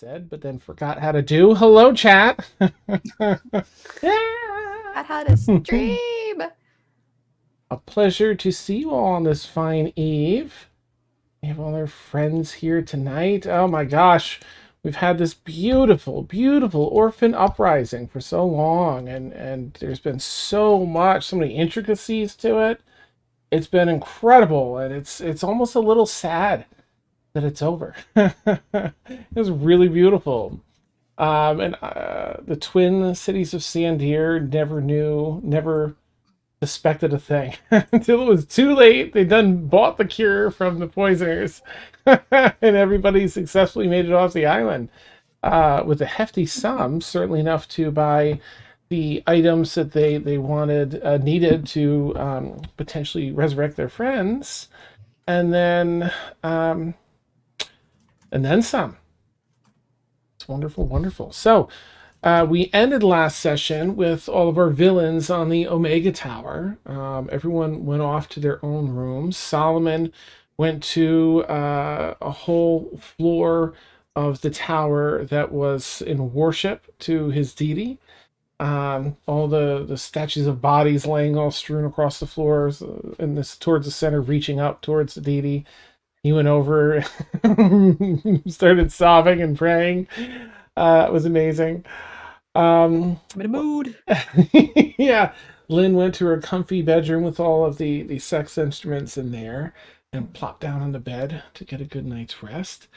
said, but then forgot how to do. Hello, chat. I had a stream. A pleasure to see you all on this fine eve. We have all our friends here tonight. Oh my gosh, we've had this beautiful, beautiful orphan uprising for so long, and there's been so many intricacies to it. It's been incredible, and it's almost a little sad that it's over. It was really beautiful. And the twin cities of Sandir never suspected a thing until it was too late. They done bought the cure from the poisoners, and everybody successfully made it off the island with a hefty sum, certainly enough to buy the items that they needed to potentially resurrect their friends, and then um, some. It's wonderful, wonderful. So, we ended last session with all of our villains on the Omega Tower. Everyone went off to their own rooms. Solomon went to a whole floor of the tower that was in worship to his deity. All the statues of bodies laying all strewn across the floors, and this towards the center, reaching up towards the deity. He went over, started sobbing and praying. It was amazing. I'm in a mood. Yeah, Lynn went to her comfy bedroom with all of the sex instruments in there and plopped down on the bed to get a good night's rest.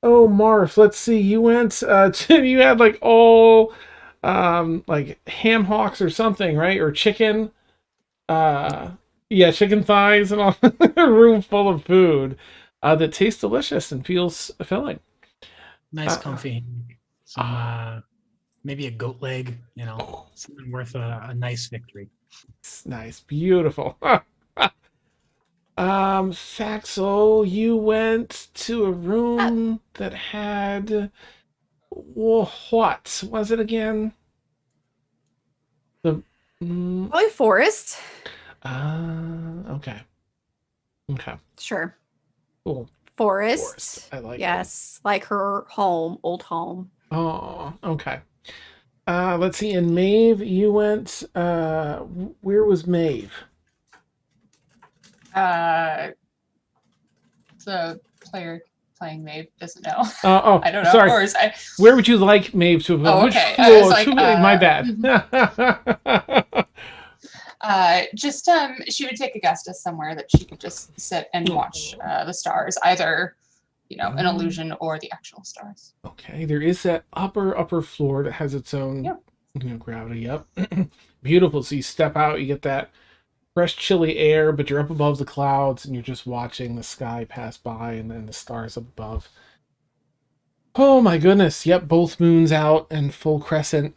Oh, Marv, let's see. You went you had like all like ham hocks or something, right? Or chicken. Yeah, chicken thighs and all. A room full of food that tastes delicious and feels filling. Nice, comfy. Some, maybe a goat leg, something worth a nice victory. It's nice, beautiful. Saxo, you went to a room that had what was it again? Probably forest. Okay. Okay. Sure. Cool. Forest. I like it. Yes, like her home, old home. Oh, okay. Let's see. In Maeve, you went. Where was Maeve? The player playing Maeve doesn't know. I don't know. Sorry. Or is Where would you like Maeve to have been? Oh, Which okay. floor? Like, my bad. Just she would take Augustus somewhere that she could just sit and watch the stars, either an illusion or the actual stars. Okay, there is that upper floor that has its own gravity. Yep. Beautiful. So you step out, you get that fresh chilly air, but you're up above the clouds and you're just watching the sky pass by and then the stars up above. Oh my goodness. Yep, both moons out and full crescent.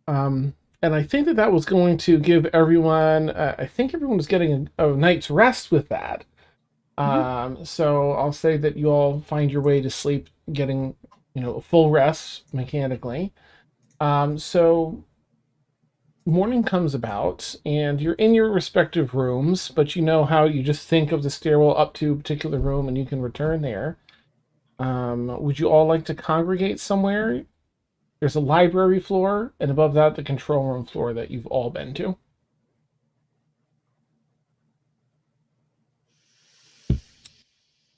And I think that was going to give everyone, I think everyone was getting a night's rest with that. So I'll say that you all find your way to sleep, getting, a full rest mechanically. So morning comes about and you're in your respective rooms, but you know how you just think of the stairwell up to a particular room and you can return there. Would you all like to congregate somewhere? There's a library floor, and above that, the control room floor that you've all been to.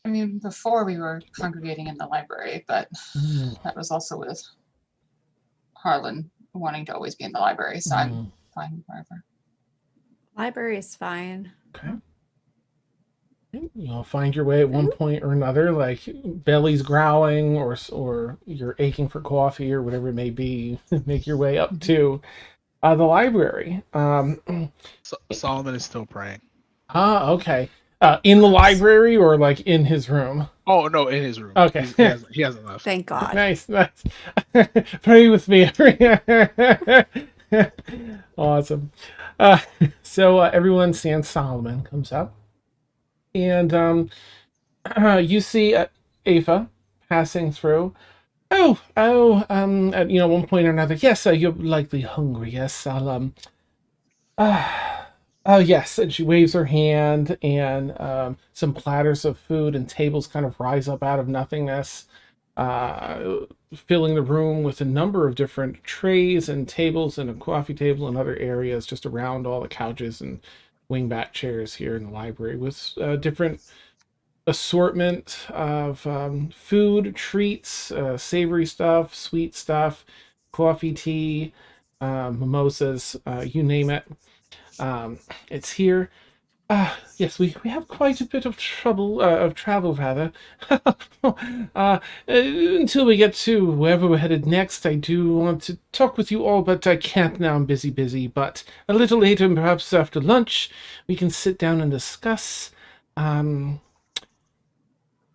I mean, before we were congregating in the library, but that was also with Harlan wanting to always be in the library, so I'm fine wherever. Library is fine. Okay. You'll find your way at one point or another, like belly's growling or you're aching for coffee or whatever it may be, make your way up to the library. Solomon is still praying. Okay. In the library or like in his room? Oh, no, in his room. Okay. He hasn't left. Thank God. Nice. Pray with me. Awesome. So everyone sans Solomon comes up. And you see Ava passing through. At one point or another. Yes, you're likely hungry. Yes, I'll oh yes, and she waves her hand, and some platters of food and tables kind of rise up out of nothingness. filling the room with a number of different trays and tables and a coffee table and other areas just around all the couches and wingback chairs here in the library with different assortment of food, treats, savory stuff, sweet stuff, coffee, tea, mimosas, you name it. It's here. Yes, we have quite a bit of travel rather. Until we get to wherever we're headed next, I do want to talk with you all, but I can't now. I'm busy. But a little later, perhaps after lunch, we can sit down and discuss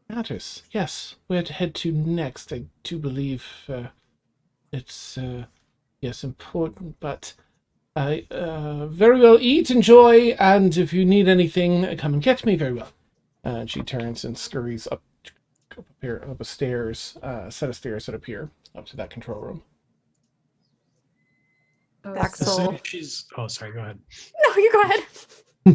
matters. Yes, where to head to next. I do believe it's yes important, but. Very well, eat, enjoy, and if you need anything, come and get me. Very well. And she turns and scurries up a stairs, set of stairs that appear up to that control room. As soon Axel. as she's, oh, sorry, go ahead. No, you go ahead.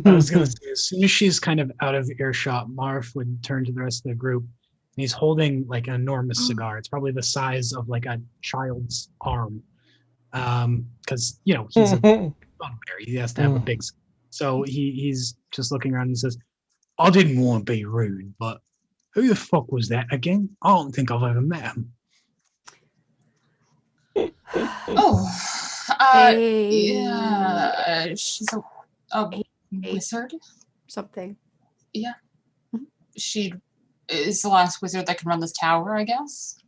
I was going to say, as soon as she's kind of out of earshot, Marv would turn to the rest of the group. And he's holding like an enormous cigar. It's probably the size of like a child's arm. Because he's a bugbear. He has to have a big. So he's just looking around and says, "I didn't want to be rude, but who the fuck was that again? I don't think I've ever met him." Yeah, she's a wizard. Something. Yeah, she is the last wizard that can run this tower, I guess.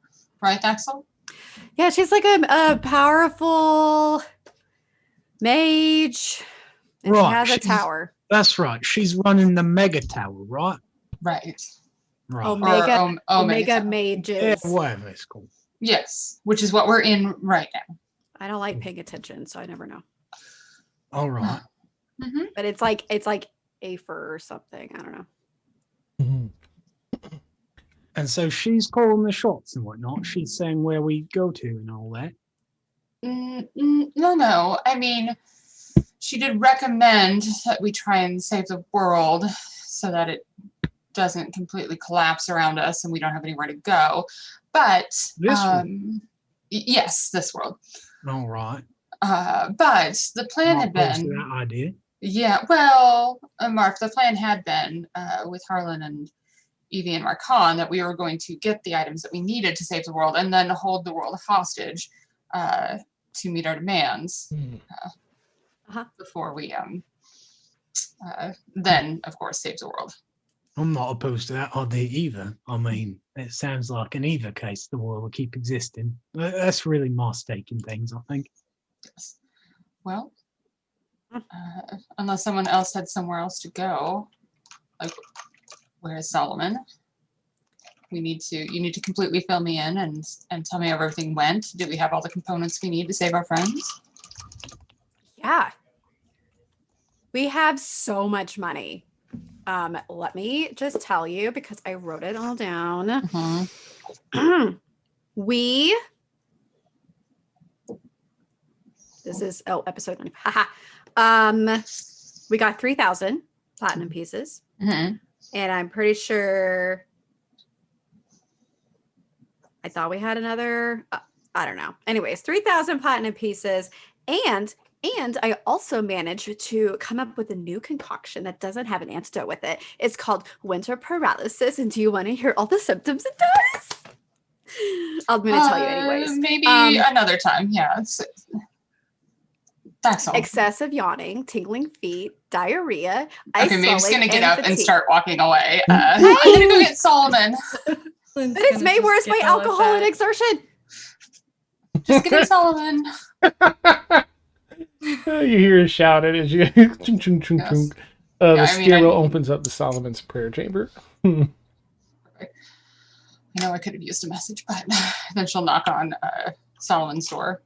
Right, Axel? Yeah, she's like a powerful mage. And she Right, has a she's- tower. That's right. She's running the mega tower, right? Right. Right. Omega Omega Omega Mages. Yeah, whatever it's called. Yes, which is what we're in right now. I don't like paying attention, so I never know. All right. Mm-hmm. But it's like Afer or something. I don't know. And so she's calling the shots and whatnot. She's saying where we go to and all that. No. I mean, she did recommend that we try and save the world so that it doesn't completely collapse around us and we don't have anywhere to go. But This world. Yes, this world. All right. But the plan Not had opposed to been. that idea. Yeah, well, Mark, the plan had been with Harlan and Evie and Marcon that we were going to get the items that we needed to save the world and then hold the world hostage to meet our demands before we then, of course, save the world. I'm not opposed to that idea either. I mean, it sounds like in either case the world will keep existing. That's really my stake in things, I think. Yes. Well, unless someone else had somewhere else to go, like where is Solomon? You need to completely fill me in and tell me how everything went. Do we have all the components we need to save our friends? Yeah. We have so much money. Let me just tell you because I wrote it all down. Mm-hmm. This is episode 9. Haha. We got 3,000 platinum pieces. Mm-hmm. And I'm pretty sure I thought we had another I don't know. Anyways, 3,000 platinum pieces and I also managed to come up with a new concoction that doesn't have an antidote with it. It's called winter paralysis. And do you want to hear all the symptoms it does? I'm going to tell you anyways. Maybe another time. Yeah. That's all. Excessive yawning, tingling feet, diarrhea. Okay, maybe just going to get up and fatigue. start walking away. I'm going to go get Solomon. But it's made worse by alcohol and exertion. Just get Solomon. You hear her shout it as you chung, chung, chung, chung. The stairwell opens up to Solomon's prayer chamber. I know I could have used a message, but then she'll knock on Solomon's door.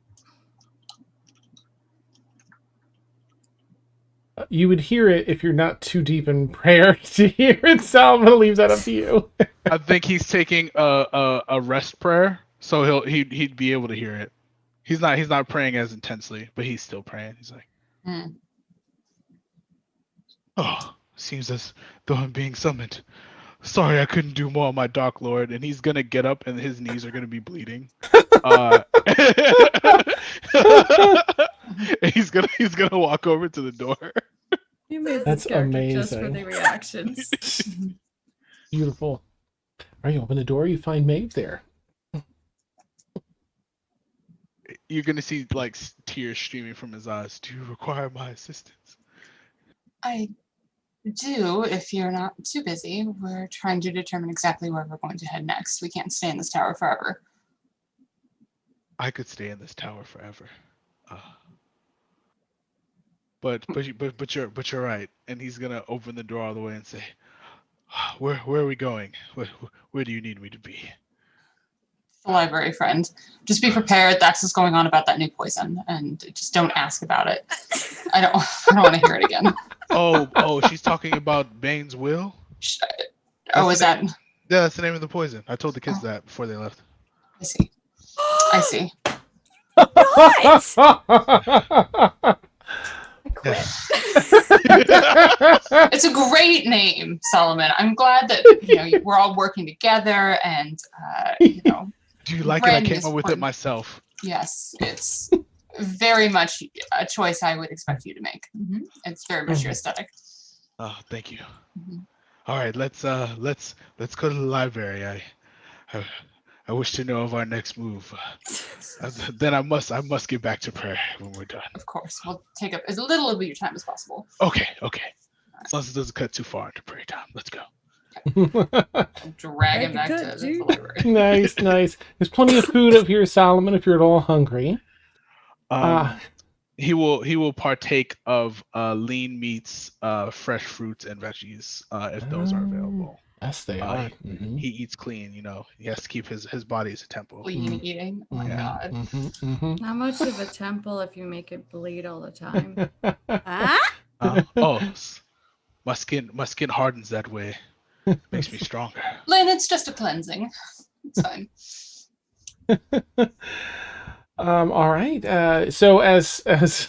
You would hear it if you're not too deep in prayer to hear it. Solomon leaves that up to you. I think he's taking a rest prayer, so he'd be able to hear it. He's not praying as intensely, but he's still praying. He's like, oh, seems as though I'm being summoned. Sorry, I couldn't do more, my Dark Lord. And he's gonna get up, and his knees are gonna be bleeding. And he's gonna walk over to the door. You made That's this character just for amazing. the reactions. Beautiful. All right, you open the door, you find Maeve there. You're gonna see like tears streaming from his eyes. Do you require my assistance? I do, if you're not too busy. We're trying to determine exactly where we're going to head next. We can't stay in this tower forever. I could stay in this tower forever. But you're right. And he's gonna open the door all the way and say, Where are we going? Where do you need me to be? The library, friend. Just be prepared. That's what's going on about that new poison, and just don't ask about it. I don't want to hear it again. Oh, she's talking about Bane's will? Oh, is that? Yeah, that's the name of the poison. I told the kids that before they left. I see. I see. What? I quit. It's a great name, Solomon. I'm glad that we're all working together, and Do you like it? I Brand came is up with it important. myself. Yes, it's very much a choice I would expect you to make. It's very much your aesthetic. Oh, thank you. Mhm. All right, let's go to the library. I wish to know of our next move. Then I must get back to prayer when we're done. Of course, we'll take up as little of your time as possible. Okay. As long as it doesn't cut too far into prayer time. Let's go. Drag him Make back it to good, the dude. library. Nice. There's plenty of food up here, Solomon, if you're at all hungry. He will partake of lean meats, fresh fruits, and veggies if those are available. Yes, they are. He eats clean. He has to keep his body as a temple. Clean eating. Oh my Yeah. god. Not much of a temple if you make it bleed all the time. Huh? My skin hardens that way. Makes me stronger. Lynn, it's just a cleansing. It's fine. All right. So as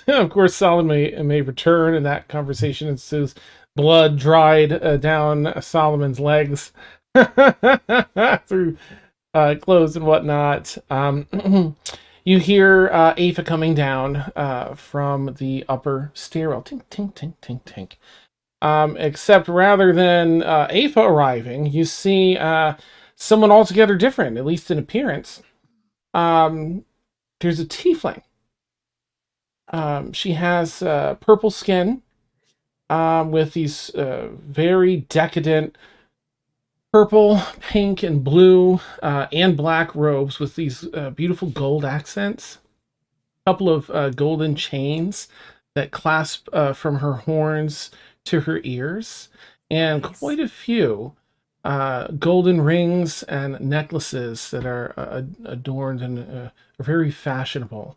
of course Solomon may return, and that conversation ensues. Blood dried down Solomon's legs through clothes and whatnot. You hear Aoife coming down from the upper stairwell. Tink, tink, tink, tink, tink. Except rather than Aoife arriving, you see someone altogether different, at least in appearance. There's a tiefling. She has purple skin with these very decadent purple, pink, and blue and black robes with these beautiful gold accents. A couple of golden chains that clasp from her horns to her ears, and Nice. quite a few golden rings and necklaces that are adorned and are very fashionable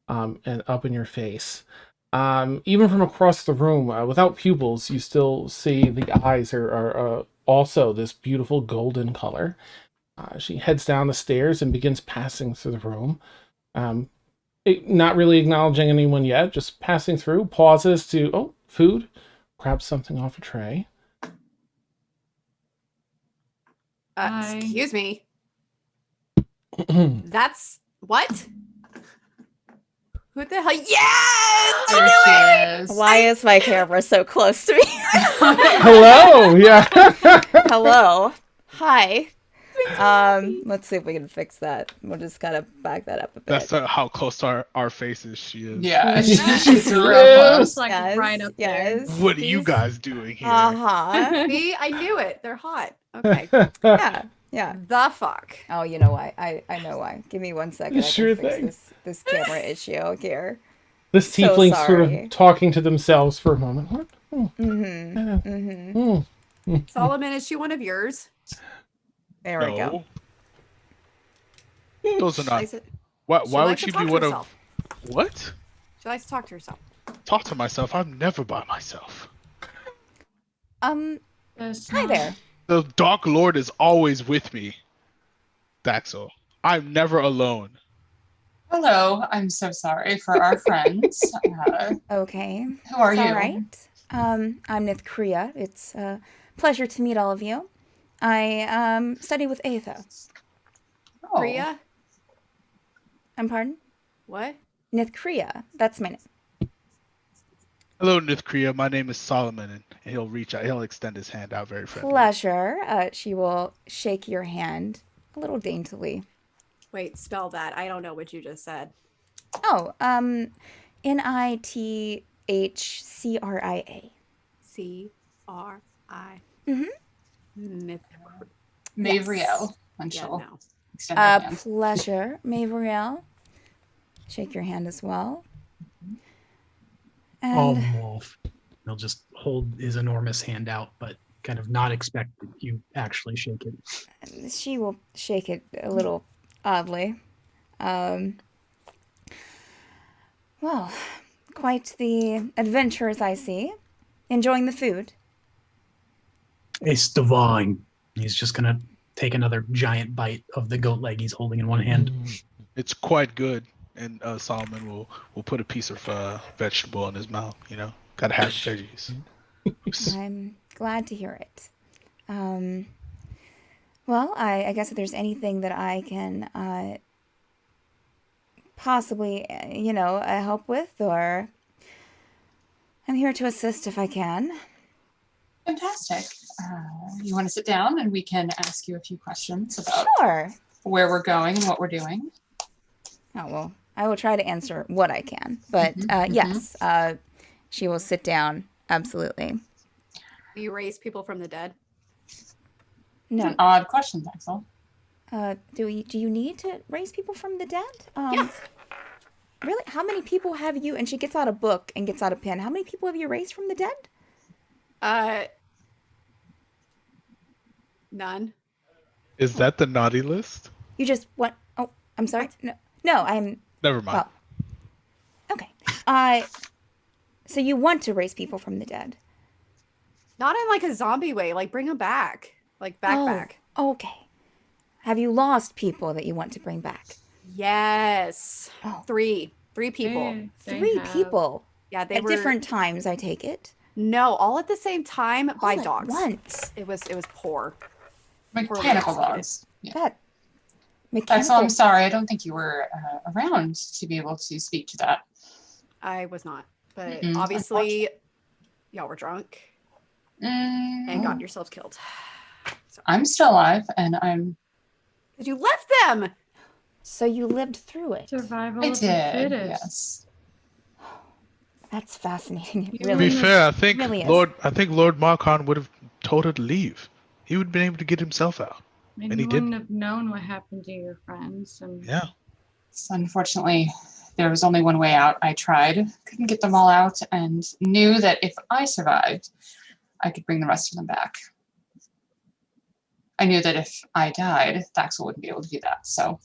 and up in your face. Even from across the room, without pupils, you still see the eyes are also this beautiful golden color. She heads down the stairs and begins passing through the room. Not really acknowledging anyone yet, just passing through, pauses to, food, grabs something off a tray. Hi. Excuse me. That's what? Who the hell? Yes! There I knew she it! is. Why is my camera so close to me? Hello, yeah. Hello. Hi. Let's see if we can fix that. We'll just kind of back that up a bit. That's how close to our faces she is. Yeah, Yeah. she's real Yeah. close. It's like right up there. yes. What are you guys doing here? Uh-huh. See, I knew it. They're hot. Okay. Yeah. The fuck. Oh, you know why? I know why. Give me 1 second. I can Sure fix thing. this camera issue here. This So tiefling's sort sorry. of talking to themselves for a moment. What? Mm-hmm. Mm-hmm. Solomon, is she one of yours? There we go. No. Those are She not. likes to- Why she would likes to she talk be to one of? herself. What? She likes to talk to herself. Talk to myself. I'm never by myself. There's Hi not- there. The Dark Lord is always with me. Daxel. I'm never alone. Hello, I'm so sorry for our friends. Okay. Who are It's you? all right. I'm Nithcria. It's a pleasure to meet all of you. I study with Aetha. Oh, Priya? Pardon? What? Nithcria. That's my name. Hello, Nithcria. My name is Solomon, and he'll reach out. He'll extend his hand out very friendly. Pleasure. She will shake your hand a little daintily. Wait, spell that. I don't know what you just said. Oh, Nithcria. C-R-I. Mhm. Mavriel. And Yeah, she'll no. extend her hand. Pleasure, Mavriel. Shake your hand as well. And Wolf. He'll just hold his enormous hand out, but kind of not expect that you actually shake it. she will shake it a little oddly. Well, quite the adventures I see. Enjoying the food. It's divine. He's just gonna take another giant bite of the goat leg he's holding in one hand. It's quite good, and Solomon will put a piece of vegetable in his mouth. You know, gotta have veggies. I'm glad to hear it. Well, I guess if there's anything that I can possibly, help with, or I'm here to assist if I can. Fantastic. You want to sit down and we can ask you a few questions about Sure. where we're going and what we're doing? Oh, well, I will try to answer what I can. But yes, she will sit down. Absolutely. Do you raise people from the dead? It's No. an odd question, Axel. Do you need to raise people from the dead? Yes. Really? How many people have you? And she gets out a book and gets out a pen. How many people have you raised from the dead? None. Is that the naughty list? You just want? Oh, I'm sorry. No, I'm. Never mind. Oh. Okay. So you want to raise people from the dead? Not in like a zombie way. Like bring them back. Like back. Okay. Have you lost people that you want to bring back? Yes. Oh. Three people. They Three have- people Yeah, they at were different times. I take it. No, all at the same time by All at dogs. once. It was poor. Mechanical Poorly dogs. Yeah. That Axel, mechanical. I'm sorry. I don't think you were around to be able to speak to that. I was not, but Mm-mm, obviously, y'all were drunk and Mm, got yourselves killed. I'm still alive, and Because you left them. So you lived through it. Survival I of the did. fittest. Yes. That's fascinating. It You To really be wouldn't fair, I think really is. Lord Marcon would have told her to leave. He would have been able to get himself out. And And you he didn't. wouldn't have known what happened to your friends. And Yeah. So unfortunately, there was only one way out. I tried, couldn't get them all out, and knew that if I survived, I could bring the rest of them back. I knew that if I died, Thaxel wouldn't be able to do that. So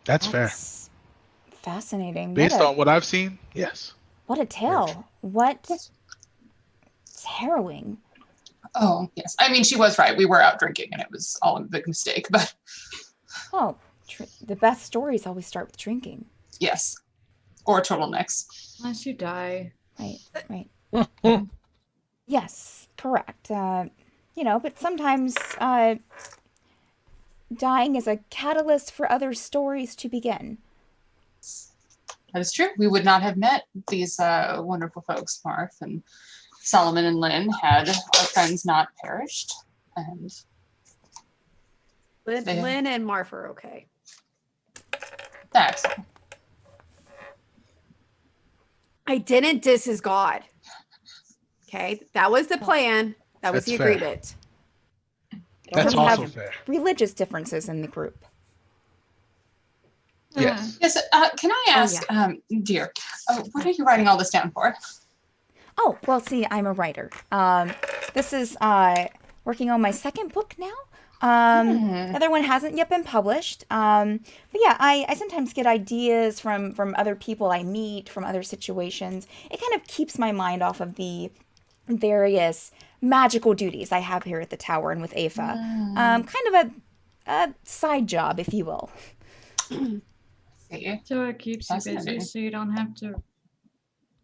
That's fair. That's fascinating. Based on what I've seen, yes. What a tale. What? It's harrowing. oh yes, I mean she was right. We were out drinking, and it was all a big mistake. But Oh, the best stories always start with drinking. yes, or turtlenecks. unless you die. Right. Yes, correct. But sometimes dying is a catalyst for other stories to begin. That is true. We would not have met these wonderful folks, Marth and Solomon and Lynn, had our friends not perished. And They- Lynn and Marf are okay. that's I didn't diss his god. Okay, that was the plan. That was That's the fair. agreement. That's we have- also fair. Religious differences in the group. Yes. yes. Can I ask, dear, what are you writing all this down for? Oh, well, see, I'm a writer. This is working on my second book now. The other one hasn't yet been published. But yeah, I sometimes get ideas from other people I meet, from other situations. It kind of keeps my mind off of the various magical duties I have here at the tower and with Aetha. Kind of a side job, if you will. See. So it keeps you busy Fascinating. so you don't have to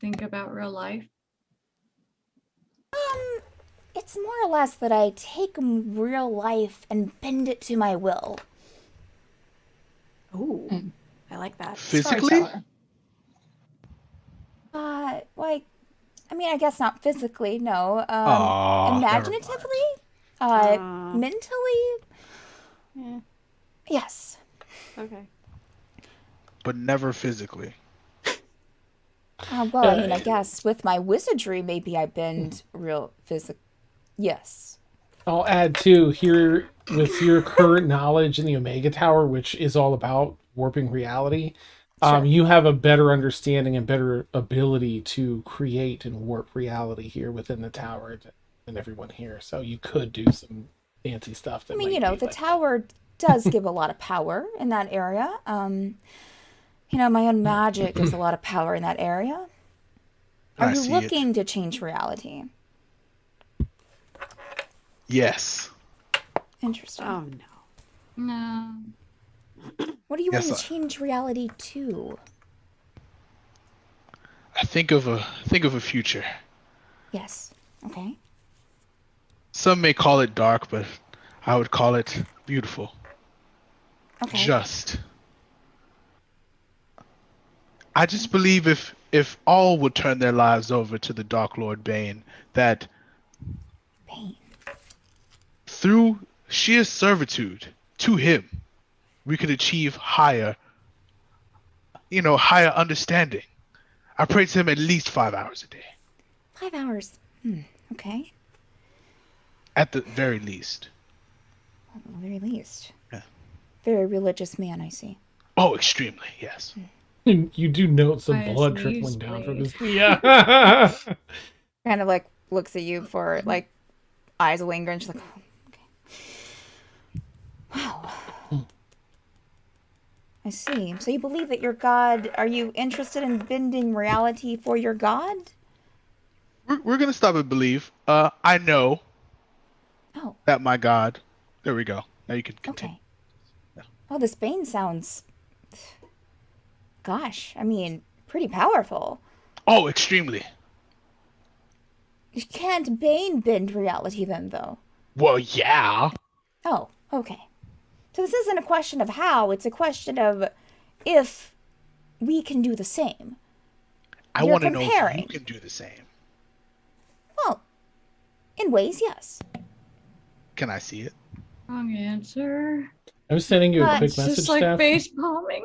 think about real life. It's more or less that I take real life and bend it to my will. Ooh, Mm. I like that. Physically? Storyteller. Like, I mean, I guess not physically, no. Oh, Imaginatively? Uh, Mentally? yeah, Yes. okay. but never physically. Well, I mean, I guess with my wizardry, maybe I bend real physical. Yes. I'll add too here with your current knowledge in the Omega Tower, which is all about warping reality. Sure. You have a better understanding and better ability to create and warp reality here within the tower than everyone here. So you could do some fancy stuff. That I mean, might you know, be the like- tower does give a lot of power in that area. You know, my own magic gives a lot of power in that area. Are I you see it. looking to change reality? Yes. Interesting. Oh no. No. What are you Yes, wanting to change reality to? I think of a future. Yes. Okay. Some may call it dark, but I would call it beautiful. Okay. Just. I just believe if all would turn their lives over to the Dark Lord Bane, that Pain. through sheer servitude to him, we could achieve higher understanding. I pray to him at least 5 hours a day. 5 hours. Okay. At the very least. At the very least. Yeah. Very religious man, I see. Oh, extremely, yes. You do note some Why his blood knees trickling down from bleed. his. Yeah. Kind of like looks at you for like eyes lingering. She's like, oh, okay. Wow. I see. So you believe that your god, are you interested in bending reality for your god? We're gonna stop at believe. I know Oh, that my God. There we go. Now you can continue. okay. Yeah. Well, this Bane sounds, gosh, I mean, pretty powerful. Oh, extremely. You can't Bane bend reality then, though. Well, yeah. Oh, okay. So this isn't a question of how, it's a question of if we can do the same. I You're want to know if comparing. you can do the same. Well, in ways, yes. Can I see it? Wrong answer. I was sending you a But quick It's message, just like Steph. face palming.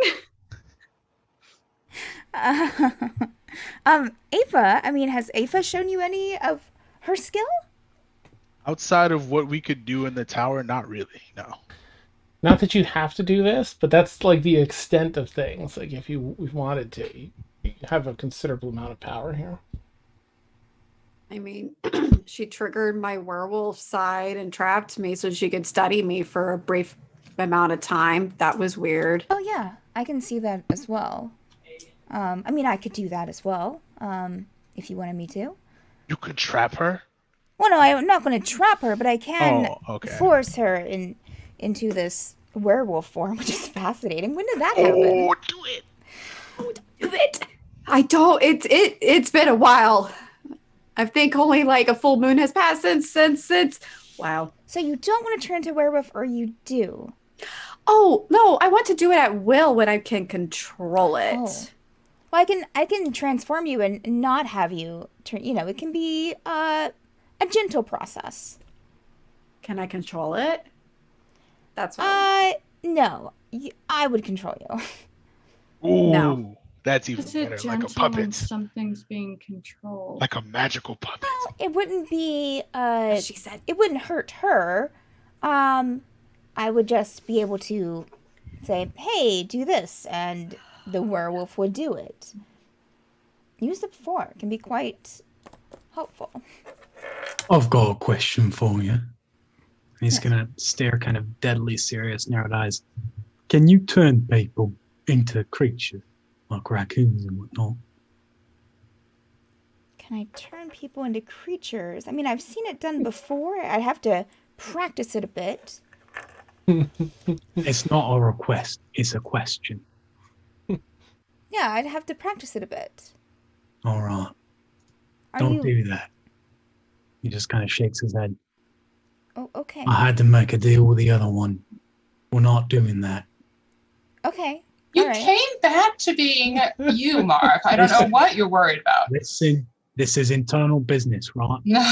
Ava, I mean, has Ava shown you any of her skill? Outside of what we could do in the tower, not really. No. Not that you have to do this, but that's like the extent of things. Like if you wanted to, you have a considerable amount of power here. I mean, she triggered my werewolf side and trapped me so she could study me for a brief amount of time. That was weird. Oh yeah, I can see that as well. I mean, I could do that as well, if you wanted me to. You could trap her? Well, no, I'm not going to trap her, but I can Oh, okay. force her into this werewolf form, which is fascinating. When did that happen? Oh, do it. Do it. I don't. It's been a while. I think only like a full moon has passed since. Wow. So you don't want to turn into a werewolf, or you do? Oh no, I want to do it at will when I can control it. Oh. Well, I can transform you and not have you turn. You know, it can be a gentle process. Can I control it? That's what No, I would control you. Ooh, No. that's even Is it better. Like a gentle when puppet. something's being controlled? Like a magical puppet. It wouldn't be. she said. It wouldn't hurt her. I would just be able to say, "Hey, do this," and the werewolf would do it. Used it before. It can be quite helpful. I've got a question for you. He's gonna stare kind of deadly serious, narrowed eyes. Can you turn people into creatures like raccoons and whatnot? Can I turn people into creatures? I mean, I've seen it done before. I'd have to practice it a bit. It's not a request, it's a question. Yeah, I'd have to practice it a bit. All right. Are Don't you? do that. He just kind of shakes his head. Oh, okay. I had to make a deal with the other one. We're not doing that. Okay. You All right. came back to being you, Mark. I don't know what you're worried about. Listen, this is internal business, right? No.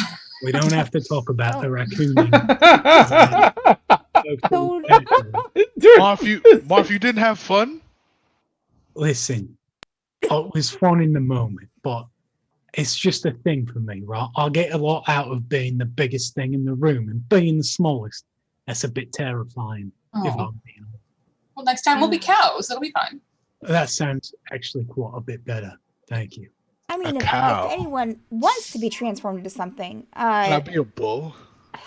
We don't have to talk about the Oh. raccooning. So- Marv, you didn't have fun? Listen, it was fun in the moment, but it's just a thing for me, right? I get a lot out of being the biggest thing in the room, and being the smallest, that's a bit terrifying. If Oh. I'm being honest. Well, next time we'll be cows. It'll be fine. That sounds actually quite a bit better. Thank you. I mean, A if cow. anyone wants to be transformed into something, Can I be a bull? No,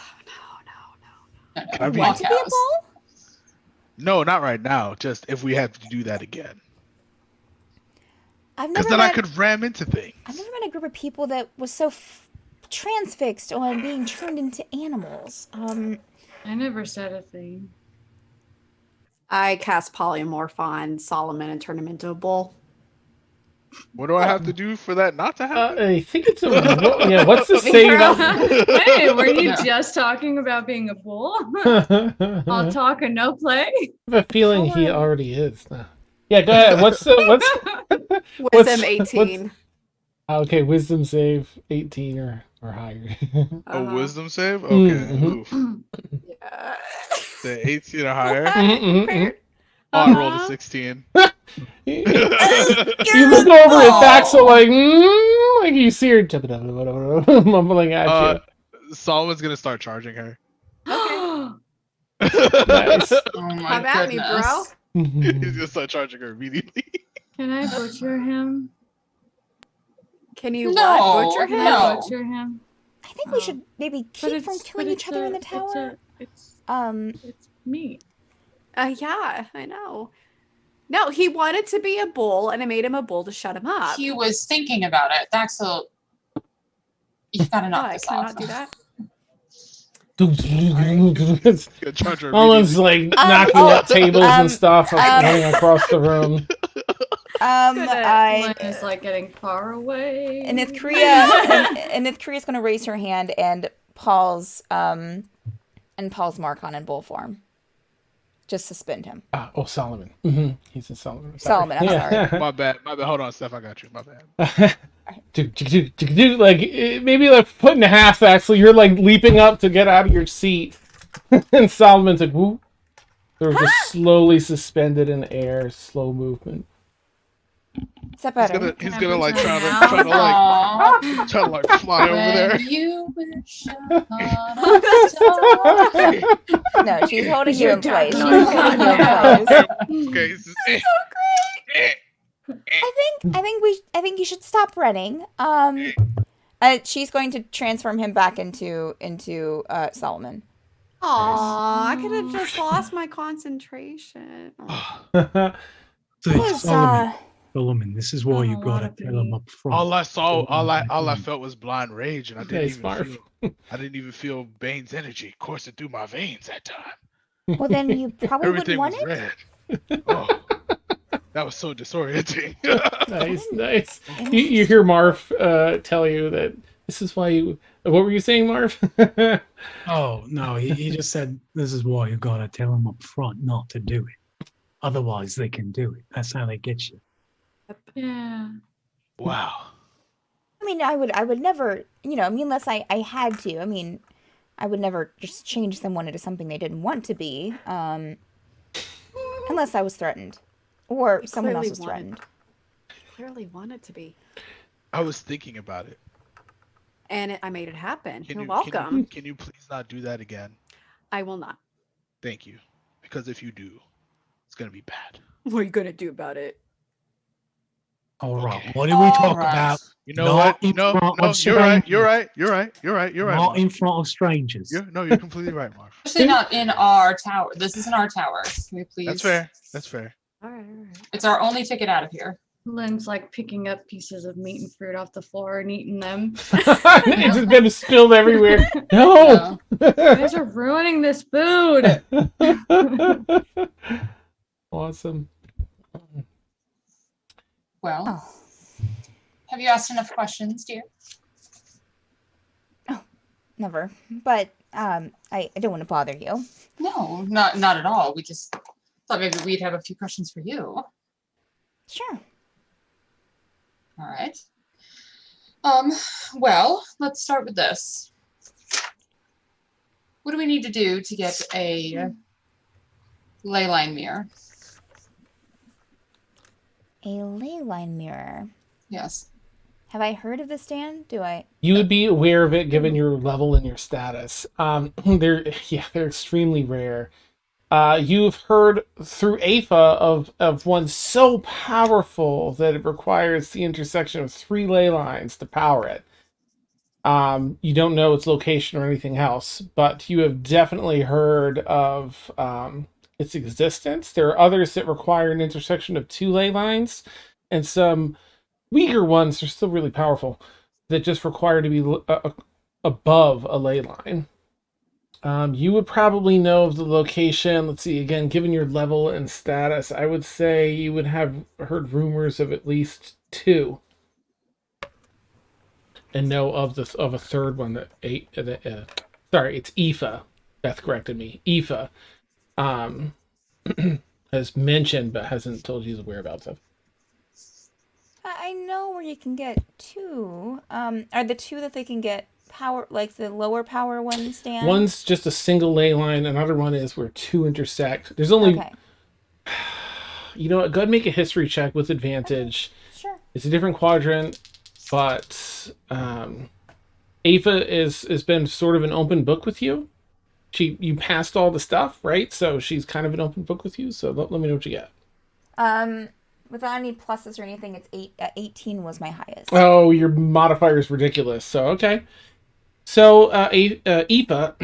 Can I be- want to be a cows. bull? No, not right now. Just if we had to do that again. I've Because never then I met, could ram into things. I've never met a group of people that was so transfixed on being turned into animals. I never said a thing. I cast polymorph on Solomon and turn him into a bull. What do I have to do for that not to happen? I think it's a yeah. What's the saying about? Wait, were you No. just talking about being a bull? I I'll talk and no play. have a feeling he How are- already is. No. Yeah, go ahead. What's Wisdom 18. okay? Wisdom save 18 or higher. A Uh-huh. wisdom save? Okay. Mhm. Oof. Yeah. The 18 or higher. Mhm. Oh, I rolled a Uh-huh. 16. You look over at Daxel like you see her mumbling at Solomon's gonna start charging her. Okay. Nice. Oh my Come at me, bro. goodness. He's gonna start charging her immediately. Can I butcher him? Can you No, what? Butcher him? Can no. I butcher him? I think we should maybe keep from killing each other in the tower. It's meat. Yeah, I know. No, he wanted to be a bull, and I made him a bull to shut him up. He was thinking about it. Daxel, you've got to knock Why? this Can I off. not do that? He's gonna charge her Almost immediately. like knocking up tables and stuff, um, running across the room. I Mine is like getting far away. and Nithcria is going to raise her hand, and Paul's Marcon in bull form. Just suspend him. Solomon. He's in Solomon. Solomon, I'm sorry. My bad. Hold on, Steph. I got you. My bad. Like maybe like foot and a half. Actually, you're like leaping up to get out of your seat, and Solomon's like, "Woo!" They're just slowly suspended in air, slow movement. Is that better? He's gonna like try to Aw. like fly over there. When you wish upon a star. No, she's holding you Your in place. dad She's knows holding you in that. place. Okay. This is, I think you should stop running. She's going to transform him back into Solomon. Aw, I could have just lost my concentration. Solomon, this is why you gotta tell him up front. all I felt was blind rage, and I Okay, didn't even feel Bane's energy coursing through my veins that time. Well, then you probably Everything wouldn't was want it. red. Oh, that was so disorienting. Nice. You hear Marv tell you that this is why you. What were you saying, Marv? Oh, no, he just said this is why you gotta tell them up front not to do it. Otherwise, they can do it. That's how they get you. Yeah. Wow. I mean, I would never, unless I had to. I mean, I would never just change someone into something they didn't want to be, unless I was threatened, or You someone else clearly was wanted- threatened. Clearly wanted to be. I was thinking about it. And I made it happen. Can You're you, welcome. Can you please not do that again? I will not. Thank you. Because if you do, it's gonna be bad. What are you going to do about it? All right, Okay. what do we talk Alright. about? You know Not what? in No, front no, of you're right. strangers. You're right. Not Marv. in front of strangers. You're completely right, Marv. Especially not in our tower. This isn't our tower. Can we please? That's fair. That's fair. All right, all right. It's our only ticket out of here. Lynn's like picking up pieces of meat and fruit off the floor and eating them. It's just been spilled everywhere. No. You guys are ruining this food. Awesome. Well, Oh. have you asked enough questions, dear? never. But I don't want to bother you. No, not at all. We just thought maybe we'd have a few questions for you. Sure. All right. Well, let's start with this. What do we need to do to get a ley line mirror? A ley line mirror. Yes. Have I heard of this, Dan? Do I? You would be aware of it given your level and your status. They're extremely rare. You've heard through Afa of one so powerful that it requires the intersection of 3 ley lines to power it. You don't know its location or anything else, but you have definitely heard of its existence. There are others that require an intersection of 2 ley lines, and some weaker ones are still really powerful that just require to be above a ley line. You would probably know of the location. Let's see, again, given your level and status, I would say you would have heard rumors of at least 2. And know of a third one that sorry, it's Aoife. Beth corrected me. Aoife has mentioned but hasn't told you the whereabouts of. I know where you can get 2. Are the 2 that they can get power, like the lower power ones, Dan? One's just a single ley line. Another one is where 2 intersect. There's only, Okay. You know what? Go ahead and make a history check with advantage. Okay. Sure. It's a different quadrant, but Aoife has been sort of an open book with you. You passed all the stuff, right? So she's kind of an open book with you. So let me know what you get. Without any pluses or anything, it's 18 was my highest. Oh, your modifier is ridiculous. So, okay. So, Aoife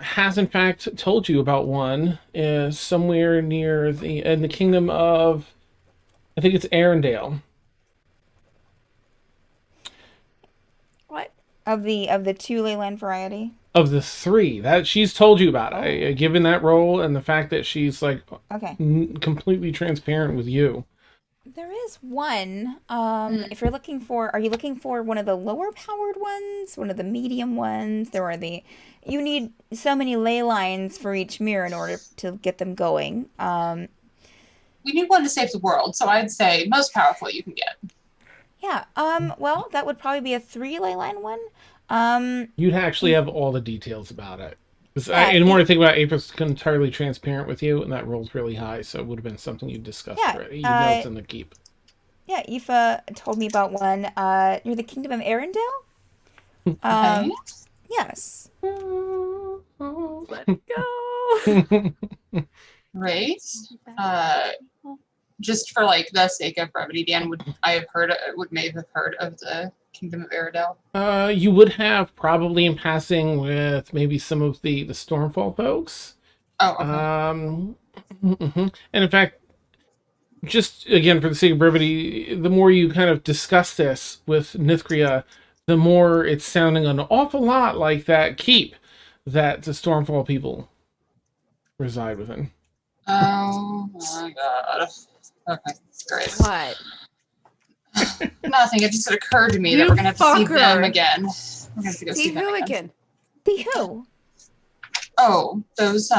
has in fact told you about one somewhere in the kingdom of, I think it's Arendelle. What? Of the 2 ley line variety? Of the 3 that she's told you about, given that role and the fact that she's like Okay. completely transparent with you. There is one. If you're looking for, are you looking for one of the lower powered ones? One of the medium ones? You need so many ley lines for each mirror in order to get them going. We need one to save the world, so I'd say most powerful you can get. Yeah. Well, that would probably be a 3 ley line one. You'd actually have all the details about it. Yeah, And the more I think about it, April's entirely transparent with you, and that roll's really high, so it would have been something you discussed Yeah, already. You know it's in the keep. Yeah, Aoife told me about one near the kingdom of Arendelle. Okay. Yes. Let go. Great. Just for like the sake of brevity, Dan, would may have heard of the Kingdom of Arendelle? You would have probably in passing with maybe some of the Stormfall folks. Oh, okay. And in fact, just again for the sake of brevity, the more you kind of discuss this with Nithcria, the more it's sounding an awful lot like that keep that the Stormfall people reside within. Oh my god. Okay, great. What? Nothing. It just occurred to me You that we're gonna have to see fucker. them again. We're gonna have to go see See them who again. again? The who? Oh, those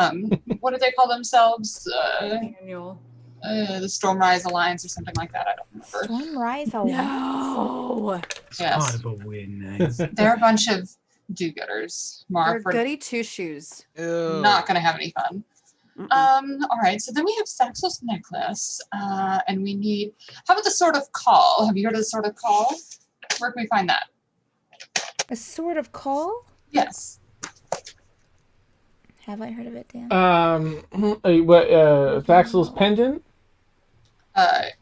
what do they call themselves? Annual. The Stormrise Alliance or something like that. I don't remember. Stormrise Alliance. No. Yes, Kind of a win. Nice. they're a bunch of do-gooders. They're Mark, we're goody two shoes. Ew. not gonna have any fun. Mm-mm. All right, so then we have Saxel's necklace, and we need. How about the Sword of Call? Have you heard of the Sword of Call? Where can we find that? A sword of call? Yes. Have I heard of it, Dan? Thaxel's pendant?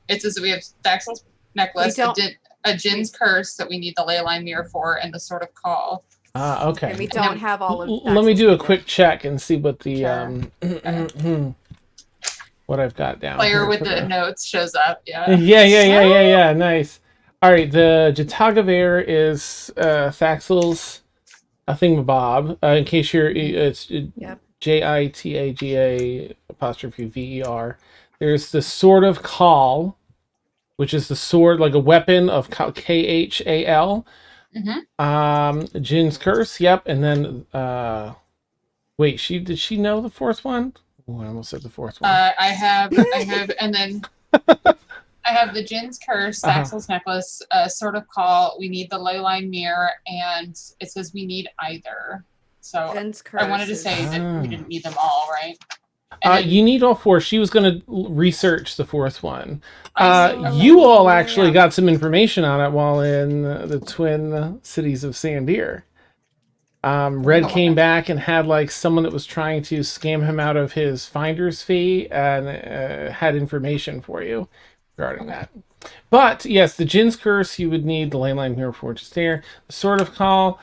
It says that we have Saxel's necklace, We don't- a Jin's curse that we need the ley line mirror for, and the Sword of Call. Okay. And we don't have all of Let me Dax's do a either. quick check and see what the Sure. what I've got down. Player here with for the notes shows up. Yeah. Yeah. Nice. All right, the Jatagaver is Thaxel's thingamabob. In case it's Yep. Jitaga apostrophe Ver. There's the Sword of Khal, which is the sword, like a weapon of Khal. Jin's Curse, yep, and then wait, did she know the fourth one? Oh, I almost said the fourth one. I have, and then I have the Jin's Curse, Saxel's Necklace, Sword of Call. We need the Leyline Mirror, and it says we need either. So Jin's Curse I wanted to say that we didn't need them all, right? You need all four. She was going to research the fourth one. I see. You all actually got some information on it while in the Twin Cities of Sandir. Red came back and had like someone that was trying to scam him out of his finder's fee and had information for you regarding that. But yes, the Jin's Curse you would need the Leyline Mirror for, just there. The Sword of Call.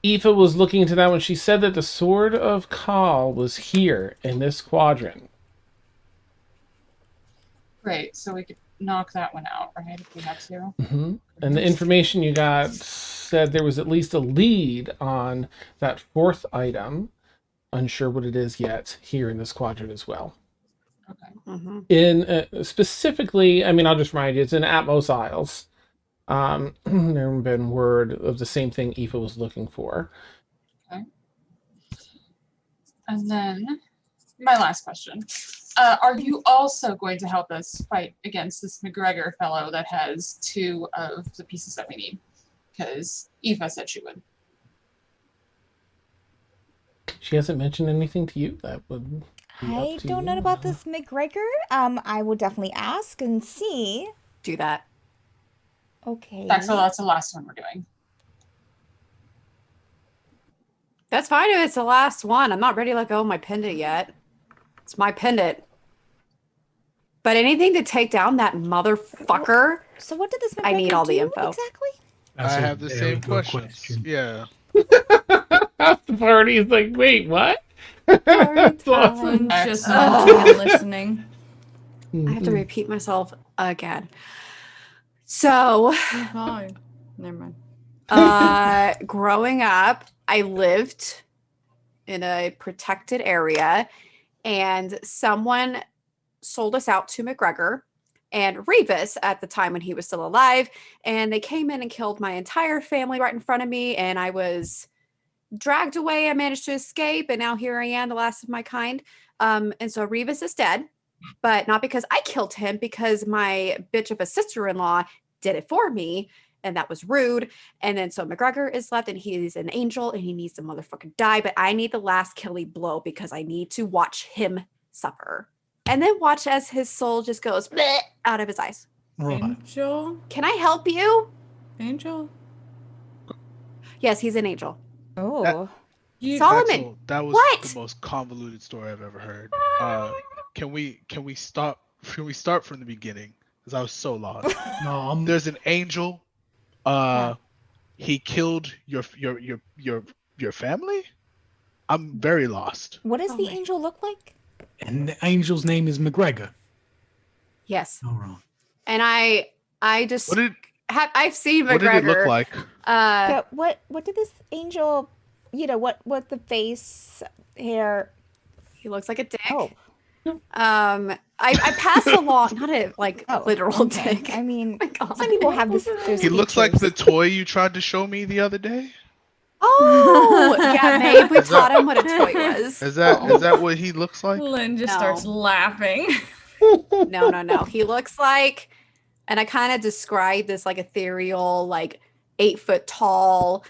Aoife was looking into that when she said that the Sword of Call was here in this quadrant. Great, so we could knock that one out, right, if we had to. Mm-hmm. And the information you got said there was at least a lead on that fourth item. Unsure what it is yet here in this quadrant as well. Okay. In specifically, I mean, I'll just remind you, it's in Atmos Isles. There have been word of the same thing Aoife was looking for. Okay. And then my last question. Are you also going to help us fight against this McGregor fellow that has 2 of the pieces that we need? Because Aoife said she would. She hasn't mentioned anything to you that would be I up to don't you. know about this McGregor. I will definitely ask and see. Do that. Okay. So that's the last one we're doing. That's fine if it's the last one. I'm not ready to let go of my pendant yet. It's my pendant. But anything to take down that motherfucker. So what did this McGregor I need all the do info. Exactly? I have the same question. Yeah. Half the party is like, wait, what? That's Lynn's just watching and listening. I have to repeat myself again. So, You're fine. Never mind. growing up, I lived in a protected area, and someone sold us out to McGregor and Revis at the time when he was still alive, and they came in and killed my entire family right in front of me, and I was dragged away. I managed to escape, and now here I am, the last of my kind. And so Revis is dead, but not because I killed him, because my bitch of a sister-in-law did it for me, and that was rude. And then so McGregor is left, and he's an angel, and he needs to motherfucking die, but I need the last killy blow because I need to watch him suffer. And then watch as his soul just goes bleh out of his eyes. Angel? Can I help you? Angel? Yes, he's an angel. Oh. Solomon, That was what? the most convoluted story I've ever heard. Can we start from the beginning? Because I was so lost. No, There's an angel. He killed your family? I'm very lost. What does the angel look like? and the angel's name is McGregor. Yes. All right. And I just What did I've seen McGregor. what did it look like? But what did this angel, what the face, hair? He looks like a dick. Oh. I pass along, not a literal okay. dick. I mean, Oh my God. some people have this. He looks like the toy you tried to show me the other day. Oh, yeah, Maeve. We taught him what a toy was. Is that what he looks like? Lynn just No. starts laughing. No. He looks like, and I kind of described this like ethereal, 8 foot tall,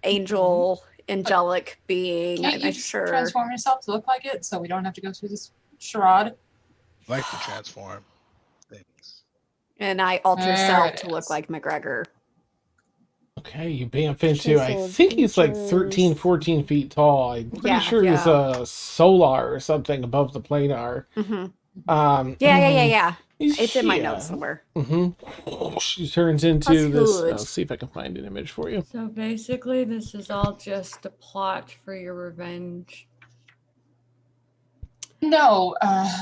angel, angelic being. Can't you I'm just sure. transform yourself to look like it so we don't have to go through this charade? Like to transform things. And I alter There self it to look is. like McGregor. Okay, you bamf into, I Chiseled think he's like features. 13, 14 feet tall. I'm pretty Yeah, sure he's a solar or something above the planar. Mm-hmm. Yeah. It's in my yeah. notes somewhere. Mm-hmm. She turns into That's this. good. I'll see if I can find an image for you. So basically, this is all just a plot for your revenge. No,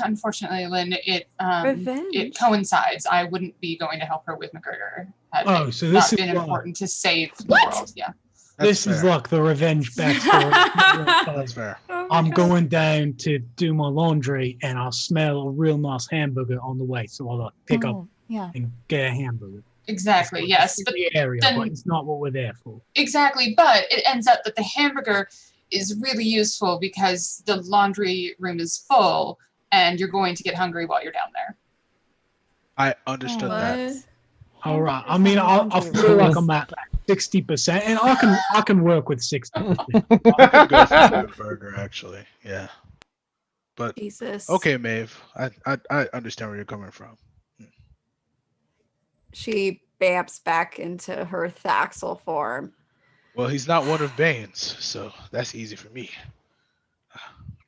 unfortunately, Lynn, it Revenge. coincides. I wouldn't be going to help her with McGregor. Had Oh, it so not this is been why. important to save the What? world. Yeah. This is like the revenge backstory. That's fair. I'm going down to do my laundry and I'll smell a real nice hamburger on the way. So I'll pick up Yeah. and get a hamburger. Exactly, yes. It's But the area, then- but it's not what we're there for. exactly, but it ends up that the hamburger is really useful because the laundry room is full and you're going to get hungry while you're down there. I understood that. What? All right. I Hamburgers mean, and I laundry feel like room. I'm at like 60%, and I can work with 60%. I could go for that burger actually. Yeah. But Jesus. okay, Maeve. I understand where you're coming from. She bamps back into her Thaxel form. Well, he's not one of Bane's, so that's easy for me.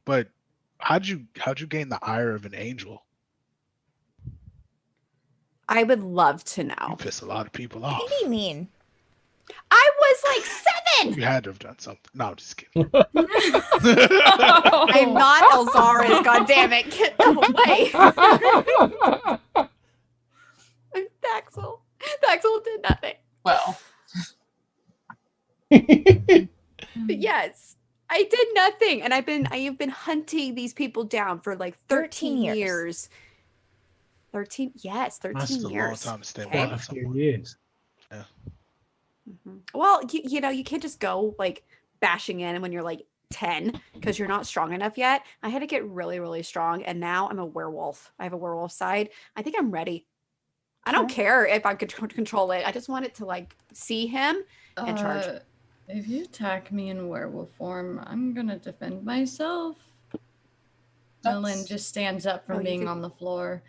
But how'd you gain the ire of an angel? I would love to You know. piss a lot of people off. What do you mean? I was like 7. You had to have done something. No, I'm just kidding. I'm not Elzaris, goddammit. Get away. I'm Thaxel. Thaxel did nothing. Well, But yes, I did nothing. And I have been hunting these people down for like 13 13 years. years. 13? Yes, 13 That's a long years. time to stay Okay. Quite a with few someone. years. Mhm. Well, you know, you can't just go like bashing in when you're like 10 because you're not strong enough yet. I had to get really, really strong. And now I'm a werewolf. I have a werewolf side. I think I'm ready. I don't care if I could control it. I just want it to like see him and charge. If you attack me in werewolf form, I'm gonna defend myself. Ellen That's- just stands up from Oh, you being could- on the floor.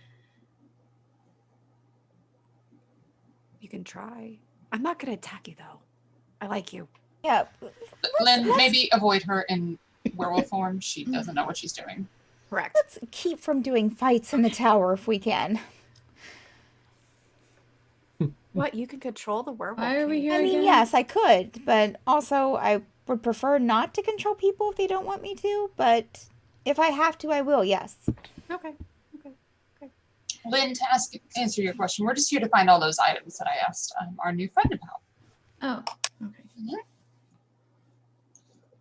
You can try. I'm not going to attack you though. I like you. Yeah. Lynn, maybe avoid her in werewolf form. She doesn't know what she's doing. Correct. Let's keep from doing fights in the tower if we can. What? You can control the werewolf. Why are we king. here I mean, again? yes, I could, but also I would prefer not to control people if they don't want me to, but if I have to, I will, yes. Okay. Lynn, to answer your question, we're just here to find all those items that I asked our new friend about. Oh, okay.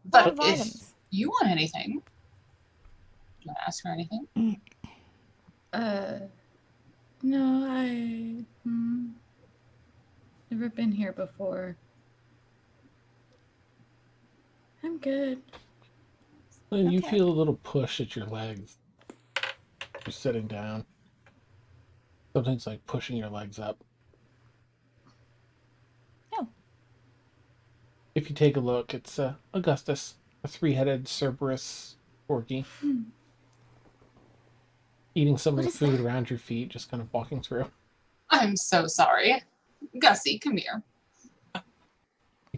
But What if items? you want anything, do you want to ask her anything? No, never been here before. I'm good. And you Okay. feel a little push at your legs. You're sitting down. Something's like pushing your legs up. Oh. If you take a look, it's Augustus, a 3-headed Cerberus orgy. Eating some of What the is food that? around your feet, just kind of walking through. I'm so sorry. Gussie, come here.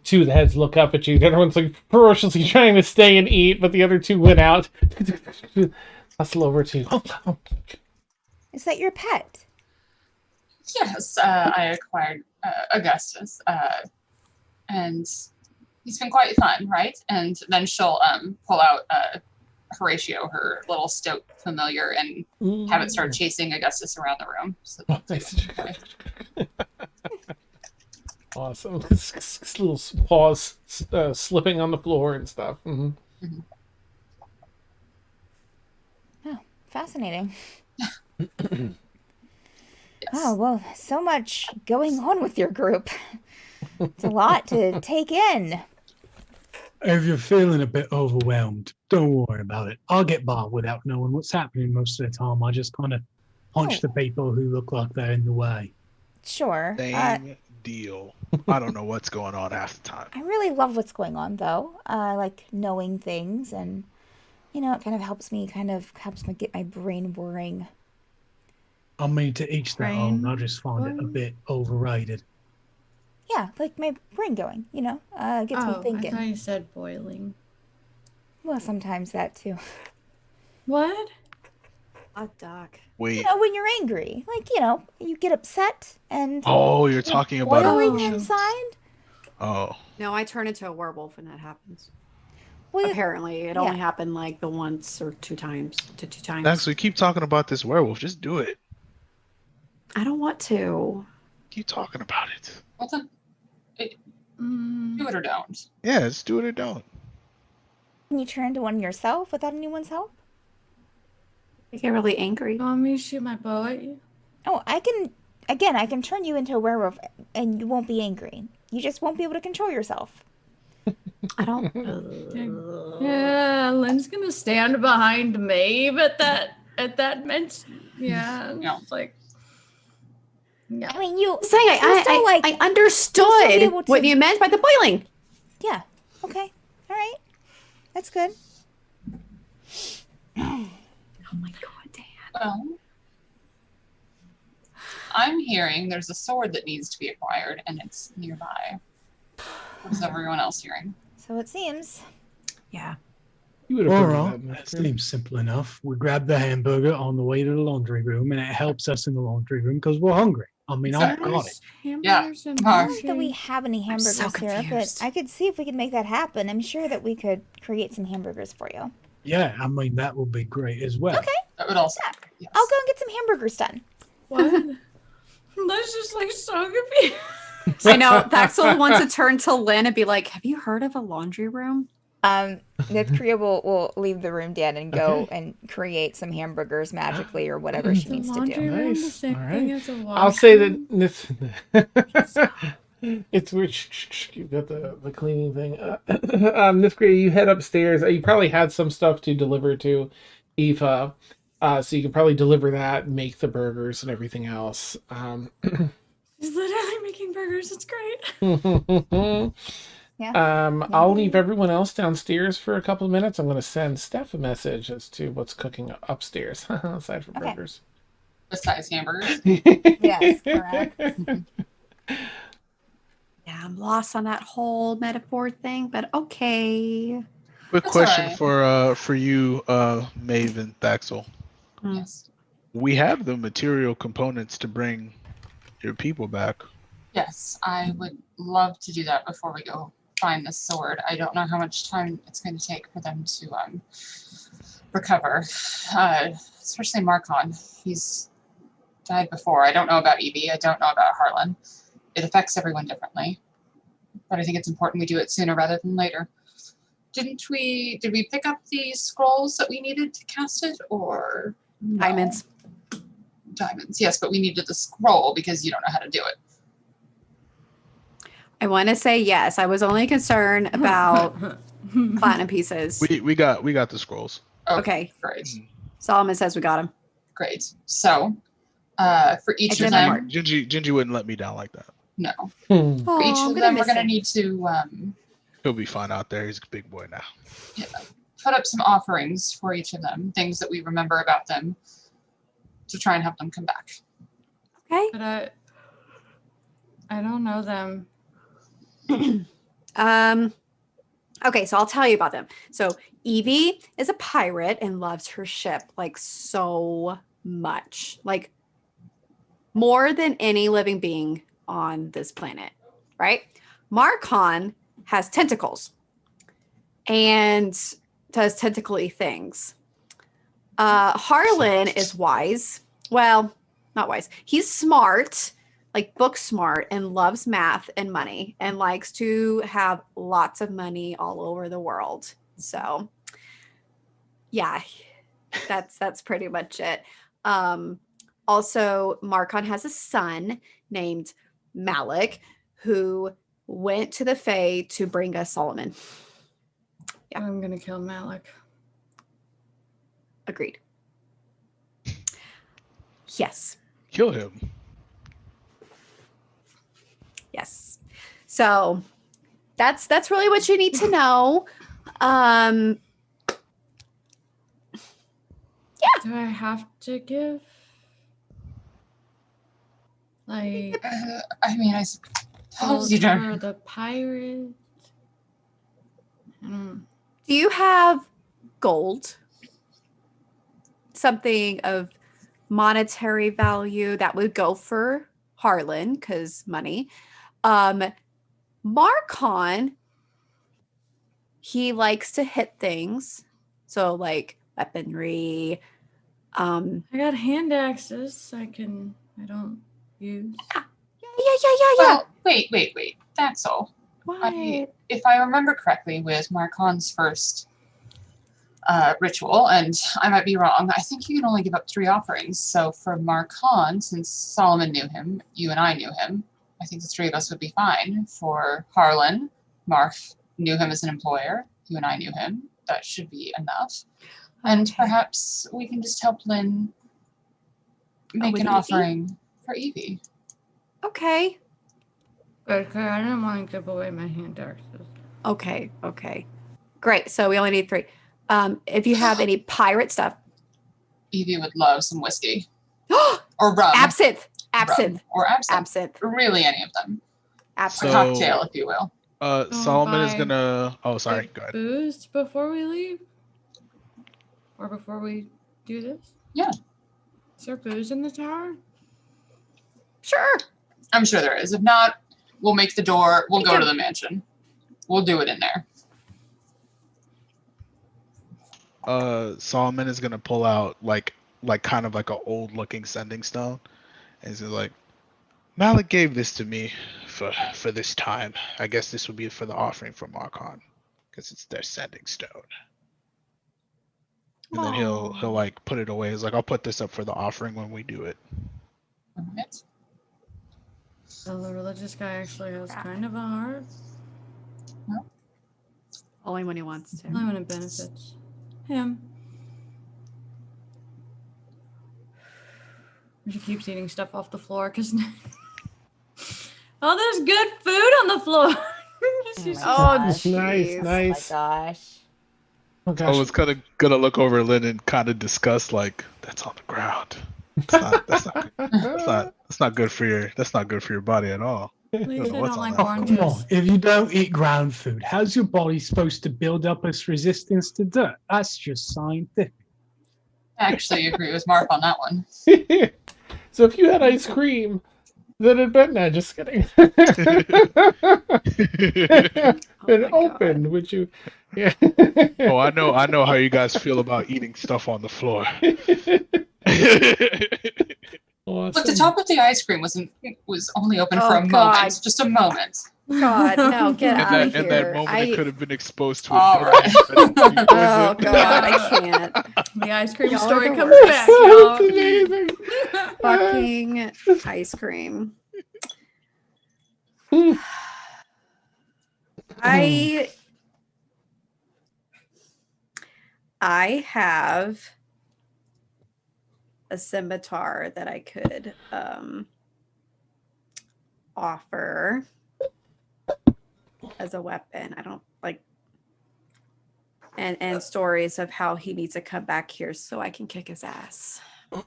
2 of the heads look up at you. The other one's like ferociously trying to stay and eat, but the other 2 went out. Hustle over to you. Oh. Is that your pet? Yes, I acquired Augustus, and he's been quite fun, right? And then she'll pull out Horatio, her little stoat familiar, and have it start chasing Augustus around the room. So Oh, nice. Awesome. Little paws slipping on the floor and stuff. Mm-hmm. Oh, fascinating. yes. Oh, well, so much going on with your group. It's a lot to take in. If you're feeling a bit overwhelmed, don't worry about it. I'll get by without knowing what's happening most of the time. I just kind of punch the people who look like they're in the way. Sure. Same deal. I don't know what's going on half the time. I really love what's going on, though. I like knowing things, and, you know, it kind of helps me get my brain whirring. I mean, to each their own. I just find it a bit overrated. Yeah, like my brain going, you know? Gets me I thinking. thought you said boiling. Well, sometimes that, too. What? Hot dog. Wait. You know, when you're angry. Like, you know, you get upset and Oh, you're talking about boiling Oh. inside. Oh. No, I turn into a werewolf when that happens. Well, Apparently, it only happened like the once or two times. Actually, keep talking about this werewolf. Just do it. I don't want to. Keep talking about it. Well, then, Mm, do it or don't. Yeah, just do it or don't. Can you turn into one yourself without anyone's help? I get really angry. you want me to shoot my bow at you? Oh, I can again, I can turn you into a werewolf, and you won't be angry. You just won't be able to control yourself. I don't. Yeah, Lynn's gonna stand behind Maeve at that mention. Yeah, Yeah. it's like. Yeah. I mean, you. Saying you'll still, like, I you'll still be understood able what to- you meant by the boiling. Yeah. Okay. All right. That's good. Oh my god, Dan. Well, I'm hearing there's a sword that needs to be acquired, and it's nearby. What is everyone else hearing? So it seems. Yeah. You would have All heard of right, that in that this group. seems simple enough. We grab the hamburger on the way to the laundry room, and it helps us in the laundry room because we're hungry. I mean, I've got it. Hamburgers and I don't think that sushi. we have any hamburgers so here, but confused. I could see if we could make that happen. I'm sure that we could create some hamburgers for you. Yeah, I mean, that would be great as well. Okay. That would also. Yes. I'll go and get some hamburgers done. What? That's just like so confused. I know. Thaxel wants to turn to Lynn and be like, have you heard of a laundry room? Nithcria will leave the room, Dan, and go Okay. and create some hamburgers magically or whatever she The needs to laundry do. room, the Nice. same All thing right. as a I'll say washroom? that it's weird. You've got the cleaning thing. Nithcria, you head upstairs. You probably had some stuff to deliver to Eva, so you can probably deliver that, make the burgers and everything else. He's literally making burgers. It's great. Yeah. I'll leave everyone else downstairs for a couple of minutes. I'm going to send Steph a message as to what's cooking upstairs, aside from Okay. burgers. Besides hamburgers. Yes, correct. Yeah, I'm lost on that whole metaphor thing, but okay. Quick That's question alright. for you, Maeve and Thaxel. Yes. We have the material components to bring your people back. Yes, I would love to do that before we go find the sword. I don't know how much time it's going to take for them to recover. Especially Marcon. He's died before. I don't know about Evie. I don't know about Harlan. It affects everyone differently. But I think it's important we do it sooner rather than later. Did we pick up the scrolls that we needed to cast it, or no? Diamonds. Diamonds, yes, but we needed the scroll because you don't know how to do it. I want to say yes. I was only concerned about platinum pieces. We got the scrolls. Okay. Great. Solomon says we got them. Great. So, for each It's of in my them, heart. Gingy wouldn't let me down like that. no. Hmm. For each of them, we're going to need to He'll be fine out there. He's a big boy now. put up some offerings for each of them, things that we remember about them, to try and help them come back. Okay. But I don't know them. Okay, so I'll tell you about them. So Evie is a pirate and loves her ship like so much, like more than any living being on this planet, right? Marcon has tentacles and does tentacly things. Harlan is wise. Well, not wise. He's smart, like book smart, and loves math and money and likes to have lots of money all over the world. So yeah, that's pretty much it. Also, Marcon has a son named Malik who went to the Fae to bring us Solomon. Yeah. I'm gonna kill Malik. Agreed. Yes. Kill him. Yes. So that's really what you need to know. Do I have to give? Like, I mean, I suppose you for don't. the pirate? Do you have gold? Something of monetary value that would go for Harlan because money. Marcon, he likes to hit things. So like weaponry. I got hand axes I don't use. Yeah. Well, wait. That's all. What? If I remember correctly, with Marcon's first ritual, and I might be wrong. I think you can only give up 3 offerings. So for Marcon, since Solomon knew him, you and I knew him, I think the 3 of us would be fine. For Harlan, Marf knew him as an employer. You and I knew him. That should be enough. And perhaps we can just help Lynn make an offering for Evie. Okay. Okay, I didn't want to give away my hand axes. Okay. Great. So we only need 3. If you have any pirate stuff. Evie would love some whiskey. Or rum. Absinthe. Rum. Or absinthe. Absinthe. Really any of them. Absinthe. A cocktail, if you will. Solomon is gonna. Oh, sorry. Go ahead. Booze before we leave, or before we do this. Yeah. Is there booze in the tower? Sure. I'm sure there is. If not, we'll make the door. We'll go to the mansion. We'll do it in there. Solomon is gonna pull out like kind of like an old looking sending stone, and he's like, Malik gave this to me for this time. I guess this would be for the offering from Marcon, because it's their sending stone. And then he'll like put it away. He's like, I'll put this up for the offering when we do it. Right. So the religious guy actually has kind of a heart. Only when he wants to. Only when it benefits him. She keeps eating stuff off the floor because there's good food on the floor. Gosh. Nice. Oh my gosh. Oh I gosh. was kind of gonna look over Lynn and kind of discuss like that's on the ground. That's not good for your body at all. At least I What's don't on like that? oranges. Come on, if you don't eat ground food, how's your body supposed to build up its resistance to dirt? That's just scientific. I actually agree with Mark on that one. So if you had ice cream, then it'd been no, just kidding. Been open, would you? Yeah. Oh, I know how you guys feel about eating stuff on the floor. Look, the top of the ice cream was only open for a God. moment, just a moment. God, no, get out of here. In that moment, it could have been exposed to All a right. Oh God, I can't. The ice cream Y'all are story the comes worst. back, It's y'all. amazing. Fucking ice cream. I have a scimitar that I could offer as a weapon. I don't like and stories of how he needs to come back here so I can kick his ass. Is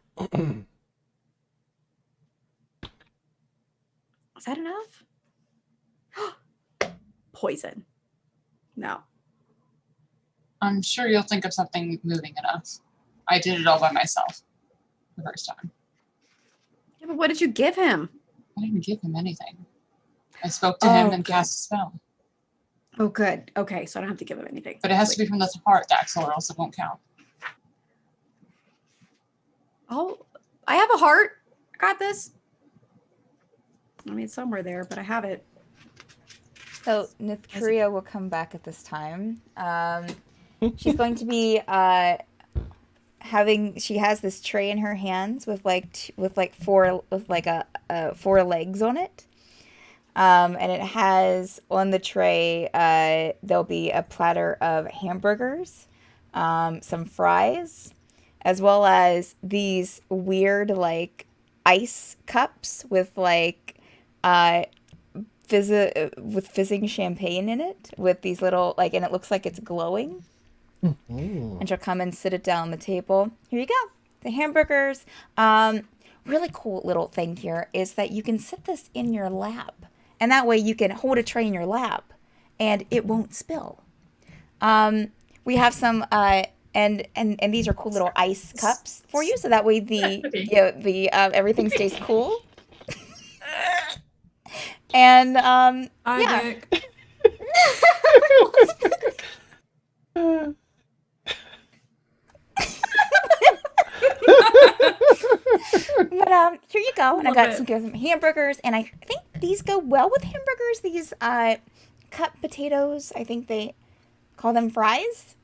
that enough? Poison. No. I'm sure you'll think of something moving enough. I did it all by myself the first time. Yeah, but what did you give him? I didn't give him anything. I spoke to him and good. cast a spell. Oh, good. Okay, so I don't have to give him anything. But it has to be from the heart, Daxel, or else it won't count. Oh, I have a heart. I got this. I mean, it's somewhere there, but I have it. So Nithcria will come back at this time. She's going to be she has this tray in her hands with four legs on it. And it has on the tray, there'll be a platter of hamburgers, some fries, as well as these weird ice cups with fizzing champagne in it, with these little and it looks like it's glowing. And she'll come and sit it down on the table. Here you go, the hamburgers. Really cool little thing here is that you can sit this in your lap, and that way you can hold a tray in your lap and it won't spill. We have some and these are cool little ice cups for you, so that way the everything stays cool. And yeah. But here you go, and I got some hamburgers, and I think these go well with hamburgers. These cut potatoes, I think they call them fries.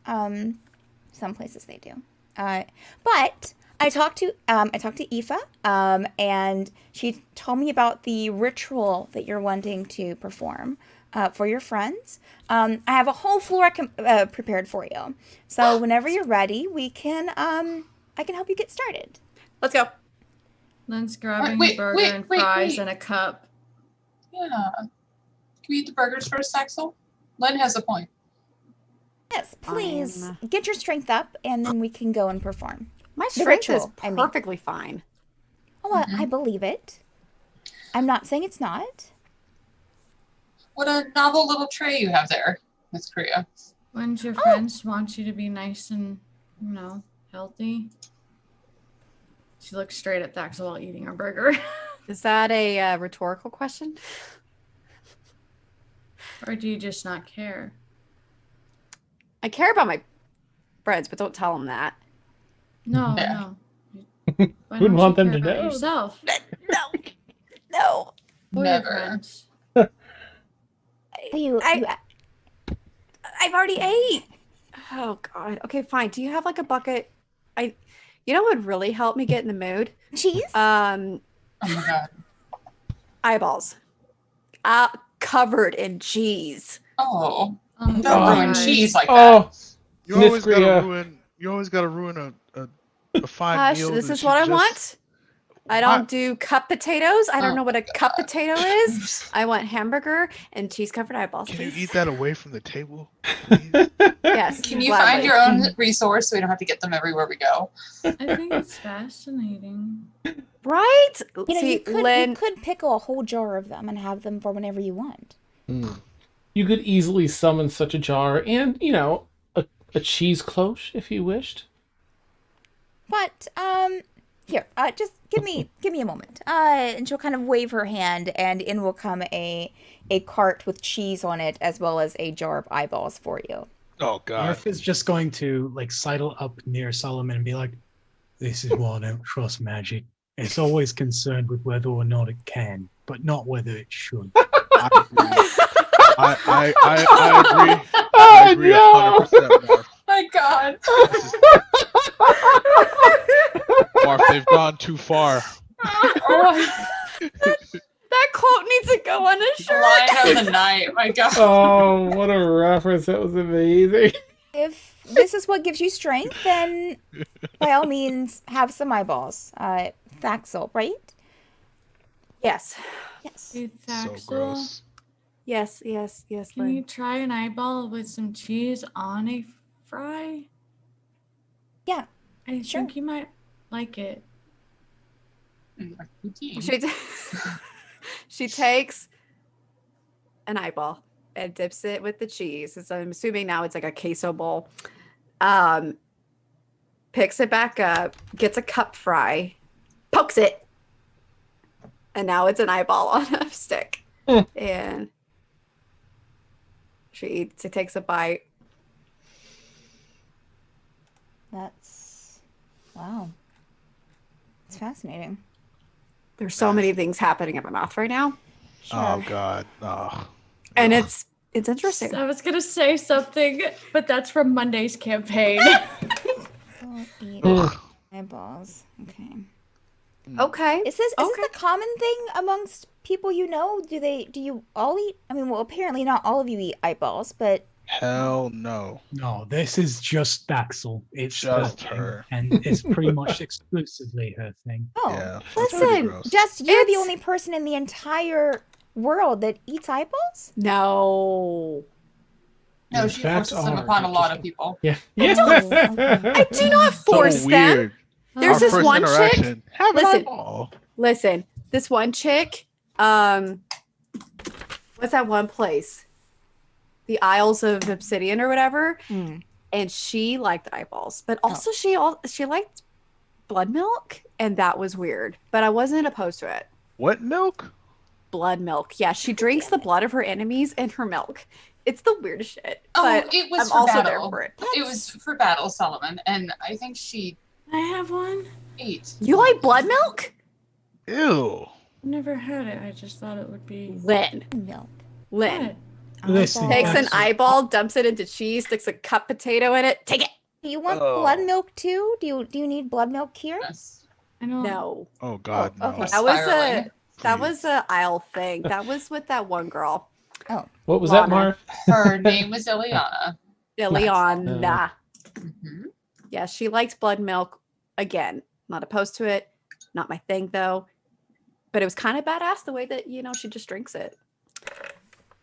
Some places they do. But I talked to Aoife, and she told me about the ritual that you're wanting to perform for your friends. I have a whole floor prepared for you. So whenever you're ready, we can I can help you get started. Let's go. Lynn's grabbing Wait, a burger wait, and wait, fries wait. and a cup. Yeah. Can we eat the burgers first, Axel? Lynn has a point. Yes, please Fine. get your strength up, and then we can go and perform. My The strength is ritual, I mean. perfectly fine. Oh, I believe it. I'm not saying it's not. What a novel little tray you have there, Nithcria. When's your friends want you to be nice and, healthy? She looks straight at Thaxel while eating her burger. Is that a rhetorical question? Or do you just not care? I care about my friends, but don't tell them that. No, Yeah. no. Why Wouldn't don't want you them care to about know. yourself? No. Or your Never. friends. I've already ate. Oh God. Okay, fine. Do you have like a bucket? You know what would really help me get in the mood? Cheese? Oh my god. Eyeballs. Covered in cheese. Oh, Oh, don't ruin gosh. cheese like Oh, that. You always gotta Nithcria. ruin. You always gotta ruin a fine Hush, meal. this that is you what I just- want. I don't do cup potatoes. I don't Oh know what a my cup God. potato is. I want hamburger and cheese covered eyeballs. Can you please. eat that away from the table, please? Yes. Can you gladly. find your own resource so we don't have to get them everywhere we go? I think it's fascinating. Right? See, You Lynn, could pickle a whole jar of them and have them for whenever you want. You could easily summon such a jar and, a cheese cloche if you wished. But here, just give me a moment. And she'll kind of wave her hand, and in will come a cart with cheese on it, as well as a jar of eyeballs for you. Oh God. Marf is just going to like sidle up near Solomon and be like, "This is why I don't trust magic. It's always concerned with whether or not it can, but not whether it should." I agree. I agree no. 100%, Marv. My god. This is- Marv, they've gone too far. that quote needs to go on a shirt. Lion of the night. My god. Oh, what a reference. That was amazing. If this is what gives you strength, then by all means, have some eyeballs. Thaxel, right? Yes. Yes. Dude, So Thaxel, gross. Yes, can you Lynn. try an eyeball with some cheese on a fry? Yeah. I Sure. think you might like it. She takes an eyeball and dips it with the cheese. So I'm assuming now it's like a queso bowl. Picks it back up, gets a cup fry, pokes it, and now it's an eyeball on a stick. And she takes a bite. That's wow. It's fascinating. There's so many things happening in my mouth right now, Oh Sure. God. Oh. and it's interesting. I was gonna say something, but that's from Monday's campaign. We'll eat Ugh. eyeballs. Okay. Okay. Is this Okay. a common thing amongst people you know? Do you all eat? I mean, well, apparently not all of you eat eyeballs, but Hell no. No, this is just Daxel. It's Just thing, her. and it's pretty much exclusively her thing. oh, Yeah. that's pretty Listen, gross. just you're the It's- only person in the entire world that eats eyeballs? No. No, In she fact, forces them are upon a lot of interesting. people. Yeah. I do not force so them. weird. There's Our this first one chick. interaction. Have an Listen. eyeball. Listen, this one chick, what's that one place? The Isles of Obsidian or whatever. Hmm. And she liked eyeballs, but also she liked blood milk, and that was weird. But I wasn't opposed to it. What milk? Blood milk. Yeah, she drinks the blood of her enemies in her milk. It's the weirdest shit. Oh, but it was I'm for also battle. there for it. It was for battle, Solomon, and I think she I have one. ate. You like blood milk? Ew. Never had it. I just thought it would be. Lynn. Milk. Lynn. What? Listen, Takes an Daxel, eyeball, dumps it into cheese, sticks a cup potato in it. Take it. Do you want blood milk too? Do you need blood milk here? Yes. I don't. No, Oh God, Oh, no. okay. that was Please. a aisle thing. That was with that one girl, Oh, What was that, Lana. Marv? Her name was Ileana. Ileana. Mhm. Yeah, she liked blood milk. Again, not opposed to it. Not my thing though. But it was kind of badass the way that she just drinks it.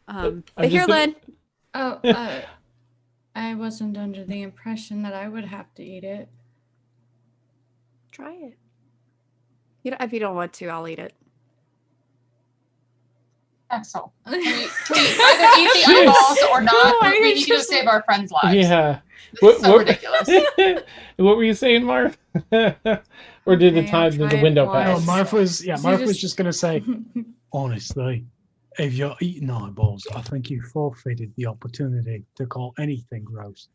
I'm But here, just gonna- Lynn. Oh, I wasn't under the impression that I would have to eat it. Try it. If you don't want to, I'll eat it. Axel. Can we either eat the eyeballs or not? No, We need to save our friends' lives. Yeah. This is so ridiculous. What were you saying, Marv? Or did the Okay, time I'll the try window it, pass? No, boys. Marv was just- just going to say, honestly, if you're eating eyeballs, I think you forfeited the opportunity to call anything gross.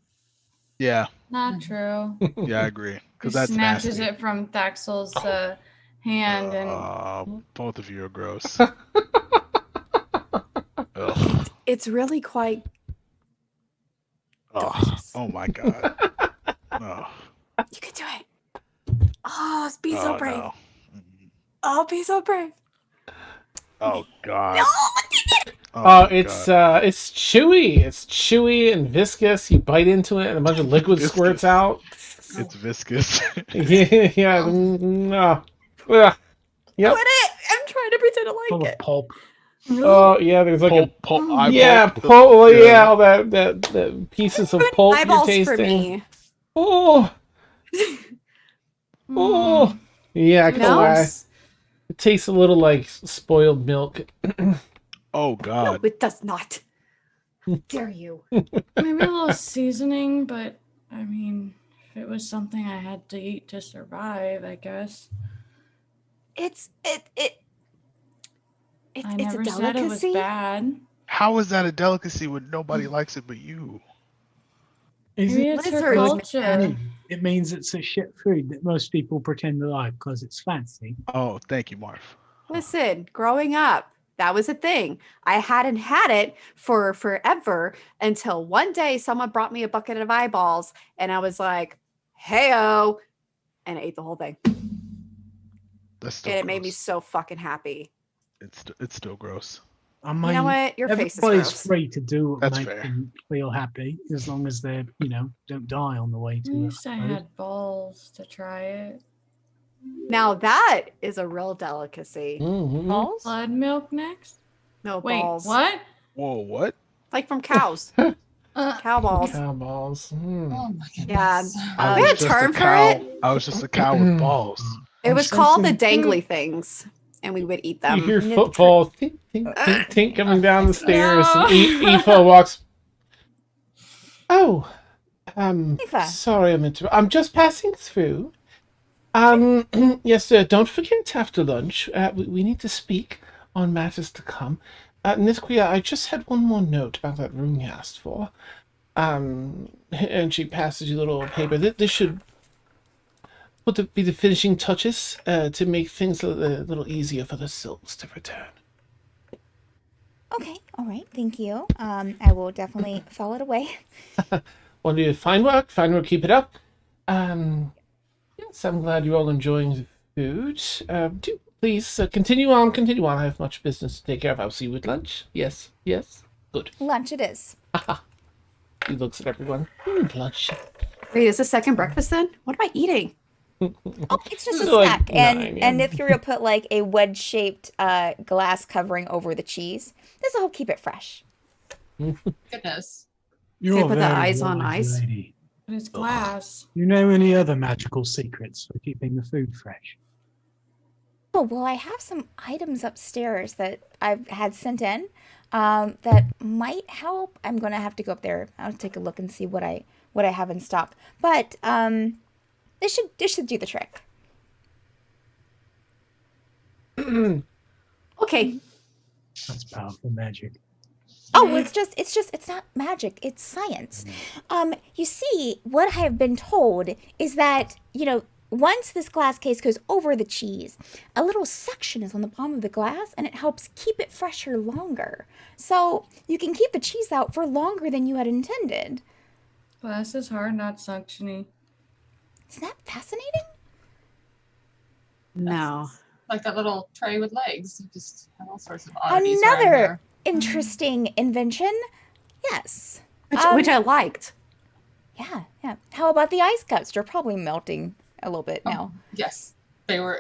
Yeah, Not true. yeah, I agree. He Because that's snatches nasty. it from Thaxel's hand and Both of you are gross. Ugh. It's really quite Oh, delicious. oh my God. Oh, You can do it. Oh, be so oh, brave. no. Mm. Oh, be so brave. Oh God. No, Oh, my it's God. it's chewy. It's chewy and viscous. You bite into it, and a bunch of liquid Viscous. squirts out. It's viscous. Yeah, yeah. No. Ugh. Yep. Quit it. I'm trying to pretend to Full like of it. pulp. Oh, yeah. There's like Pulp, a pulp, eye yeah, pulp. pulp. Yeah. Yeah, all that pieces of pulp you're Eyeballs tasting. for me. Oh, Mm. oh. Yeah, I can't No? lie. It tastes a little like spoiled milk. Oh No, God. it does not. How dare you? Maybe a little seasoning, but I mean, if it was something I had to eat to survive, I guess. It's I a never said it was delicacy. bad. How is that a delicacy when nobody likes it but you? Is Maybe it? it's her lizards, culture. man. It means it's a shit food that most people pretend to like because it's fancy. Oh, thank you, Marv. Listen, growing up, that was a thing. I hadn't had it for forever until one day someone brought me a bucket of eyeballs and I was like, hey-o, and I ate the whole thing. That's still And it made me gross. so fucking happy. It's still gross. I mean, You know what? Your face is everybody's gross. free to do what That's makes fair. them feel happy, as long as they, don't die on the way At to it. least I had balls to try it. Now that is a real delicacy. Mhm. balls? Blood milk next? No Wait, balls. what? Whoa, what? Like from cows. Uh, Cow balls. Cow balls. Mm. Oh my Yeah. goodness. We had a term for it. I was just a cow with balls. It I'm was called the sensing- dangly things, and we would eat You them. hear Nithcria. footfall tink, tink, tink, tink coming down the stairs, No. and Aoife walks. Oh, Aoife. sorry, I'm just passing through. Yes, sir. Don't forget after lunch. We need to speak on matters to come. Nithcria, I just had one more note about that room you asked for. And she passes you a little paper. This should be the finishing touches to make things a little easier for the souls to return. Okay, all right, thank you. I will definitely file it away. Well, you fine work. Fine work. Keep it up. Yes, I'm glad you're all enjoying the food. Do please continue on. Continue on. I have much business to take care of. I'll see you at lunch. Yes. Yes. Good. Lunch it is. He looks at everyone. Lunch. Wait, is this second breakfast then? What am I eating? Oh, it's just a This is like snack. And 9, and yeah. if you're gonna put like a wedge-shaped glass covering over the cheese, this will help keep it fresh. Goodness. You're put the very eyes on wise, ice? lady. but it's glass. You know any other magical secrets for keeping the food fresh? Oh, well, I have some items upstairs that I've had sent in that might help. I'm gonna have to go up there. I'll take a look and see what I have in stock. But this should do the trick. Okay. That's powerful magic. Oh, it's not magic, it's science. You see, what I have been told is that, once this glass case goes over the cheese, a little suction is on the bottom of the glass and it helps keep it fresher longer. So you can keep the cheese out for longer than you had intended. Bless his heart, not suctiony. Isn't that fascinating? No. Like that little tray with legs. You just have all sorts of oddities around Another here. interesting invention. Yes. Which I liked. Yeah, yeah. How about the ice cups? They're probably melting a little bit Oh, now. yes, they were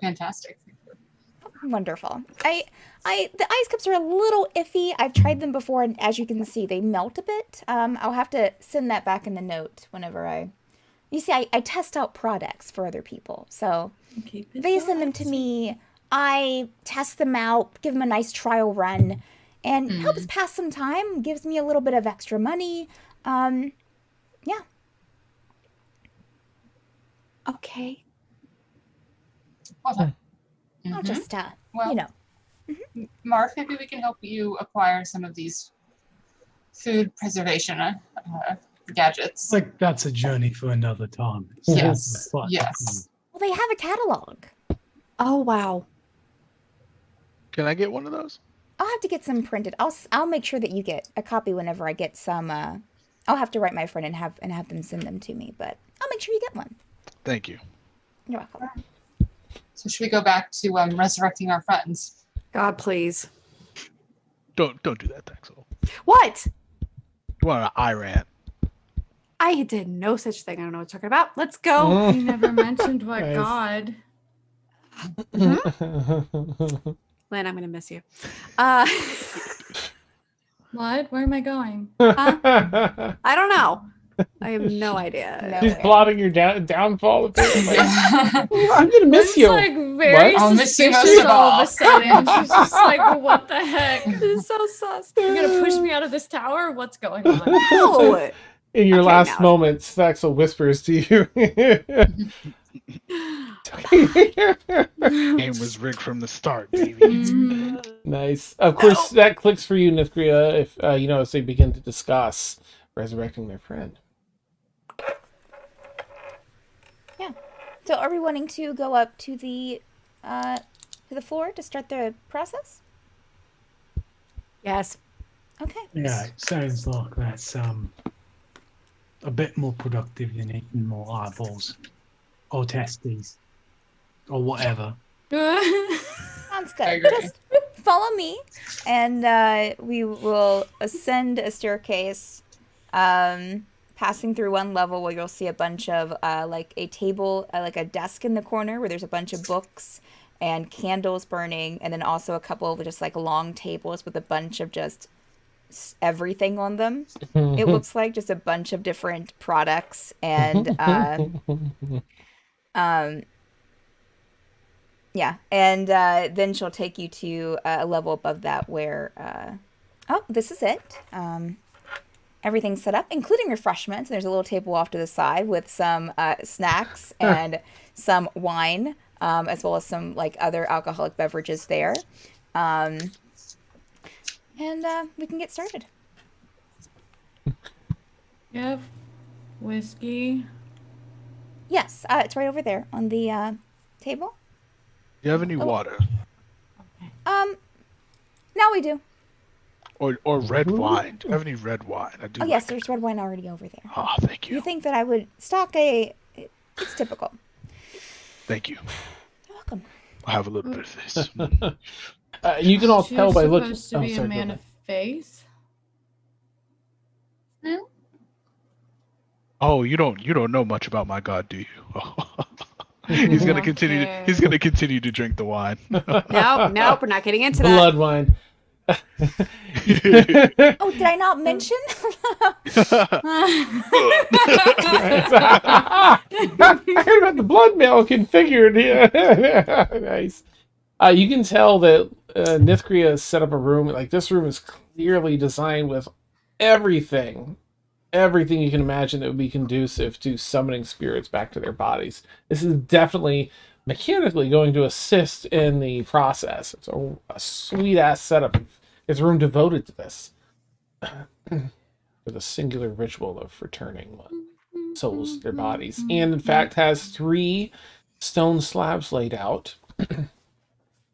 fantastic. Wonderful. The ice cups are a little iffy. I've tried them before, and as you can see, they melt a bit. I'll have to send that back in the note whenever you see, I test out products for other people. So they send them to me. I test them out, give them a nice trial run, and helps pass some time. Gives me a little bit of extra money. Yeah. Okay. Well, I'll just, Well, you know. Mark, maybe we can help you acquire some of these food preservation gadgets. It's like that's a journey for another time. Yes, But, yes. Well, they have a catalog. Oh, wow. Can I get one of those? I'll have to get some printed. I'll make sure that you get a copy whenever I get some. I'll have to write my friend and have them send them to me, but I'll make sure you get one. Thank you. You're welcome. So should we go back to resurrecting our friends? God, please. Don't do that, Daxel. What? You want an Iran? I did no such thing. I don't know what you're talking about. Let's go. You never mentioned what Nice. god. Lynn, I'm going to miss you. What? Where am I going? I don't know. I have no idea. No She's way. plotting your downfall. Apparently. I'm gonna miss It's you. like very I'll miss you most suspicious of all all. of a sudden. She's just like, what the heck? This is so sus. You're gonna push me out of this tower? What's going on? No. In your Okay, last now. moments, Thaxel whispers to you. Game was rigged from the start, baby. Mhm. Nice. Of course, that clicks for you, Nithcria, if as they begin to discuss resurrecting their friend. So, are we wanting to go up to the floor to start the process? Yes. Okay. Yeah, it sounds like that's a bit more productive than eating more eyeballs or testes or whatever. Sounds I good. agree. Just follow me, and we will ascend a staircase, passing through one level where you'll see a bunch of like a table, like a desk in the corner where there's a bunch of books and candles burning, and then also a couple of just like long tables with a bunch of just everything on them. It looks like just a bunch of different products, and yeah, and then she'll take you to a level above that where oh, this is it. Everything's set up, including refreshments. There's a little table off to the side with some snacks and some wine, as well as some like other alcoholic beverages there. And we can get started. Yep. Whiskey. Yes, it's right over there on the table. Do you have any water? Now we do. Or red wine? Do you have any red wine? I do. Oh yes, like there's red wine already over there. it. Oh, thank you. You think that I would stock a? It's typical. Thank you. You're welcome. I'll have a little bit of this. You can all She tell was by looking. supposed to be a man of faith. Oh, you don't know much about my god, do you? He's gonna continue. Okay. He's gonna continue to drink the wine. Nope, we're not getting into that. Blood wine. Oh, did I not mention? I heard about the blood milk configured. Yeah. Nice. You can tell that Nithcria has set up a room. Like, this room is clearly designed with everything you can imagine that would be conducive to summoning spirits back to their bodies. This is definitely mechanically going to assist in the process. It's a sweet ass setup. It's a room devoted to this. For the singular ritual of returning souls to their bodies. And in fact has 3 stone slabs laid out in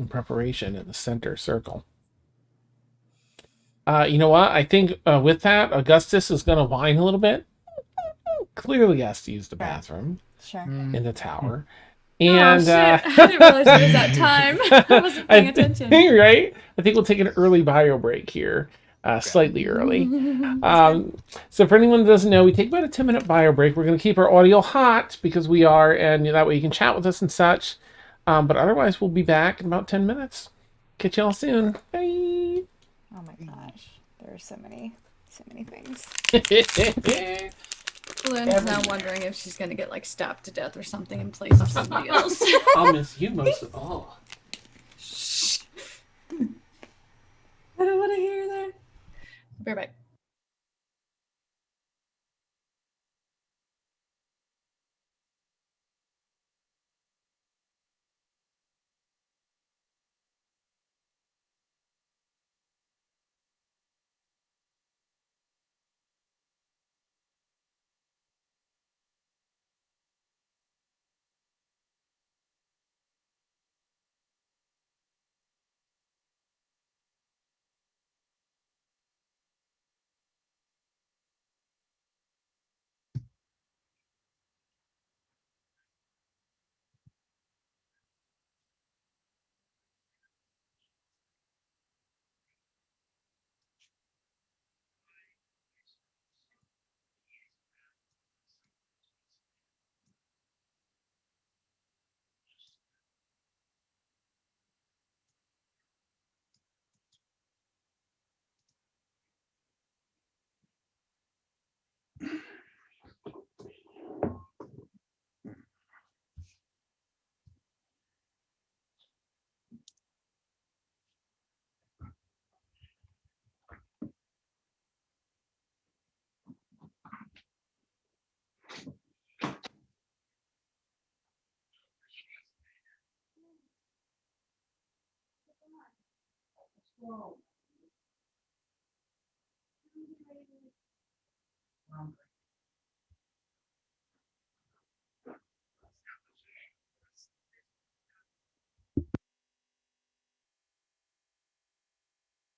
preparation in the center circle. You know what? I think with that, Augustus is going to whine a little bit. Clearly has to use the bathroom Sure. in the tower. Oh And shit! I didn't realize it was that time. I wasn't paying attention. Right? I think we'll take an early bio break here, slightly early. So for anyone that doesn't know, we take about a 10-minute bio break. We're going to keep our audio hot because we are, and that way you can chat with us and such. But otherwise, we'll be back in about 10 minutes. Catch y'all soon. Bye. Oh my gosh, there are so many things. Lynn's now wondering if she's gonna get like stabbed to death or something in place of somebody else. I'll miss you most of all. Shh. I don't want to hear that. Be right back.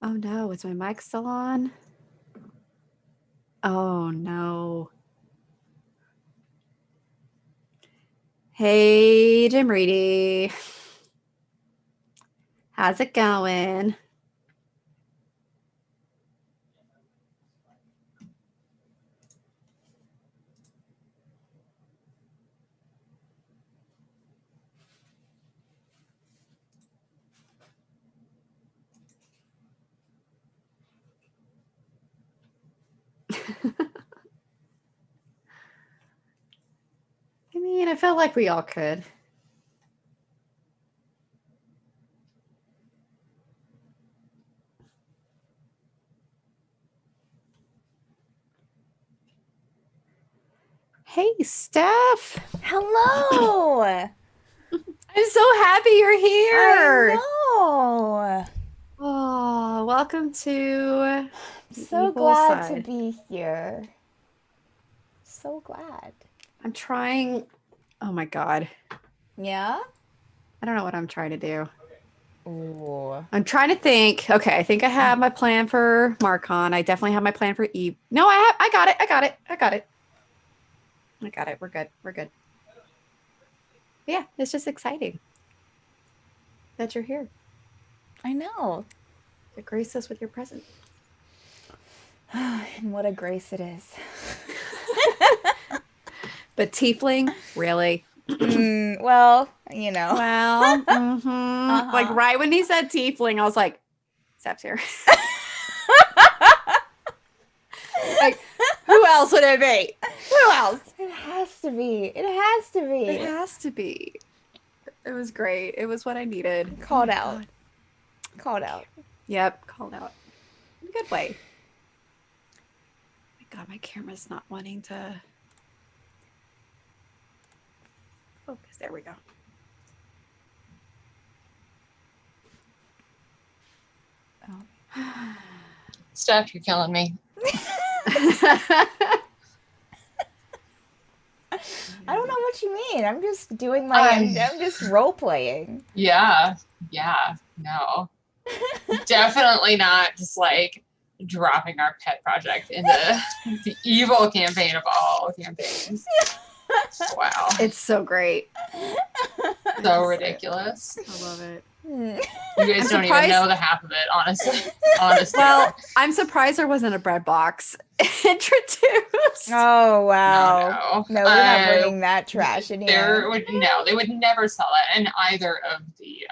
Oh no, is my mic still on? Oh no. Hey, Jim Reedy. How's it going? I mean, I felt like we all could. Hey, Steph. Hello. I'm so happy you're here. I know. Oh, welcome to the So evil glad to side. be here. So glad. I'm trying. Oh my God. Yeah? I don't know what I'm trying to do. Ooh. I'm trying to think. Okay, I think I have my plan for Marcon. I definitely have my plan for Eve. No, I got it. We're good. Yeah, it's just exciting that you're here I know. to grace us with your presence. And what a grace it is. But Tiefling, really? Well, you know. Well, like right when he said Tiefling, I was like, Steph's here. Like, who else would it be? Who else? It has to be. It has to be. It has to be. It was great. It was what I needed. Called Oh my out. God. Called out. Yep, called out. In a good way. Oh my God, my camera's not wanting to focus. There we go. Oh. Steph, you're killing me. I don't know what you mean. I'm just doing my. I'm just role playing. Yeah, no. Definitely not just like dropping our pet project into the evil campaign of all campaigns. Wow. It's so great. So ridiculous. I love it. You guys I'm don't even surprised- know the half of it, honestly. Honestly. Well, I'm surprised there wasn't a bread box introduced. Oh wow! No. No, we're not bringing that trash in here. They would never sell that in either of the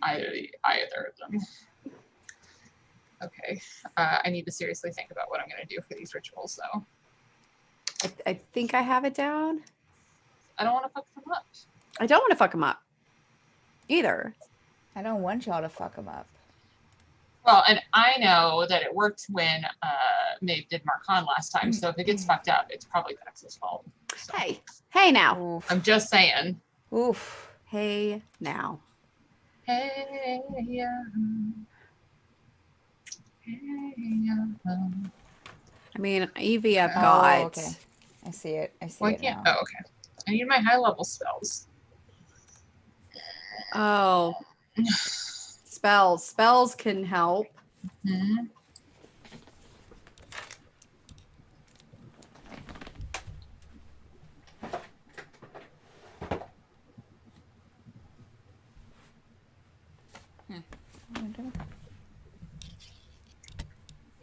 either of them. Okay, I need to seriously think about what I'm going to do for these rituals, though. I think I have it down. I don't want to fuck them up. I don't want to fuck them up either. I don't want y'all to fuck them up. Well, and I know that it worked when Maeve did Marcon last time, so if it gets fucked up, it's probably Vex's fault. So, Hey now. Oof. I'm just saying. Oof. Hey now. Hey, I mean, Evie, I've Oh, got. okay. I see it. I see Why it can't? now. Oh, okay. I need my high level spells. Oh. Spells. Spells can help. Hmm.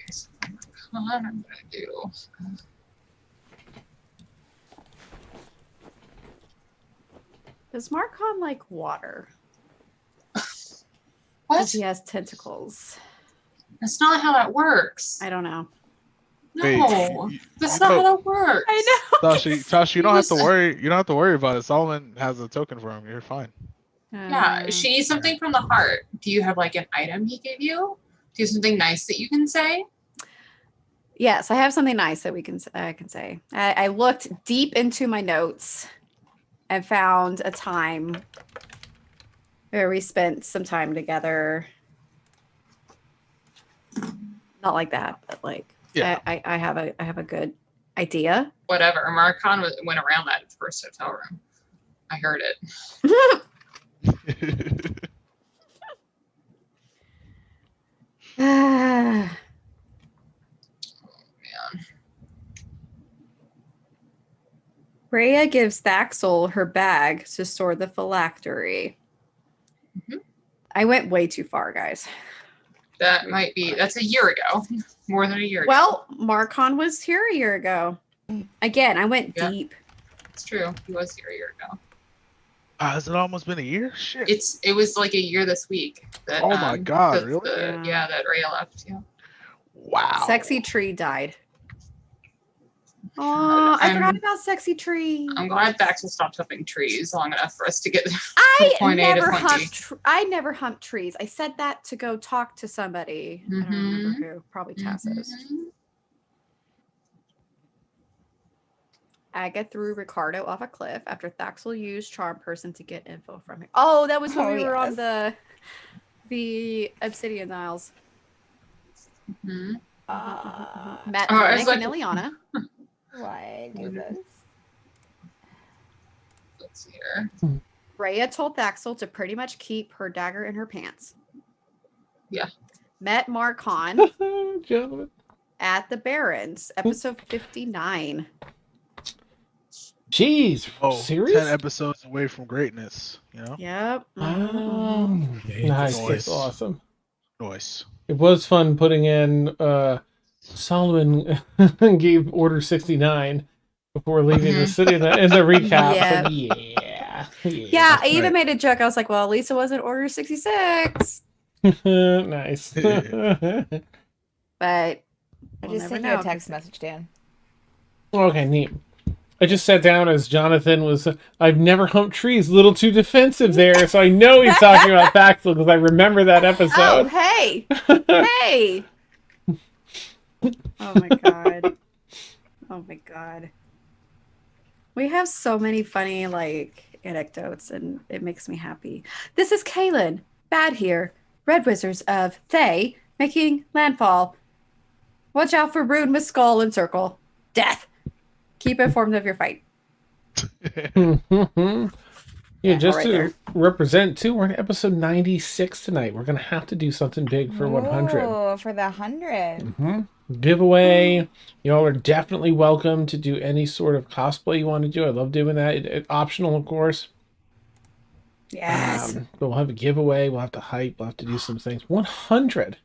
So what I'm gonna do. Does Marcon like water? What? Because he has tentacles. That's not how that works. I don't know. No, Wait, that's not how that works. I know. Tasha, you don't have to Listen. worry. You don't have to worry about it. Solomon has a token for him. You're fine. Yeah, she needs something from the heart. Do you have like an item he gave you? Do you have something nice that you can say? Yes, I have something nice that I can say. I looked deep into my notes and found a time where we spent some time together. Not like that, but like Yeah. I have a good idea. Whatever. Marcon went around that first hotel room. I heard it. Man. Rhea gives Thaxel her bag to store the phylactery. Mhm. I went way too far, guys. That might be. That's a year ago. More than a year ago. Well, Marcon was here a year ago. Again, I went Yeah. deep. It's true. He was here a year ago. Has it almost been a year? Shit. It was like a year this week. That, Oh my God, that really? Yeah. that Rhea left. Yeah. Wow. Sexy Tree died. Oh, I forgot about Sexy Tree. I'm glad Thaxel stopped humping trees long enough for us to get I point A to never point B. humped trees. I said that to go talk to somebody. I don't remember who. Probably Tassos. Mhm. Aga threw Ricardo off a cliff after Thaxel used Charm Person to get info from him. Oh, that was when Oh, we were on yes. the Obsidian Isles. Mhm. Met Oh, I was Nick like- and Ileana. Why do this? Let's see here. Rhea told Thaxel to pretty much keep her dagger in her pants. Yeah. Met Marcon Gentlemen. at the Barrens, episode 59. Jeez, Oh, serious? 10 episodes away from greatness. You know? Yep. Nice. Nice. That's awesome. Nice. It was fun putting in Solomon gave Order 69 before leaving the city in the recap. Yeah. So, yeah. Yeah, I even made a joke. I was like, well, at least it wasn't Order 66. Nice. But I we'll just never sent you a know. text message, Dan. Okay, neat. I just sat down as Jonathan was. I've never humped trees. A little too defensive there, so I know he's talking about Thaxel because I remember that Oh, episode. hey. Hey. Oh, my God. Oh, my God. We have so many funny, like, anecdotes, and it makes me happy. This is Kaylin. Bad here. Red Wizards of Thay making landfall. Watch out for Rune with Skull and Circle. Death. Keep informed of your fight. Yeah, just right to there. represent too, we're on episode 96 tonight. We're gonna have to do something big for 100. Ooh, for the 100. Mm-hmm. Giveaway. Y'all are definitely welcome to do any sort of cosplay you want to do. I love doing that. Optional, of course. Yes. But we'll have a giveaway. We'll have to hype. We'll have to do some things. 100.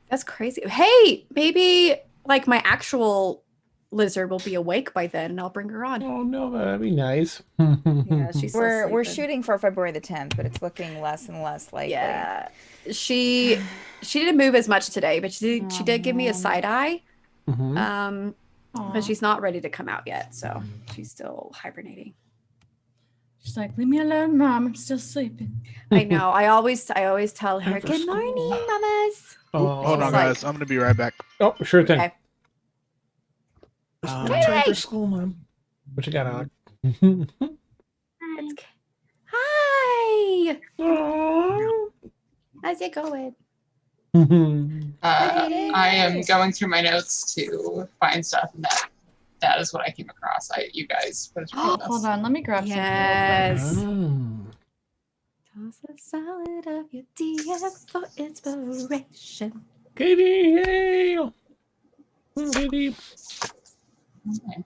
That's crazy. Hey, maybe like my actual lizard will be awake by then and I'll bring her on. Oh no, that'd be nice. Yeah, she's still We're sleeping. shooting for February the 10th, but it's looking less and less likely. Yeah. She didn't move as much today, but she did give me a side eye. Mhm. But she's not ready to come out yet, so she's still hibernating. She's like, leave me alone, Mom. I'm still sleeping. I know. I always tell her, for "Good school." morning, mamas." Oh, Hold on, like- guys. I'm gonna be right back. Oh, sure thing. Okay. Time for school, Mom. What you got, Alec? Hi. Oh. How's it going? I am going through my notes to find stuff, and that is what I came across. You guys, what is your Hold on, let me grab Yes. Oh. Toss a salad of your DX for inspiration. Katie, hey! Katie. something?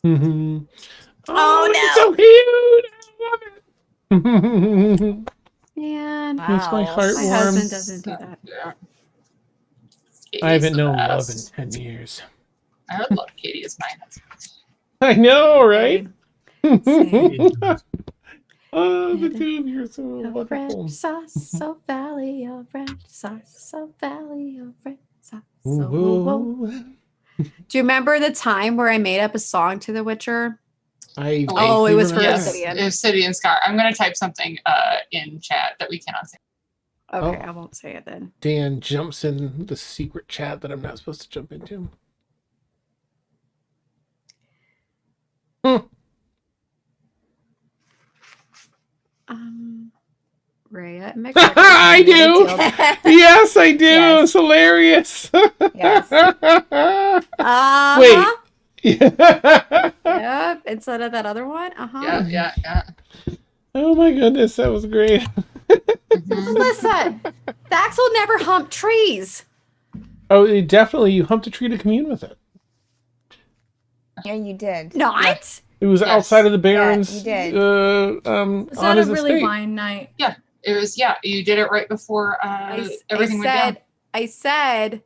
Mm-hmm. Oh, it's so cute! I love it! Man, Makes my heart my warm. husband doesn't do that. Yeah. I haven't Katie's the known love in best. 10 years. I would love Katie as my husband. I know, right? Same. Oh, the two of you are so A wonderful. French sauce, so valley of French sauce, so valley of French sauce. So Ooh. Do you remember the time where I made up a song to The Witcher? I it was remember for that. Obsidian. Obsidian Scar. I'm going to type something in chat that we cannot say. Okay, Oh. I won't say it then. Dan jumps in the secret chat that I'm not supposed to jump into. Rhea and I do. Yes, I do. Yes. It's hilarious. Yes. Wait. Yep, instead of that other one. Yeah. Oh my goodness, that was great. Mhm. Listen, Thaxel never humped trees. Oh, definitely. You humped a tree to commune with it. Yeah, you did. Not. It was Yes. outside of the Baron's. you did. Was on that his a really estate. wine night? It was, you did it right before everything went down. I said,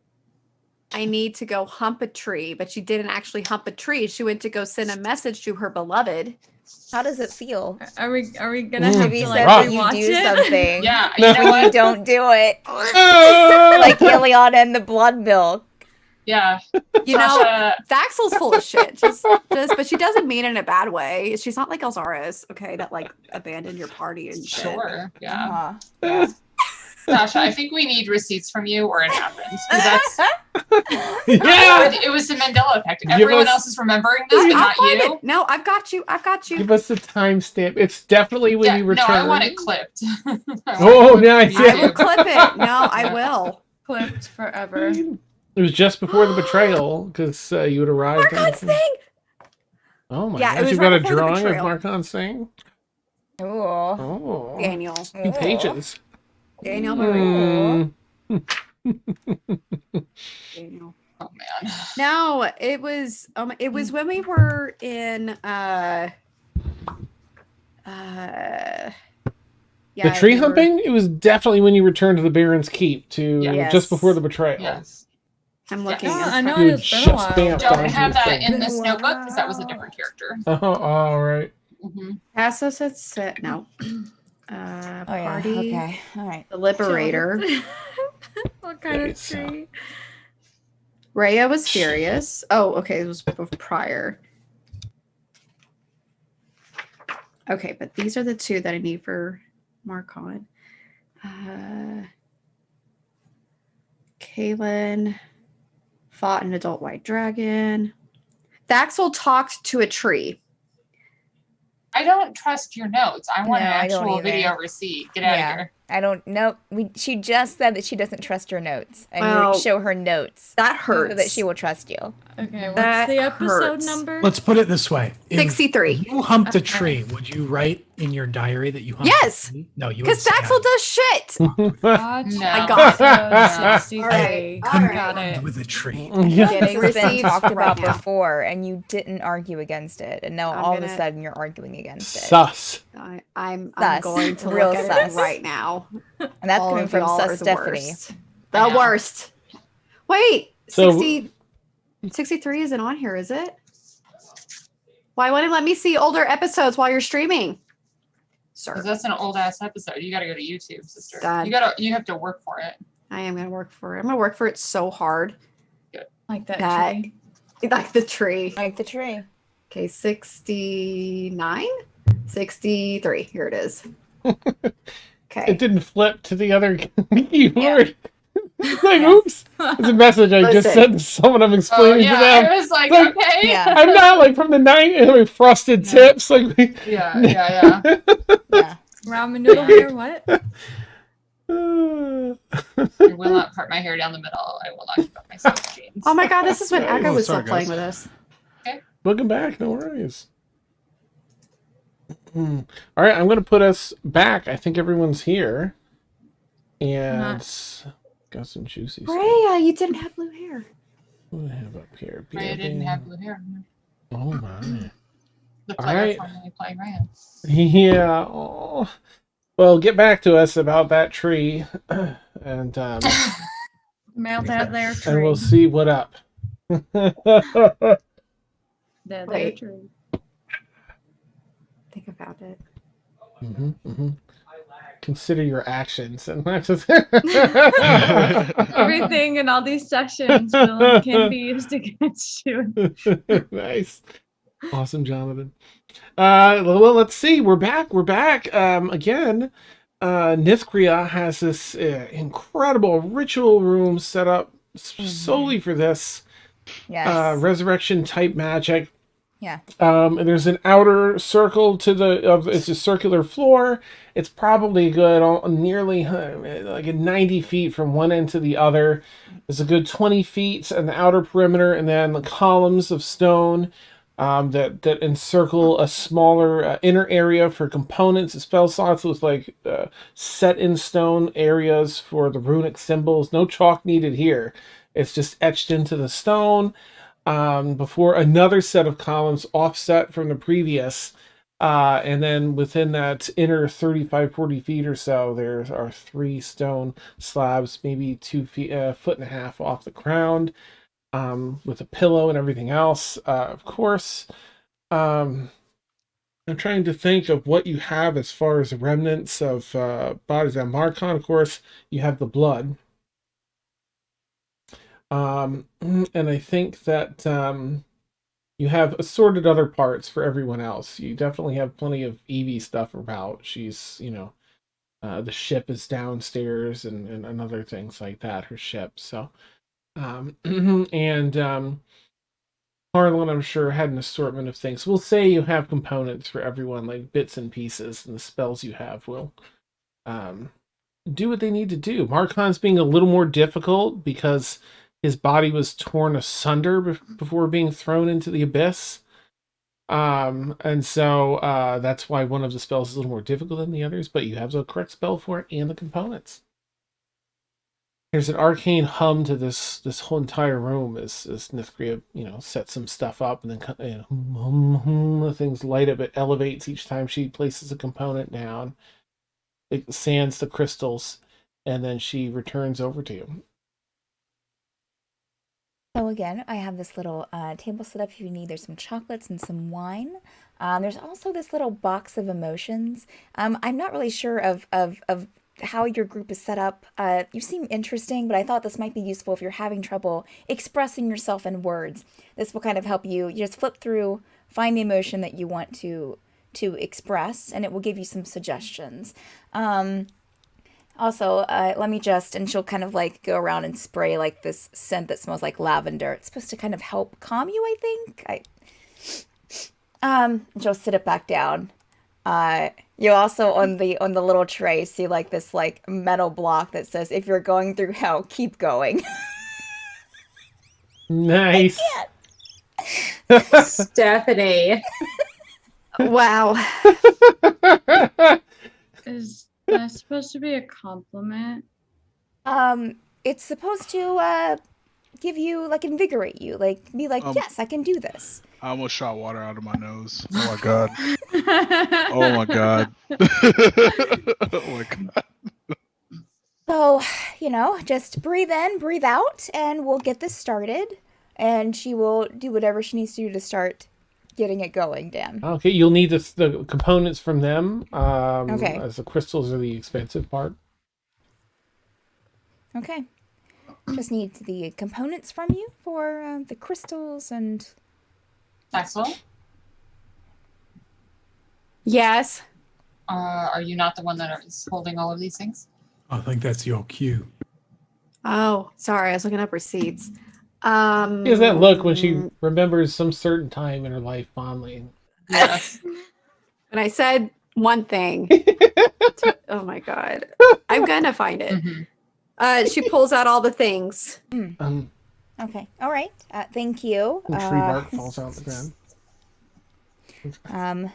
I need to go hump a tree, but she didn't actually hump a tree. She went to go send a message to her beloved. How does it feel? Are we gonna Mm, have Maybe to said like rough. that you rewatch do it? something. Yeah, No. you know You what? don't do it. Oh! Like Ileana and the Blood Milk. Yeah. You know, Sasha, Thaxel's full of shit. Just, but she doesn't mean it in a bad way. She's not like Elzaris, okay, that like abandoned your party and shit. sure. Yeah. Uh-huh. Yeah. Sasha, I think we need receipts from you or it happened. 'Cause that's Yeah! it was the Mandela effect. Give Everyone us- else is remembering this, but I'll not find you. it. No, I've got you. I've got you. Give us the timestamp. It's definitely when Yeah, you no, return. I want it clipped. I want Oh, it clipped nice. from I will YouTube. clip it. No, I will. Clipped forever. It was just before the betrayal because you had arrived. Marcon's thing. Oh my Yeah, it gosh, was you've right got a before the drawing of betrayal. Marcon's thing? Ooh. Oh. Daniel. 2 pages. Daniel Marie. Hmm. Daniel. Oh man. No, it was when we were in yeah, The tree we were- humping? It was definitely when you returned to the Baron's Keep to Yes. just before the betrayal. Yes. I'm looking. Oh, I'm I know trying- You it's been a just while. bamfed Don't onto have the that thing. in this notebook because that was a different character. Oh, all right. Mm-hmm. Pass us at set. No. Oh, yeah. Party. Okay. All right. The Liberator. What kind Okay, of so- tree? Rhea was furious. Oh, okay. It was prior. Okay, but these are the two that I need for Marcon. Kaylin fought an adult white dragon. Thaxel talked to a tree. I don't trust your notes. I want No, an I don't actual either. video receipt. Get out Yeah. of here. I don't know. She just said that she doesn't trust your notes. And Well, you show her notes That so hurts. that she will trust you. Okay, what's That the episode hurts. number? Let's put it this way. If 63. you humped a Okay. tree, would you write in your diary that you humped Yes, a tree? No, you would because say Saxel I does shit. Gotcha. No. I got it. Episode No. 63. All right. Got humped it. with a tree. Yeah. Getting This has been receipts talked right about now. before, and you didn't argue against it, and now I'm all of a gonna- sudden you're arguing against it. Sus. I'm Sus. going to Real look at sus. it right now. And that's All coming of from y'all Sus are the Stephanie. worst. I The know. worst. Wait, So- 63 isn't on here, is it? Why wouldn't it let me see older episodes while you're streaming? Sir, Because that's an old ass episode. You gotta go to YouTube, sister. God. You have to work for it. I am going to work for it. I'm going to work for it so hard. Like that That- tree. Like the tree. Like the tree. Okay, 69? 63. Here it is. It Okay. didn't flip to the other keyboard. Like, Yeah. oops. It's a message I just Listen. sent to someone I'm Oh explaining to yeah, them. I was like, Like- okay. Yeah. I'm not like from the 90s, like frosted No. tips. Like, Yeah. Yeah. Ramen noodle hair, what? I will not part my hair down the middle. I will not give up my skinny jeans. Oh my god, this is when Echo Oh, was sorry, still playing guys. with us. Welcome back, no worries. All right, I'm going to put us back. I think everyone's here. And got some juicy stuff. Rhea, you didn't have blue hair. What do I have up here? Rhea didn't BRB. have blue hair. Oh, my. The All player right. formerly playing Rhea. Yeah. Oh. Well, get back to us about that tree. And Mailed out their and tree. we'll see what up. Their Wait. tree. Think about it. Consider your actions and not just Everything in all these sessions will, can be used against you. Nice. Awesome, Jonathan. Well, let's see. We're back. Again, Nithcria has this incredible ritual room set up solely for this Yes. resurrection type magic. Yeah. And there's an outer circle it's a circular floor. It's probably good nearly like 90 feet from one end to the other. There's a good 20 feet in the outer perimeter, and then the columns of stone that encircle a smaller inner area for components and spell slots with like set in stone areas for the runic symbols. No chalk needed here. It's just etched into the stone. Before another set of columns offset from the previous. And then within that inner 35-40 feet or so, there are 3 stone slabs, maybe 2 feet, foot and a half off the ground, with a pillow and everything else. Of course, I'm trying to think of what you have as far as remnants of bodies. At Marcon, of course, you have the blood. And I think that you have assorted other parts for everyone else. You definitely have plenty of Evie stuff about. She's, the ship is downstairs and other things like that, her ship. So, and Harlan, I'm sure, had an assortment of things. We'll say you have components for everyone, like bits and pieces, and the spells you have will do what they need to do. Marcon's being a little more difficult because his body was torn asunder before being thrown into the abyss. And so that's why one of the spells is a little more difficult than the others, but you have the correct spell for it and the components. There's an arcane hum to this whole entire room as Nithcria, sets some stuff up, and then things light up. It elevates each time she places a component down. It sands the crystals, and then she returns over to you. So again, I have this little table set up if you need. There's some chocolates and some wine. There's also this little box of emotions. I'm not really sure of how your group is set up. You seem interesting, but I thought this might be useful if you're having trouble expressing yourself in words. This will kind of help you. You just flip through, find the emotion that you want to express, and it will give you some suggestions. Also, let me and she'll kind of like go around and spray like this scent that smells like lavender. It's supposed to kind of help calm you, I think. And she'll sit it back down. You also on the little tray see like this like metal block that says, "If you're going through hell, keep going." Nice. Stephanie. Wow. Is that supposed to be a compliment? It's supposed to give you, like, invigorate you, like, be like, yes, I can do this. I almost shot water out of my nose. Oh my god. Oh my god. Oh my god. So, just breathe in, breathe out, and we'll get this started. And she will do whatever she needs to do to start getting it going, Dan. Okay, you'll need the components from them. Okay. As the crystals are the expensive part. Okay. Just need the components from you for the crystals and... Maxwell, Yes. are you not the one that is holding all of these things? I think that's your cue. Oh, sorry. I was looking up receipts. She has that look when she remembers some certain time in her life fondly. Yes. When I said one thing. Oh my god. I'm gonna find it. She pulls out all the things. Okay. All right. Thank you. And tree bark falls out the ground.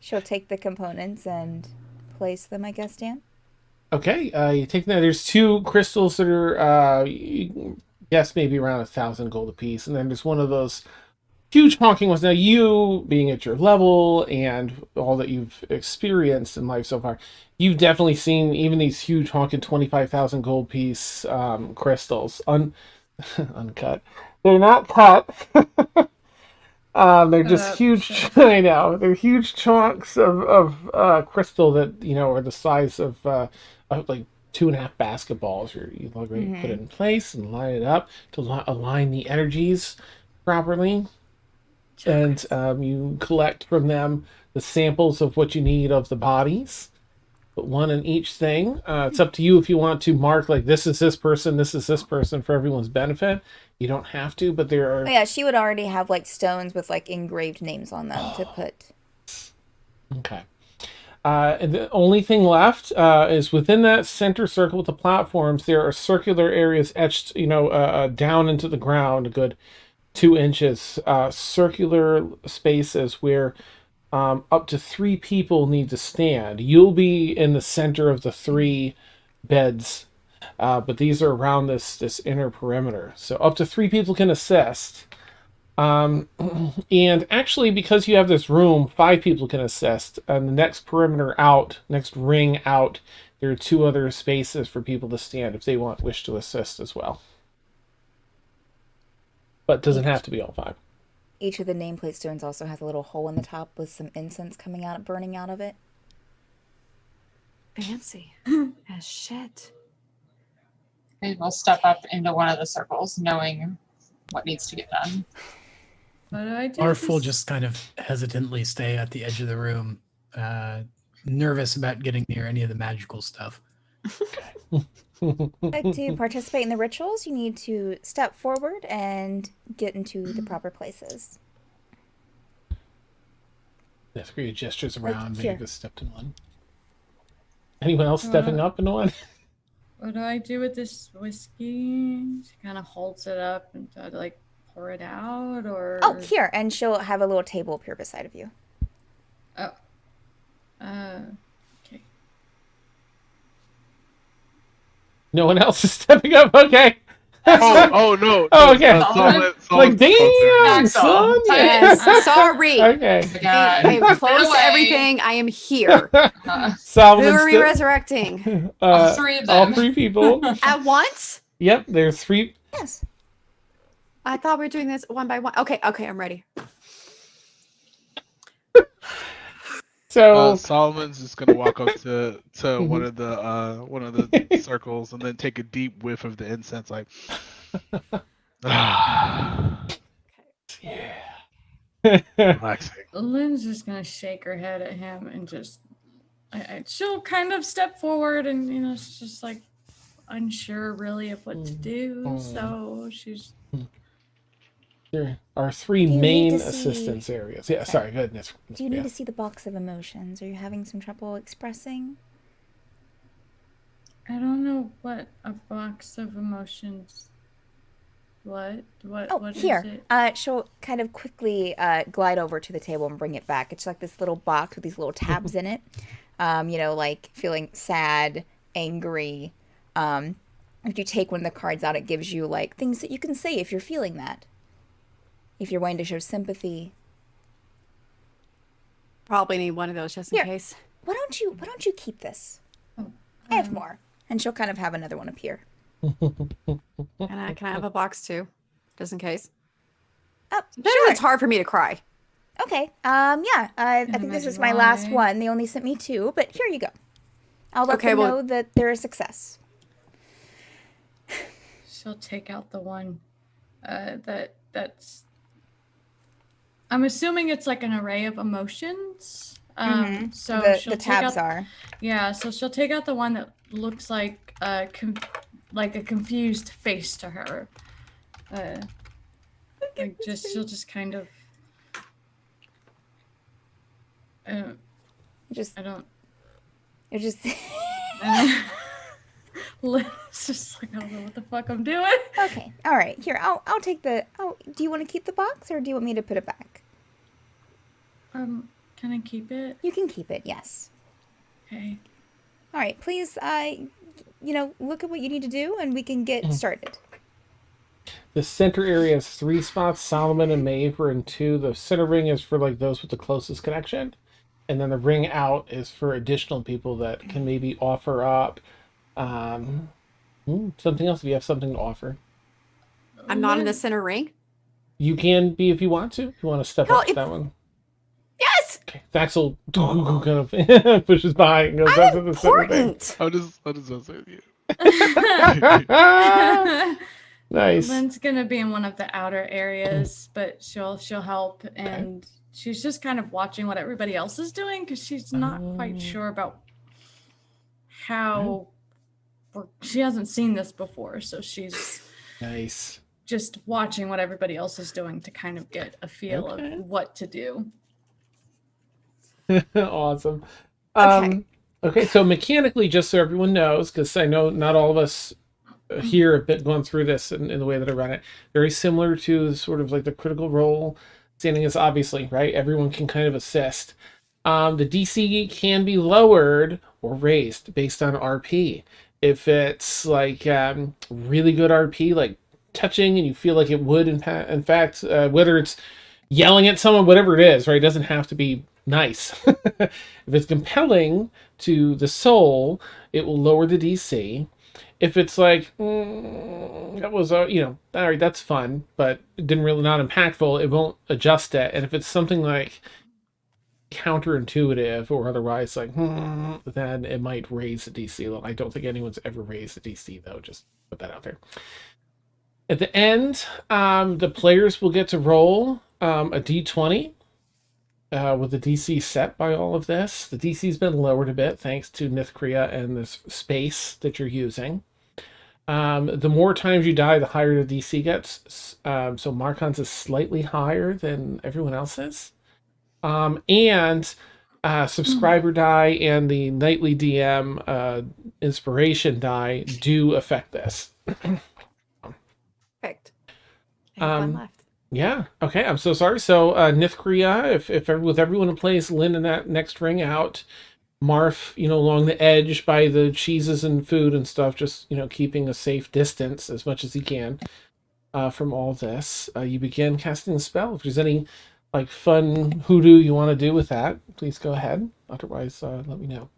She'll take the components and place them, I guess, Dan. Okay, you take that. There's 2 crystals that are, yes, maybe around 1,000 gold apiece, and then there's one of those huge honking ones. Now, you being at your level and all that you've experienced in life so far, you've definitely seen even these huge honking 25,000 gold piece crystals uncut. They're not cut. They're just huge. I know they're huge chunks of crystal that are the size of like 2.5 basketballs. You put it in place and line it up to align the energies properly. And you collect from them the samples of what you need of the bodies. Put one in each thing. It's up to you if you want to mark like this is this person for everyone's benefit. You don't have to, but there are... Oh, yeah, she would already have like stones with like engraved names on them to put. Okay. And the only thing left is within that center circle with the platforms, there are circular areas etched, down into the ground, a good 2 inches, circular spaces where up to 3 people need to stand. You'll be in the center of the 3 beds, but these are around this inner perimeter. So up to 3 people can assist. And actually, because you have this room, 5 people can assist. And the next next ring out, there are 2 other spaces for people to stand if they wish to assist as well. But it doesn't have to be all 5. Each of the nameplate stones also has a little hole in the top with some incense burning out of it. Fancy as shit. Okay, we'll step up into one of the circles, knowing what needs to get done. What do I do? Arf will just kind of hesitantly stay at the edge of the room, nervous about getting near any of the magical stuff. To participate in the rituals, you need to step forward and get into the proper places. Nithcria gestures around, here. maybe just stepped in one. Anyone else stepping up in one? What do I do with this whiskey? She kind of holds it up and try to like pour it out, or Here, and she'll have a little table up here beside of you. Okay. No one else is stepping up. Okay. No. Oh, okay. Someone Damn, son. Yes. Sorry. Okay. I have closed everything. I am here. Who Solomon are we resurrecting? All 3 of them. All 3 people. At once? Yep, there's 3. Yes. I thought we were doing this one by one. Okay, I'm ready. So Solomon's just gonna walk up to one of the circles and then take a deep whiff of the incense, like. yeah. Relaxing. Lynn's just gonna shake her head at him and just, she'll kind of step forward and it's just like unsure really of what to do. So she's. There are 3 Do you main need to see- assistance areas. Yeah, sorry, go ahead. Do you need to see the box of emotions? Are you having some trouble expressing? I don't know what a box of emotions What? Oh, What is here. it? She'll kind of quickly glide over to the table and bring it back. It's like this little box with these little tabs in it. Like feeling sad, angry. If you take one of the cards out, it gives you like things that you can say if you're feeling that. If you're wanting to show sympathy. Probably need one of those just in Here. case. Why don't you keep this? Oh, I have more. And she'll kind of have another one appear. Can I have a box too, just in case? Oh, Sometimes sure. it's hard for me to cry. Okay. Yeah. I think this is my last one. They only sent me 2, but here you go. I'll let them know that they're a success. She'll take out the one that's. I'm assuming it's like an array of emotions. So the tabs are. Yeah, so she'll take out the one that looks like a confused face to her. She'll just kind of. Just. I don't. You're just. It's just like I don't know what the fuck I'm doing. Okay. All right. Here, I'll take the. Oh, do you want to keep the box or do you want me to put it back? Can I keep it? You can keep it. Yes. Okay. All right. Please, look at what you need to do, and we can get started. The center area has 3 spots. Solomon and Maeve are in 2. The center ring is for like those with the closest connection, and then the ring out is for additional people that can maybe offer up something else if you have something to offer. I'm not in the center ring. You can be if you want to. If you want to step up to that one. Yes. Okay. Thaxel kind of pushes by and goes up to the center thing. Important. I'll just say with you. Nice. Lynn's gonna be in one of the outer areas, but she'll help, and she's just kind of watching what everybody else is doing because she's not quite sure about how. She hasn't seen this before, so she's Nice. just watching what everybody else is doing to kind of get a feel of what to do. Awesome. Okay. So mechanically, just so everyone knows, because I know not all of us here have been gone through this in the way that I run it, very similar to sort of like the critical role standing is obviously, right? Everyone can kind of assist. The DC can be lowered or raised based on RP. If it's like really good RP, like touching, and you feel like it would, in fact, whether it's yelling at someone, whatever it is, right? It doesn't have to be nice. If it's compelling to the soul, it will lower the DC. If it's like, that was, all right, that's fun, but it didn't really, not impactful, it won't adjust it. And if it's something like counterintuitive or otherwise, like, then it might raise the DC. I don't think anyone's ever raised the DC, though. Just put that out there. At the end, the players will get to roll a D20 with the DC set by all of this. The DC's been lowered a bit thanks to Nithcria and this space that you're using. The more times you die, the higher the DC gets. So Marcon's is slightly higher than everyone else's. And subscriber die and the nightly DM inspiration die do affect this. Perfect. I have one left. Yeah. Okay. I'm so sorry. So Nithcria, if with everyone in place, Lynn in that next ring out, Marf, along the edge by the cheeses and food and stuff, just keeping a safe distance as much as he can from all this. You begin casting the spell. If there's any like fun hoodoo you want to do with that, please go ahead. Otherwise, let me know.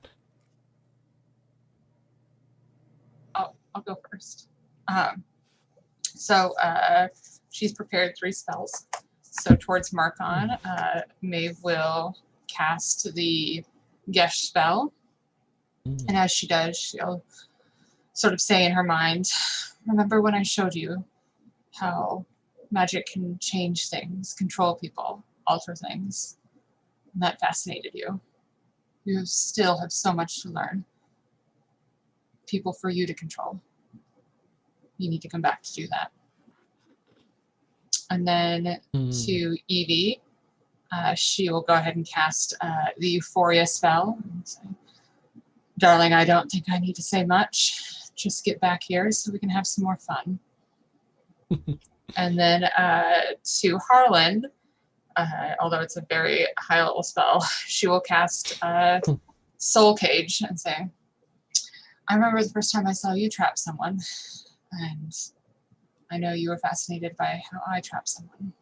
I'll go first. So she's prepared 3 spells. So towards Marcon, Maeve will cast the Gesh spell. And as she does, she'll sort of say in her mind, remember when I showed you how magic can change things, control people, alter things? And that fascinated you. You still have so much to learn. People for you to control. You need to come back to do that. And then to Evie, she will go ahead and cast the Euphoria spell. Darling, I don't think I need to say much. Just get back here so we can have some more fun. And then to Harlan, although it's a very high level spell, she will cast Soul Cage and say, I remember the first time I saw you trap someone, and I know you were fascinated by how I trap someone.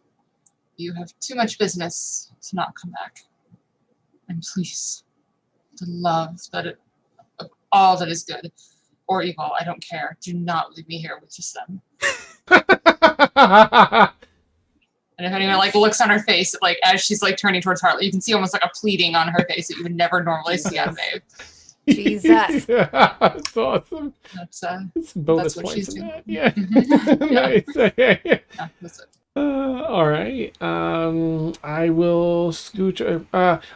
You have too much business to not come back. And please, the love that all that is good or evil, I don't care. Do not leave me here with just them. And if anyone like looks on her face, like as she's like turning towards Harlan, you can see almost like a pleading on her face that you would never normally see on Maeve. Jesus. That's awesome. That's bonus that's what points she's in doing. that. Yeah. Mhm. Yeah. Nice. Okay. Yeah, that's it. All right. I will scooch.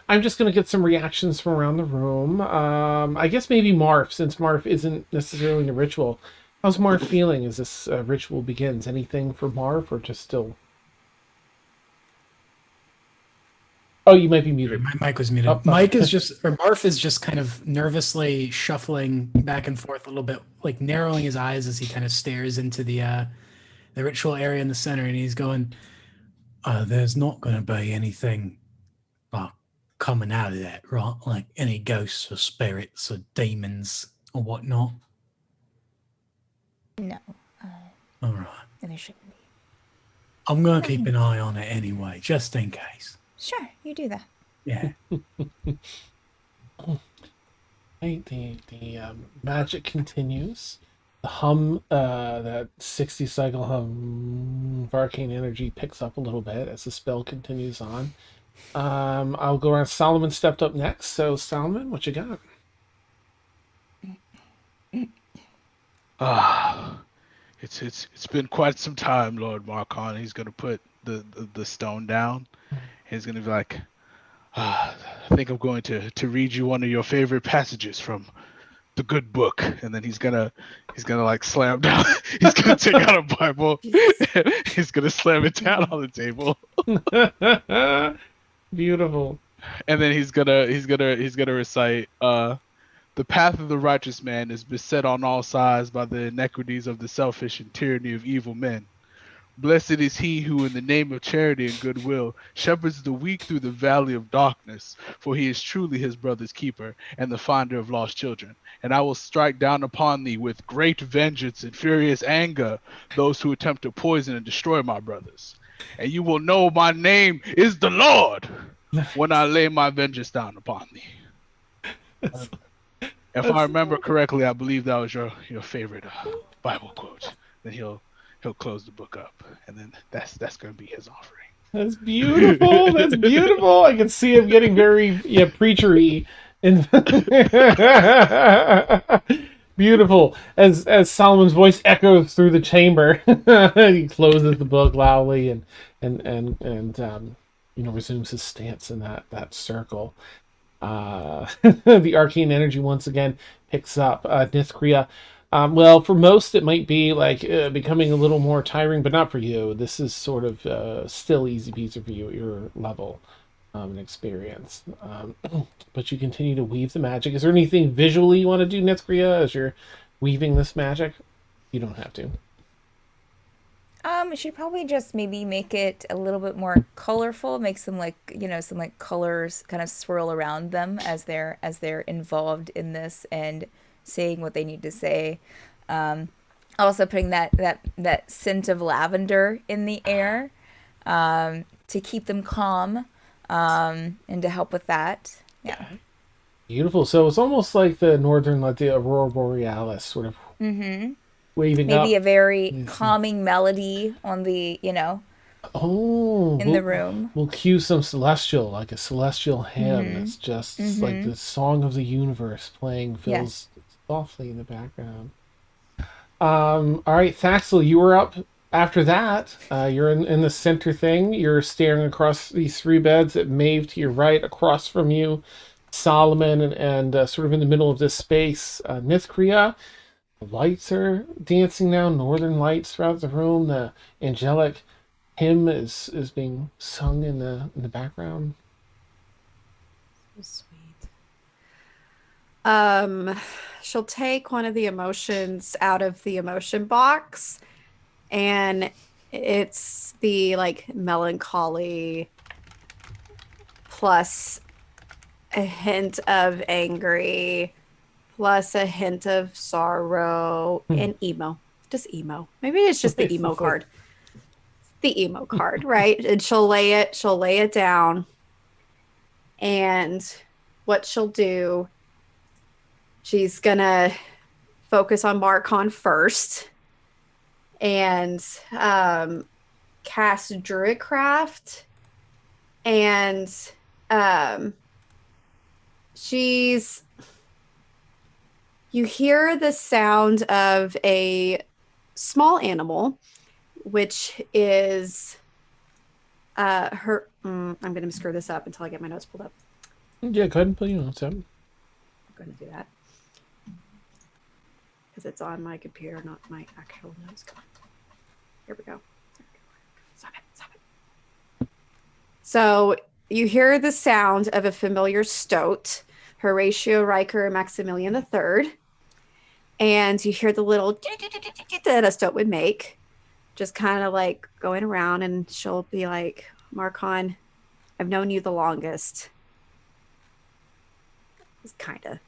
I'm just gonna get some reactions from around the room. I guess maybe Marf, since Marf isn't necessarily in a ritual. How's Marf feeling as this ritual begins? Anything for Marf, or just still? Oh, you might be muted. My mic was muted. Oh, Mike okay. is just, or Marf is just kind of nervously shuffling back and forth a little bit, like narrowing his eyes as he kind of stares into the ritual area in the center, and he's going, "There's not going to be anything coming out of that, right? Like any ghosts or spirits or demons or whatnot." No, All right. there shouldn't be. I'm going to keep an eye on it anyway, just in case. Sure, you do that. Yeah. Right, the magic continues. The hum, that 60 cycle hum of arcane energy picks up a little bit as the spell continues on. I'll go around. Solomon stepped up next. So Solomon, what you got? It's been quite some time, Lord Marcon. He's gonna put the stone down. He's gonna be like, I think I'm going to read you one of your favorite passages from the good book, and then he's gonna like slam down. He's gonna take out a Bible. And he's gonna slam it down on the table, Beautiful. and then he's gonna recite, the path of the righteous man is beset on all sides by the iniquities of the selfish and tyranny of evil men. Blessed is he who, in the name of charity and goodwill, shepherds the weak through the valley of darkness, for he is truly his brother's keeper and the finder of lost children. And I will strike down upon thee with great vengeance and furious anger those who attempt to poison and destroy my brothers. And you will know my name is the Lord when I lay my vengeance down upon thee. If I remember correctly, I believe that was your favorite Bible quote. Then he'll close the book up, and then that's going to be his offering. That's beautiful. That's beautiful. I can see him getting very preachery. Beautiful. As Solomon's voice echoes through the chamber, he closes the book loudly and resumes his stance in that circle. The arcane energy once again picks up. Nithcria. Well, for most it might be like becoming a little more tiring, but not for you. This is sort of still easy peasy for you at your level and experience. But you continue to weave the magic. Is there anything visually you want to do, Nithcria, as you're weaving this magic? You don't have to. We should probably just maybe make it a little bit more colorful, make some some colors kind of swirl around them as they're involved in this and saying what they need to say. Also putting that scent of lavender in the air to keep them calm and to help with that. Yeah. Beautiful. So it's almost like the northern, like the Aurora Borealis sort of waving maybe up. a very calming melody on the in the room. We'll cue some celestial, like a celestial hymn. It's just like the song of the universe playing feels softly in the background. All right, Thaxel, you were up after that. You're in the center thing. You're staring across these three beds at Maeve to your right, across from you, Solomon, and sort of in the middle of this space, Nithcria. The lights are dancing now, northern lights throughout the room. The Angelic Hymn is being sung in the background. So sweet. She'll take one of the emotions out of the emotion box and It's the like melancholy plus a hint of angry plus a hint of sorrow and emo. Just emo. Maybe it's just the emo card. The emo card, right? And she'll lay it down. And what she'll do, she's gonna focus on Marcon first and cast Druidcraft. And you hear the sound of a small animal, which is her. I'm going to screw this up until I get my notes pulled up. Yeah, go ahead and pull your notes up. I'm going to do that because it's on my computer, not my actual notes. Come on. Here we go. Stop it. So you hear the sound of a familiar stoat, Horatio Riker Maximilian III, and you hear the little that a stoat would make, just kind of like going around, and she'll be like, Marcon, I've known you the longest. It's kind of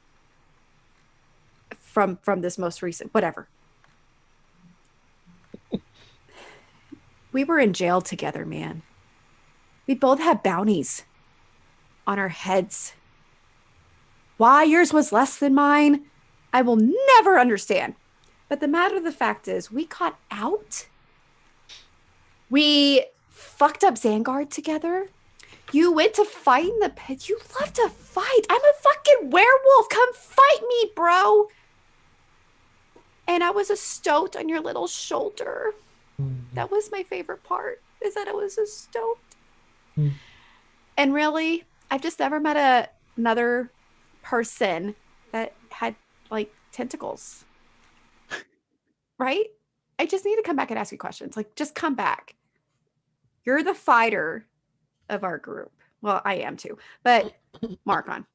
from this most recent, whatever. We were in jail together, man. We both had bounties on our heads. Why yours was less than mine, I will never understand. But the matter of the fact is, we got out. We fucked up Xangard together. You went to fight in the pit. You love to fight. I'm a fucking werewolf. Come fight me, bro. And I was a stoat on your little shoulder. That was my favorite part, is that it was a stoat. And really, I've just never met another person that had like tentacles. Right? I just need to come back and ask you questions. Like, just come back. You're the fighter of our group. Well, I am too. But Marcon,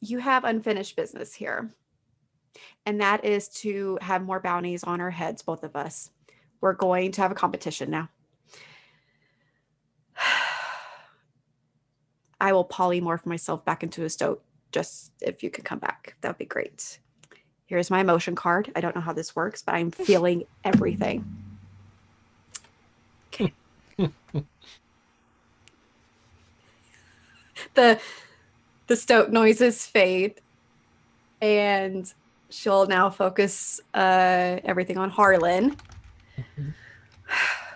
you have unfinished business here. And that is to have more bounties on our heads, both of us. We're going to have a competition now. I will polymorph myself back into a stoat, just if you could come back. That would be great. Here's my emotion card. I don't know how this works, but I'm feeling everything. Okay. The stoat noises fade, and she'll now focus everything on Harlan.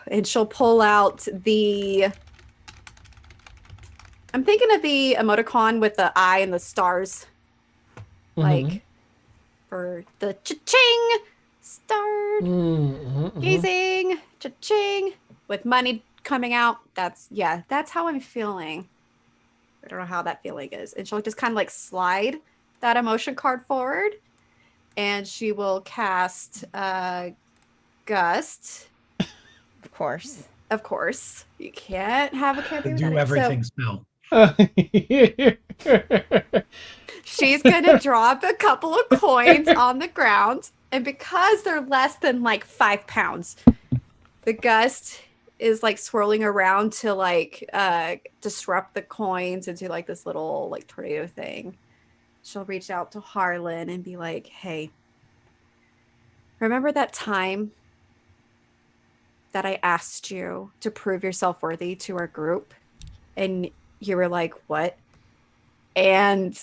And she'll pull out I'm thinking of the emoticon with the eye and the stars. Like, for the cha-ching, start, gazing, cha-ching, with money coming out. That's how I'm feeling. I don't know how that feeling is. And she'll just kind of like slide that emotion card forward. And she will cast Gust. Of course. Of course. You can't have a campaign Do without it. everything spell. She's going to drop a couple of coins on the ground. And because they're less than like 5 pounds, the gust is like swirling around to like disrupt the coins into like this little like tornado thing. She'll reach out to Harlan and be like, hey, remember that time that I asked you to prove yourself worthy to our group? And you were like, what? And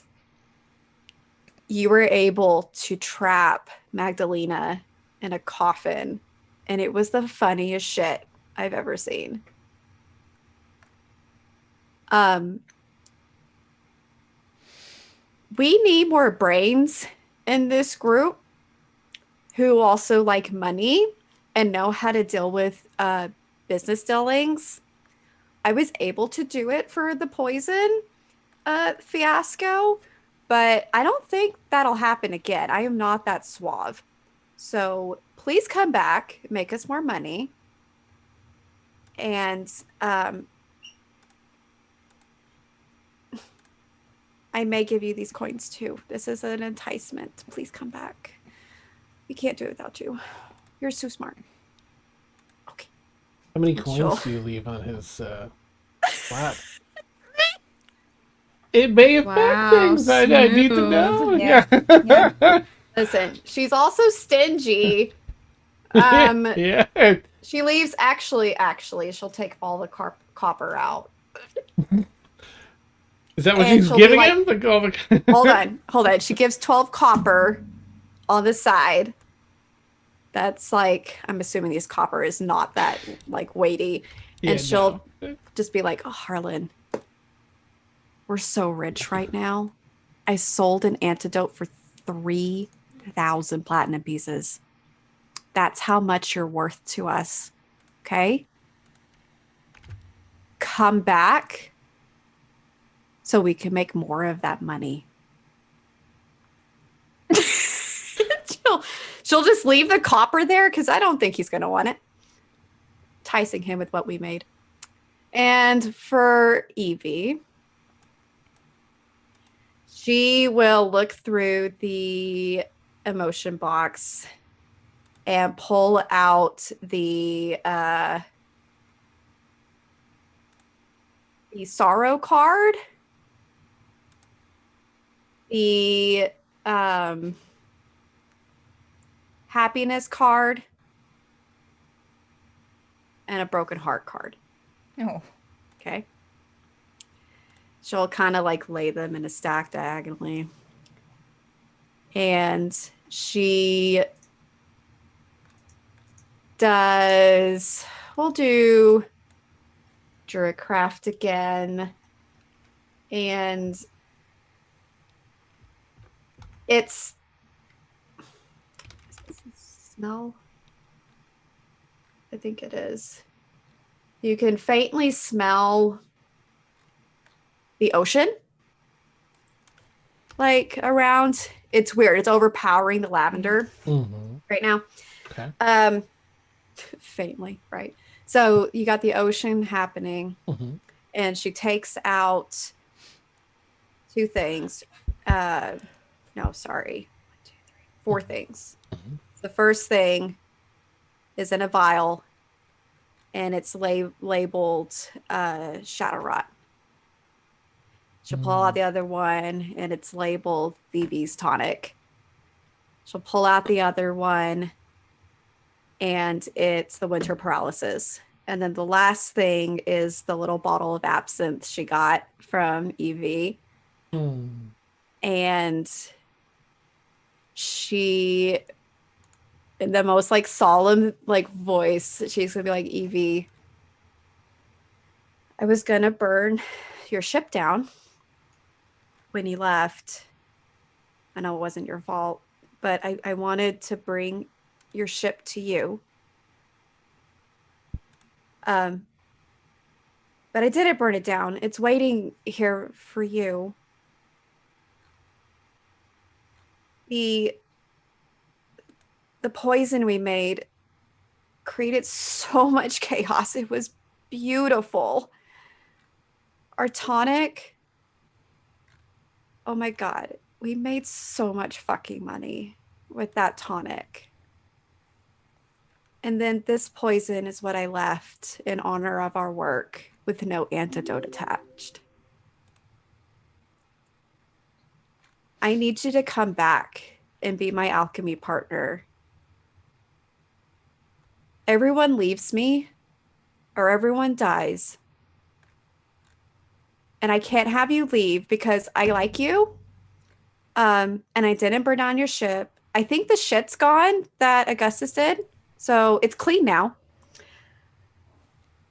you were able to trap Magdalena in a coffin. And it was the funniest shit I've ever seen. We need more brains in this group who also like money and know how to deal with business dealings. I was able to do it for the poison fiasco, but I don't think that'll happen again. I am not that suave. So please come back, make us more money. And I may give you these coins too. This is an enticement. Please come back. We can't do it without you. You're so smart. Okay. How many Sure. coins do you leave on his flat? It may affect Wow, things. I need to smooth. know. Yeah. Yeah. Listen, she's also stingy. Um, Yeah. she leaves. Actually, she'll take all the copper out. Is that what And she's she'll be giving like- him? Hold on. She gives 12 copper on the side. That's like, I'm assuming these copper is not that like weighty. Yeah, And she'll no. just be like, oh, Harlan, we're so rich right now. I sold an antidote for 3,000 platinum pieces. That's how much you're worth to us. Okay? Come back so we can make more of that money. She'll just leave the copper there because I don't think he's going to want it. Enticing him with what we made. And for Evie, she will look through the emotion box and pull out the sorrow card, the happiness card, and a broken heart card. Oh. Okay. She'll kind of like lay them in a stack diagonally. And she does, we'll do Druidcraft again. And it's smell. I think it is. You can faintly smell the ocean. Like around, it's weird. It's overpowering the lavender right now. Okay. Faintly, right? So you got the ocean happening, and she takes out two things. No, sorry. 1, 2, 3, 4 things. The first thing is in a vial, and it's labeled Shadow Rot. She'll pull out the other one, and it's labeled Phoebe's Tonic. She'll pull out the other one, and it's the Winter Paralysis. And then the last thing is the little bottle of absinthe she got from Evie. And she, in the most like solemn like voice, she's gonna be like, Evie, I was gonna burn your ship down when you left. I know it wasn't your fault, but I wanted to bring your ship to you. But I didn't burn it down. It's waiting here for you. The poison we made created so much chaos. It was beautiful. Our tonic, oh my God, we made so much fucking money with that tonic. And then this poison is what I left in honor of our work with no antidote attached. I need you to come back and be my alchemy partner. Everyone leaves me or everyone dies. And I can't have you leave because I like you. And I didn't burn down your ship. I think the shit's gone that Augustus did. So it's clean now.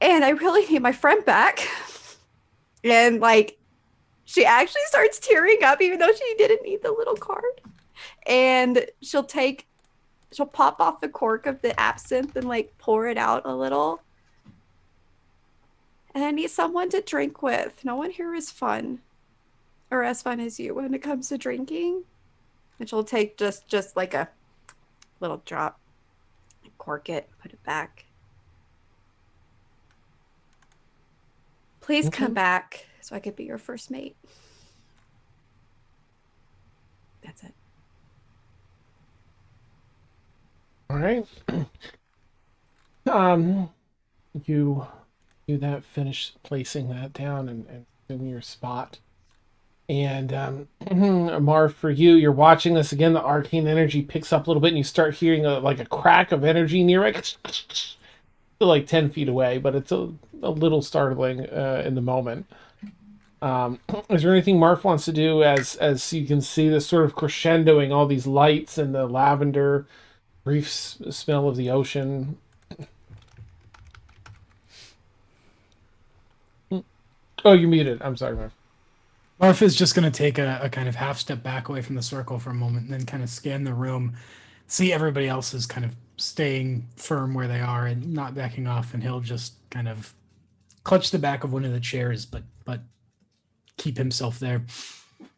And I really need my friend back. And like, she actually starts tearing up even though she didn't need the little card. And she'll pop off the cork of the absinthe and like pour it out a little. And I need someone to drink with. No one here is fun or as fun as you when it comes to drinking. And she'll take just like a little drop, cork it, put it back. Please come back so I could be your first mate. That's it. All right. You do that. Finish placing that down and in your spot. And Marv, for you, you're watching this again. The arcane energy picks up a little bit, and you start hearing like a crack of energy near it, still like 10 feet away, but it's a little startling in the moment. Is there anything Marv wants to do as you can see this sort of crescendoing, all these lights and the lavender, brief smell of the ocean? Oh, you're muted. I'm sorry, Marv. Marf is just going to take a kind of half step back away from the circle for a moment and then kind of scan the room, see everybody else is kind of staying firm where they are and not backing off, and he'll just kind of clutch the back of one of the chairs, but keep himself there.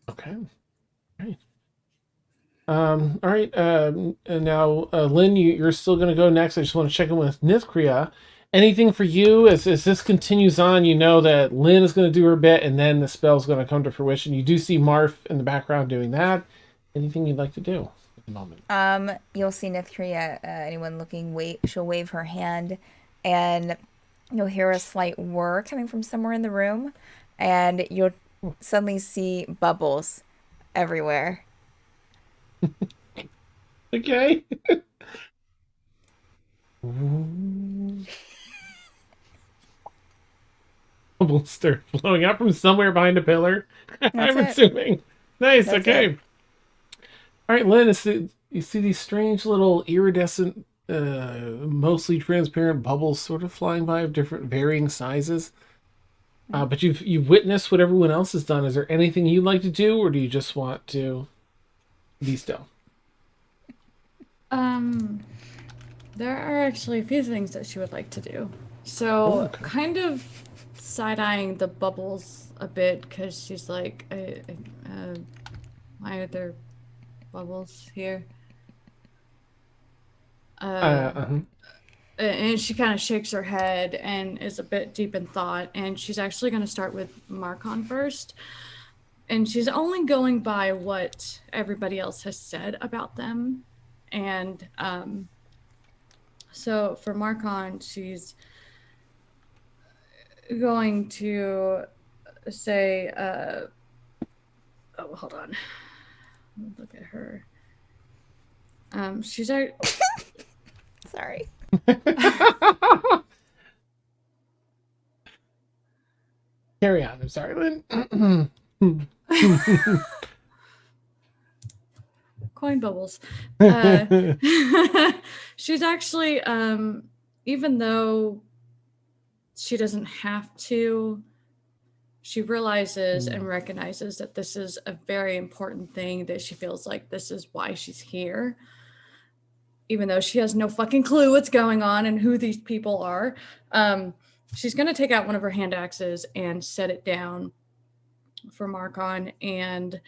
Okay. All right. And now, Lynn, you're still going to go next. I just want to check in with Nithcria. Anything for you as this continues on? You know that Lynn is going to do her bit, and then the spell's going to come to fruition. You do see Marf in the background doing that. Anything you'd like to do at the moment? You'll see Nithcria, anyone looking, she'll wave her hand, and you'll hear a slight whir coming from somewhere in the room, and you'll suddenly see bubbles everywhere. Okay. Bubbles start flowing out from somewhere behind a pillar. I'm assuming. Nice. That's okay. it. All right, Lynn. You see these strange little iridescent, mostly transparent bubbles sort of flying by of different varying sizes. But you've witnessed what everyone else has done. Is there anything you'd like to do, or do you just want to be still? There are actually a few things that she would like to do. So, okay. kind of side-eyeing the bubbles a bit, because she's like, why are there bubbles here? And she kind of shakes her head and is a bit deep in thought, and she's actually going to start with Marcon first. And she's only going by what everybody else has said about them. And so for Marcon, she's going to say, oh, hold on. Look at her. She's Sorry. Carry on. I'm sorry, Lynn. coin bubbles. She's actually, even though she doesn't have to, she realizes and recognizes that this is a very important thing, that she feels like this is why she's here. Even though she has no fucking clue what's going on and who these people are. She's going to take out one of her hand axes and set it down for Marcon and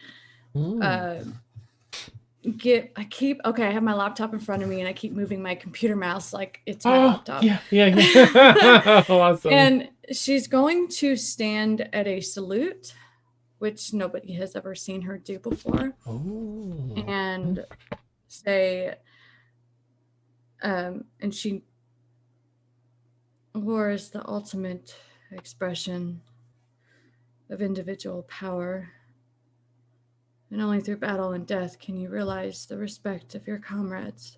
I have my laptop in front of me and I keep moving my computer mouse like it's my laptop. Yeah. Awesome. And she's going to stand at a salute, which nobody has ever seen her do before. And say, and she, war is the ultimate expression of individual power. And only through battle and death can you realize the respect of your comrades.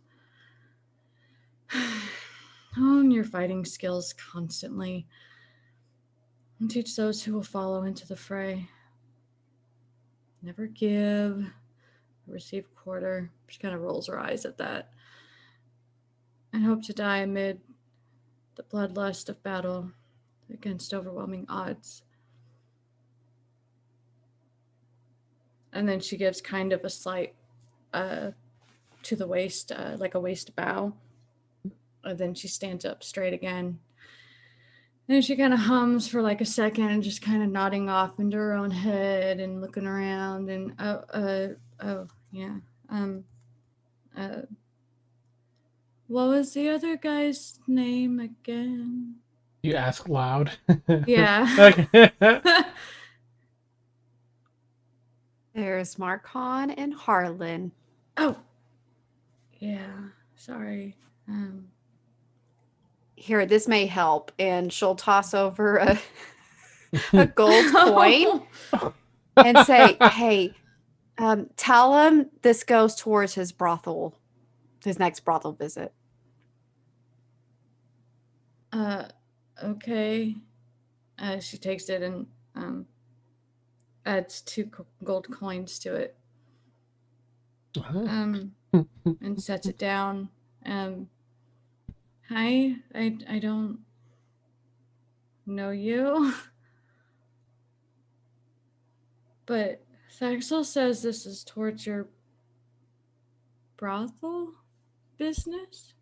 Hone your fighting skills constantly and teach those who will follow into the fray. Never give or receive quarter. She kind of rolls her eyes at that. And hope to die amid the bloodlust of battle against overwhelming odds. And then she gives kind of a slight to the waist, like a waist bow. And then she stands up straight again. And she kind of hums for like a second, just kind of nodding off into her own head and looking around and what was the other guy's name again? You ask loud. Yeah. Okay. There's Marcon and Harlan. Oh, yeah. Sorry. Here, this may help. And she'll toss over a gold coin and say, hey, tell him this goes towards his brothel, his next brothel visit. Okay. She takes it and adds 2 gold coins to it. And sets it down. Hi, I don't know you. But Thaxel says this is towards your brothel business?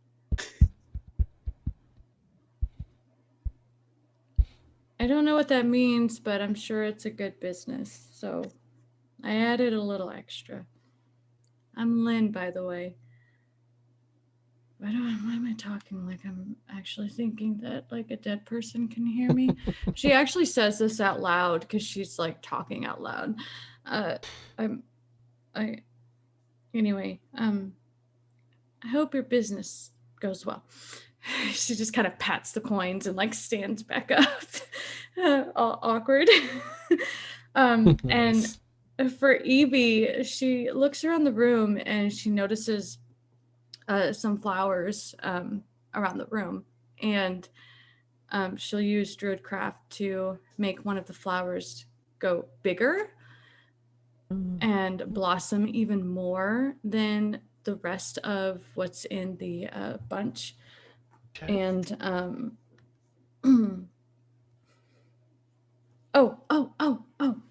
I don't know what that means, but I'm sure it's a good business. So I added a little extra. I'm Lynn, by the way. Why am I talking like I'm actually thinking that like a dead person can hear me? She actually says this out loud because she's like talking out loud. Anyway, I hope your business goes well. She just kind of pats the coins and like stands back up. All awkward. Nice. And for Evie, she looks around the room and she notices some flowers around the room, and she'll use Druidcraft to make one of the flowers go bigger and blossom even more than the rest of what's in the bunch. Okay. And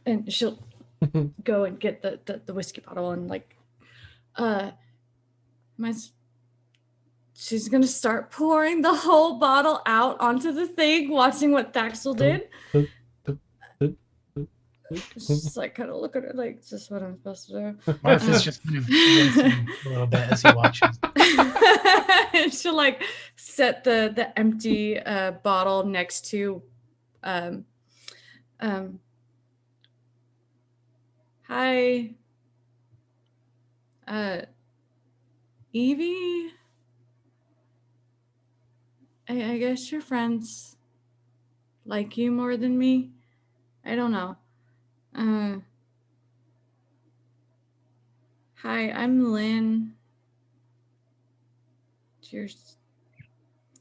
and she'll go and get the whiskey bottle and like she's gonna start pouring the whole bottle out onto the thing, watching what Thaxel did. Just like kind of look at it like, is this what I'm supposed to do? Marth is just kind of wincing a little bit as he watches. And she'll like set the empty bottle next to hi Evie, I guess your friends like you more than me. I don't know. Hi, I'm Lynn.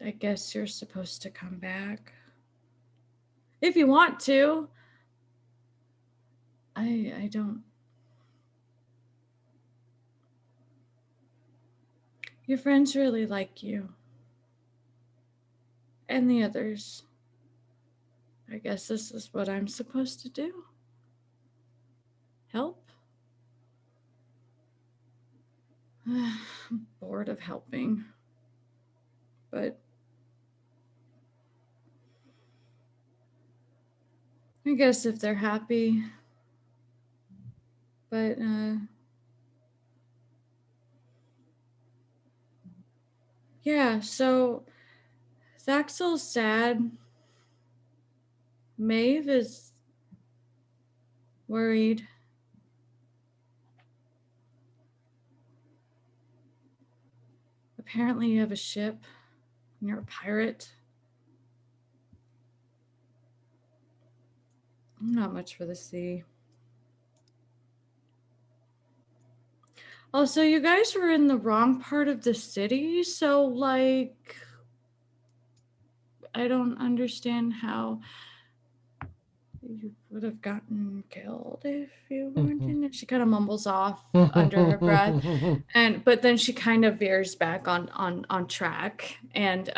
I guess you're supposed to come back. If you want to. I don't. Your friends really like you. And the others. I guess this is what I'm supposed to do. Help? I'm bored of helping. But I guess if they're happy. But yeah, so Thaxel's sad. Maeve is worried. Apparently you have a ship and you're a pirate. I'm not much for the sea. Also, you guys were in the wrong part of the city, so like I don't understand how you would have gotten killed if you weren't in it. She kind of mumbles off under her breath, but then she kind of veers back on track, and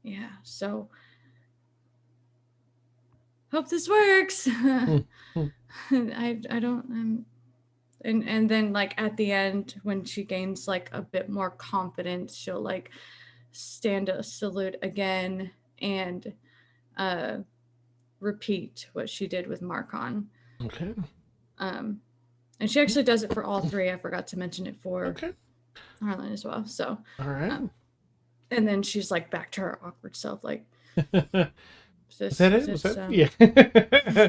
yeah. So hope this works. I don't. And then like at the end when she gains like a bit more confidence, she'll like stand a salute again and repeat what she did with Marcon. Okay. And she actually does it for all 3. I forgot to mention it for Harlan as well. So All right. and then she's like back to her awkward self, like Is that it? Was that? Yeah.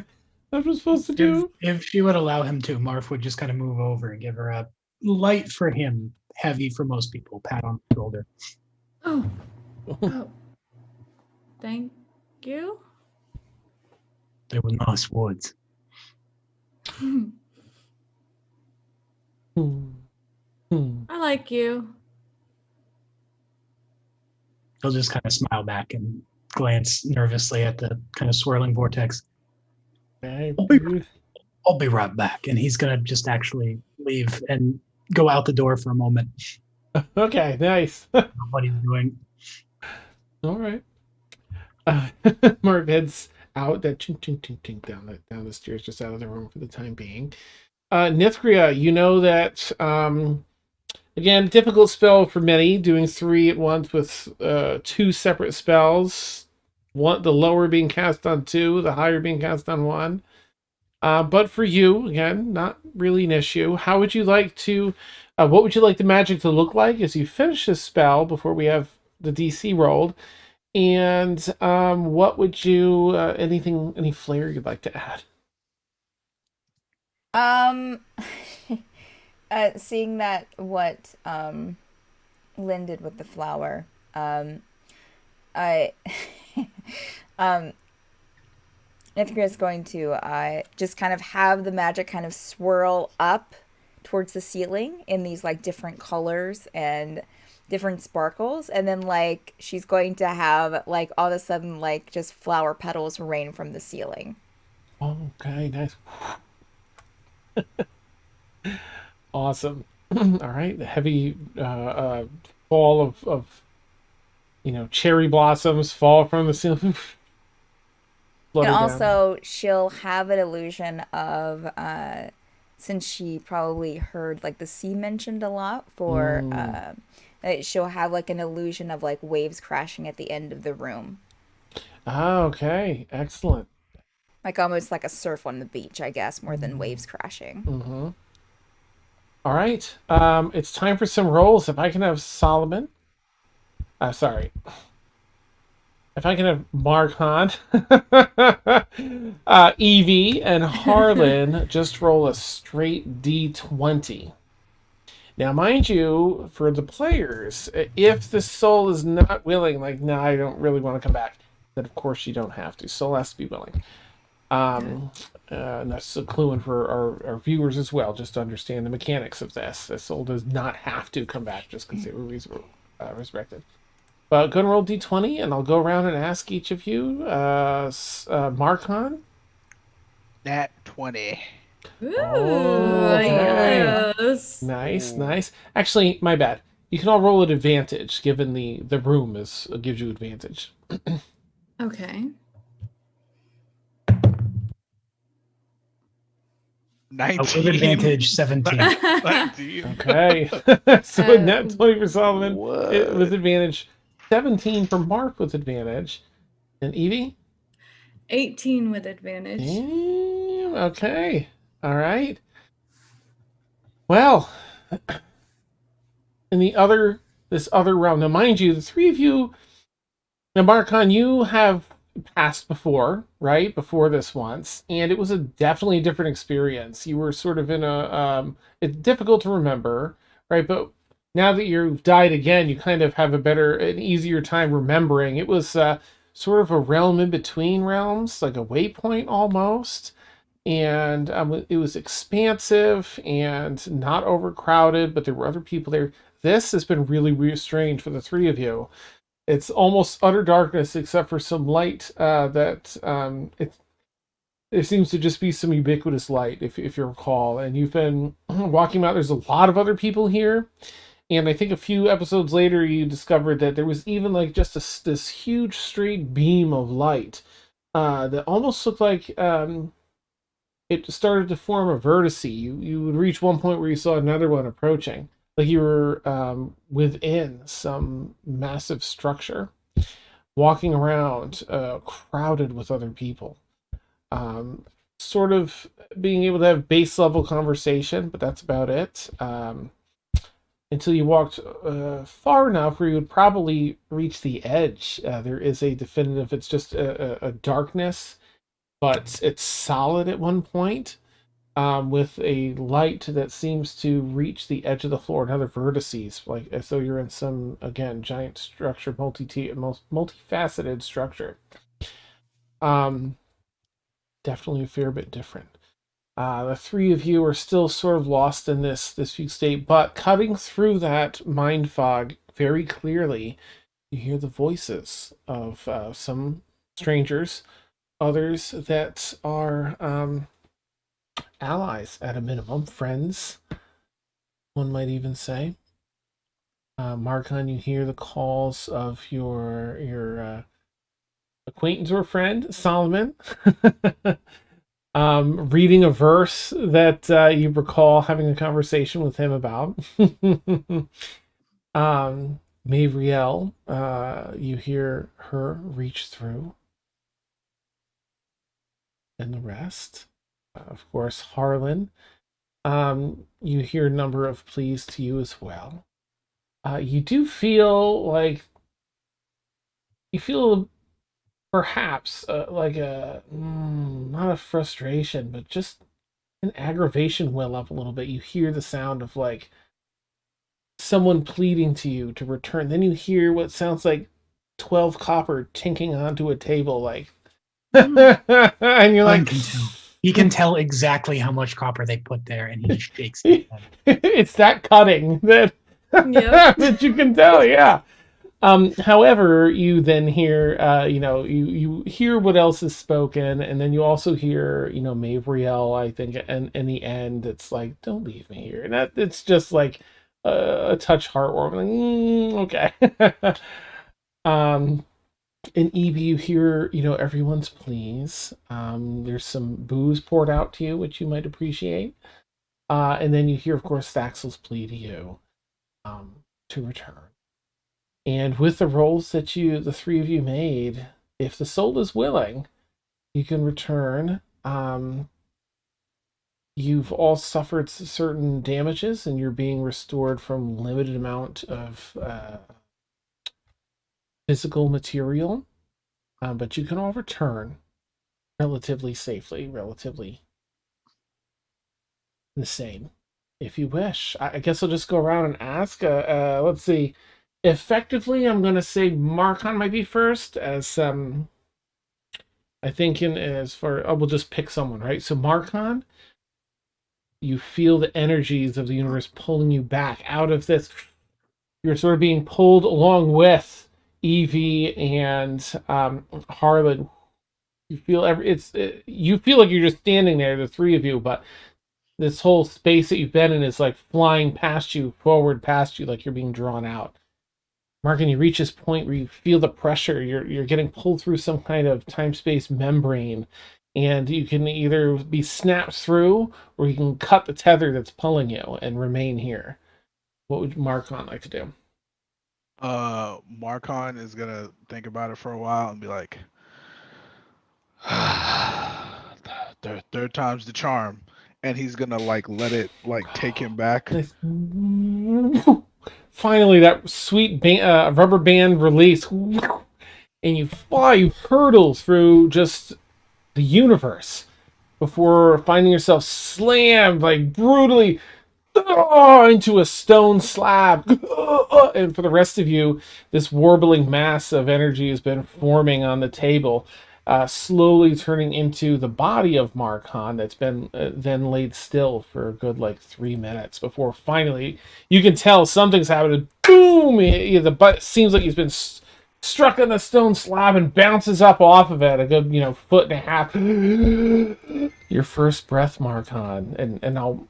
That's what I'm supposed to do. If she would allow him to, Marf would just kind of move over and give her a light for him, heavy for most people, pat on the shoulder. Oh. Oh. Thank you. They were nice words. Hmm. I like you. He'll just kind of smile back and glance nervously at the kind of swirling vortex. Okay. I'll be right back. And he's going to just actually leave and go out the door for a moment. Okay, nice. What he's doing. All right. Marv heads out that ching ching ching ching down the stairs, just out of the room for the time being. Nithcria, you know that again, difficult spell for many, doing 3 at once with 2 separate spells. The lower being cast on 2, the higher being cast on 1. But for you, again, not really an issue. How would you like to? What would you like the magic to look like as you finish this spell before we have the DC rolled? And what would you? Any flair you'd like to add? Seeing that what Lynn did with the flower, I Nithcria is going to just kind of have the magic kind of swirl up towards the ceiling in these like different colors and different sparkles, and then like she's going to have like all of a sudden like just flower petals rain from the ceiling. Okay, nice. Awesome. All right, the heavy fall of cherry blossoms fall from the ceiling. And also she'll have an illusion of since she probably heard like the sea mentioned a lot for she'll have like an illusion of like waves crashing at the end of the room. Okay, excellent. Like almost like a surf on the beach, I guess, more than waves crashing. Mm-hmm. All right, it's time for some rolls. If I can have Solomon, sorry. If I can have Marcon, Evie, and Harlan just roll a straight D20. Now, mind you, for the players, if the soul is not willing, like, no, I don't really want to come back, then of course you don't have to. Soul has to be willing. And that's a clue in for our viewers as well, just to understand the mechanics of this. The soul does not have to come back just because they were resurrected. But go and roll D20, and I'll go around and ask each of you. Marcon? Nat 20. Ooh, okay. yes. Nice. Actually, my bad. You can all roll at advantage, given the room gives you advantage. Okay. 19. With advantage, 17. 19. Okay. So net 20 for Solomon with advantage. 17 for Mark with advantage. And Evie? 18 with advantage. Damn, okay. All right. Well, in this other realm, now mind you, the 3 of you, now Marcon, you have passed before, right? Before this once, and it was definitely a different experience. You were sort of in it's difficult to remember, right? But now that you've died again, you kind of have an easier time remembering. It was sort of a realm in between realms, like a waypoint almost. And it was expansive and not overcrowded, but there were other people there. This has been really, really strange for the 3 of you. It's almost utter darkness except for some light there seems to just be some ubiquitous light, if you recall. And you've been walking out. There's a lot of other people here. And I think a few episodes later, you discovered that there was even like just this huge straight beam of light that almost looked like it started to form a vertice. You would reach one point where you saw another one approaching, like you were within some massive structure, walking around, crowded with other people. Sort of being able to have base level conversation, but that's about it. Until you walked far enough where you would probably reach the edge. There is a definitive, it's just a darkness, but it's solid at one point, with a light that seems to reach the edge of the floor and other vertices, like as though you're in some, again, giant structure, multifaceted structure. Definitely a fair bit different. The three of you are still sort of lost in this fugue state, but cutting through that mind fog very clearly, you hear the voices of some strangers, others that are allies at a minimum, friends, one might even say. Marcon, you hear the calls of your acquaintance or friend, Solomon, reading a verse that you recall having a conversation with him about. Mavriel, you hear her reach through. And the rest. Of course, Harlan. You hear a number of pleas to you as well. You do feel like you feel perhaps like not a frustration, but just an aggravation well up a little bit. You hear the sound of like someone pleading to you to return. Then you hear what sounds like 12 copper tinking onto a table, like, and you're like, he can tell exactly how much copper they put there, and he shakes his head. It's that cutting that Yep. that you can tell, yeah. However, you then hear, you hear what else is spoken, and then you also hear, Mavriel, I think, and in the end, it's like, don't leave me here. And that it's just like a touch heartwarming. Okay. In Evie, you hear, everyone's pleas. There's some booze poured out to you, which you might appreciate. And then you hear, of course, Thaxel's plea to you to return. And with the rolls that the three of you made, if the soul is willing, you can return. You've all suffered certain damages, and you're being restored from limited amount of physical material. But you can all return relatively safely, relatively the same, if you wish. I guess I'll just go around and ask. Let's see. Effectively, I'm going to say Marcon might be first, as I think we'll just pick someone, right? So Marcon, you feel the energies of the universe pulling you back out of this. You're sort of being pulled along with Evie and Harlan. You feel you feel like you're just standing there, the three of you, but this whole space that you've been in is like flying past you, forward past you, like you're being drawn out. Marcon, you reach this point where you feel the pressure. You're getting pulled through some kind of time-space membrane, and you can either be snapped through, or you can cut the tether that's pulling you and remain here. What would Marcon like to do? Marcon is gonna think about it for a while and be like, third time's the charm, and he's gonna let it take him back. Finally, that sweet rubber band release, and you fly, you hurtle through just the universe before finding yourself slammed brutally into a stone slab. And for the rest of you, this warbling mass of energy has been forming on the table, slowly turning into the body of Marcon that's been then laid still for a good 3 minutes before finally you can tell something's happened. Boom! The butt seems like he's been struck on the stone slab and bounces up off of it a good 1.5 feet. Your first breath, Marcon, and I'll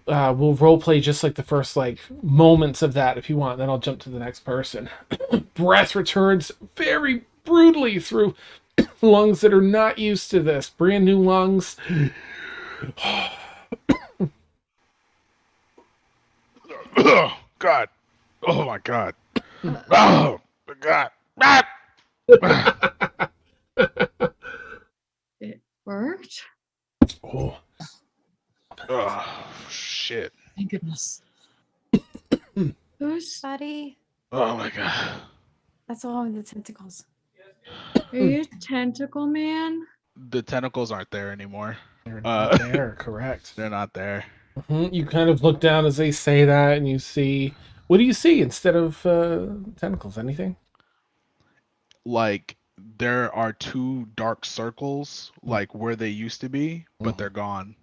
we'll roleplay just like the first moments of that if you want. Then I'll jump to the next person. Breath returns very brutally through lungs that are not used to this. Brand new lungs. Oh God! Oh my God! Oh my God! It worked. Oh. Oh shit! Thank goodness. Who's Buddy, Oh my God! that's all of the tentacles. Are you tentacle man? The tentacles aren't there anymore. They're not there, correct. They're not there. You kind of look down as they say that, and you see. What do you see instead of tentacles? Anything? Like there are 2 dark circles, like where they used to be, but they're gone.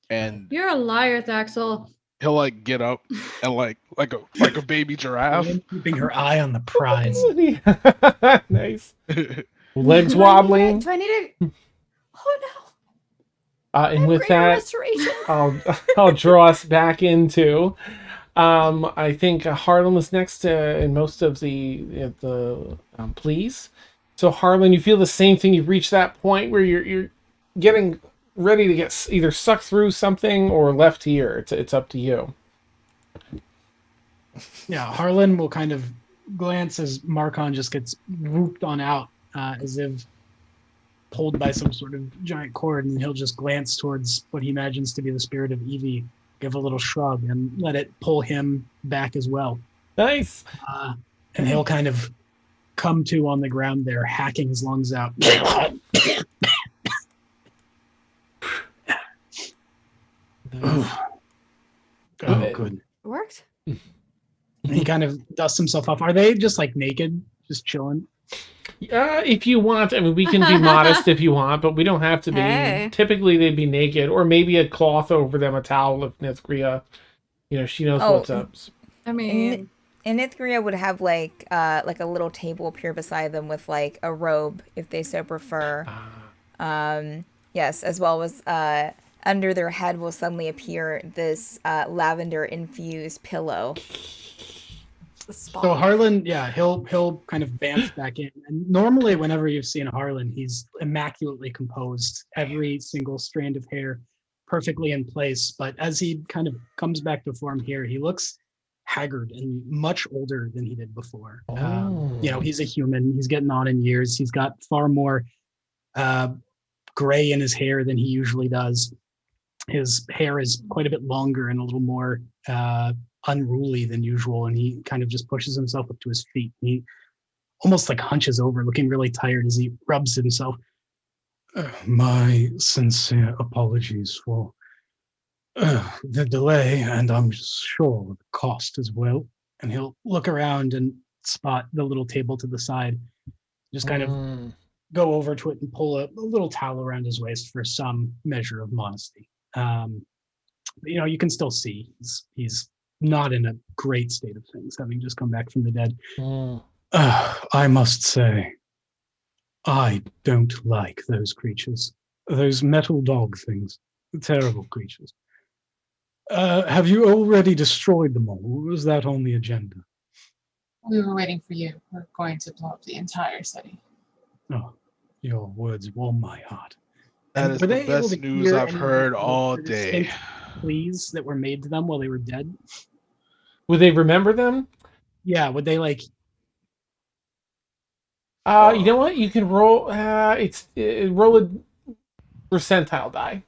And You're a liar, Thaxel. he'll like get up and like a baby giraffe. Keeping her eye on the prize. Nice. Legs wobbling. Do I need to? Oh no! And with Greater that, restoration. I'll draw us back into. I think Harlan was next in most of the pleas. So Harlan, you feel the same thing. You've reached that point where you're getting ready to get either sucked through something or left here. It's up to you. Yeah, Harlan will kind of glance as Marcon just gets whooped on out, as if pulled by some sort of giant cord, and he'll just glance towards what he imagines to be the spirit of Evie, give a little shrug, and let it pull him back as well. Nice. And he'll kind of come to on the ground there, hacking his lungs out. Oh, good. It worked. And he kind of dusts himself off. Are they just like naked, just chilling? If you want, I mean, we can be modest if you want, but we don't have to be. Hey. Typically, they'd be naked, or maybe a cloth over them, a towel if Nithcria, she knows what's up. I mean, And Nithcria would have like a little table up here beside them with like a robe if they so prefer. Yes, as well as under their head will suddenly appear this lavender infused pillow. So Harlan, yeah, he'll kind of bounce back in. And normally, whenever you've seen Harlan, he's immaculately composed, every single strand of hair perfectly in place. But as he kind of comes back to form here, he looks haggard and much older than he did before. He's a human. He's getting on in years. He's got far more gray in his hair than he usually does. His hair is quite a bit longer and a little more unruly than usual, and he kind of just pushes himself up to his feet. He almost like hunches over, looking really tired as he rubs himself. My sincere apologies for the delay, and I'm sure the cost as well. And he'll look around and spot the little table to the side, just kind of go over to it and pull a little towel around his waist for some measure of modesty. You can still see he's not in a great state of things, having just come back from the dead. I must say, I don't like those creatures. Those metal dog things. Terrible creatures. Have you already destroyed them all? Or was that on the agenda? We were waiting for you. We're going to blow up the entire city. Oh, your words warm my heart. That is the best news I've heard all day. Pleas that were made to them while they were dead? Would they remember them? Yeah, would they like... You know what? You can roll... roll a percentile die.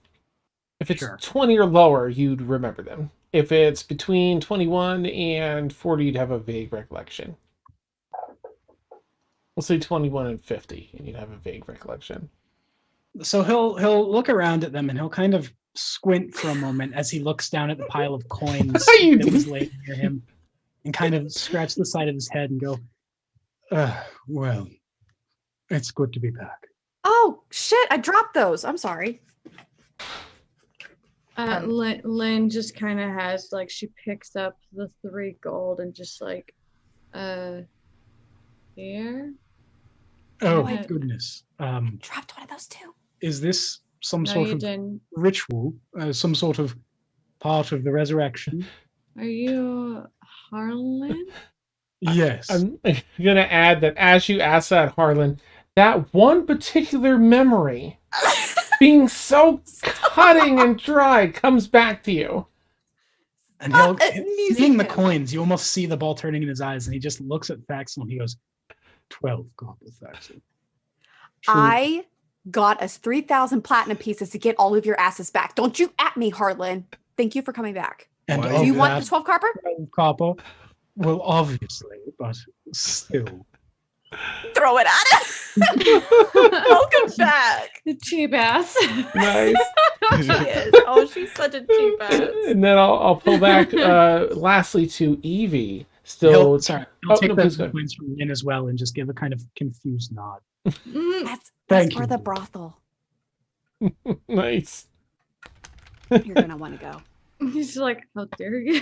If it's 20 or lower, you'd remember them. If it's between 21 and 40, you'd have a vague recollection. We'll say 21 and 50, and you'd have a vague recollection. So he'll look around at them, and he'll kind of squint for a moment as he looks down at the pile of coins that was laid near him, and kind of scratch the side of his head and go, well, it's good to be back. Oh, shit, I dropped those. I'm sorry. Lynn just kind of has, like, she picks up the 3 gold and just like, here? Oh, goodness. Dropped one of those too. Is this some sort of ritual, some sort of part of the resurrection? Are you Harlan? Yes. I'm going to add that as you ask that, Harlan, that one particular memory, being so cutting and dry, comes back to you. And seeing the coins, you almost see the ball turning in his eyes, and he just looks at Thaxel and he goes, 12 gold with Thaxel. I got us 3,000 platinum pieces to get all of your asses back. Don't you at me, Harlan. Thank you for coming back. And do you want the 12 copper? 12 copper? Well, obviously, but still. Throw it at him. Welcome back. The cheap ass. Nice. She is. Oh, she's such a cheap ass. And then I'll pull back lastly to Evie. He'll Still take no, the please go. points from Lynn as well and just give a kind of confused nod. That's Thank for you. the brothel. Nice. You're gonna want to go. He's like, how dare you?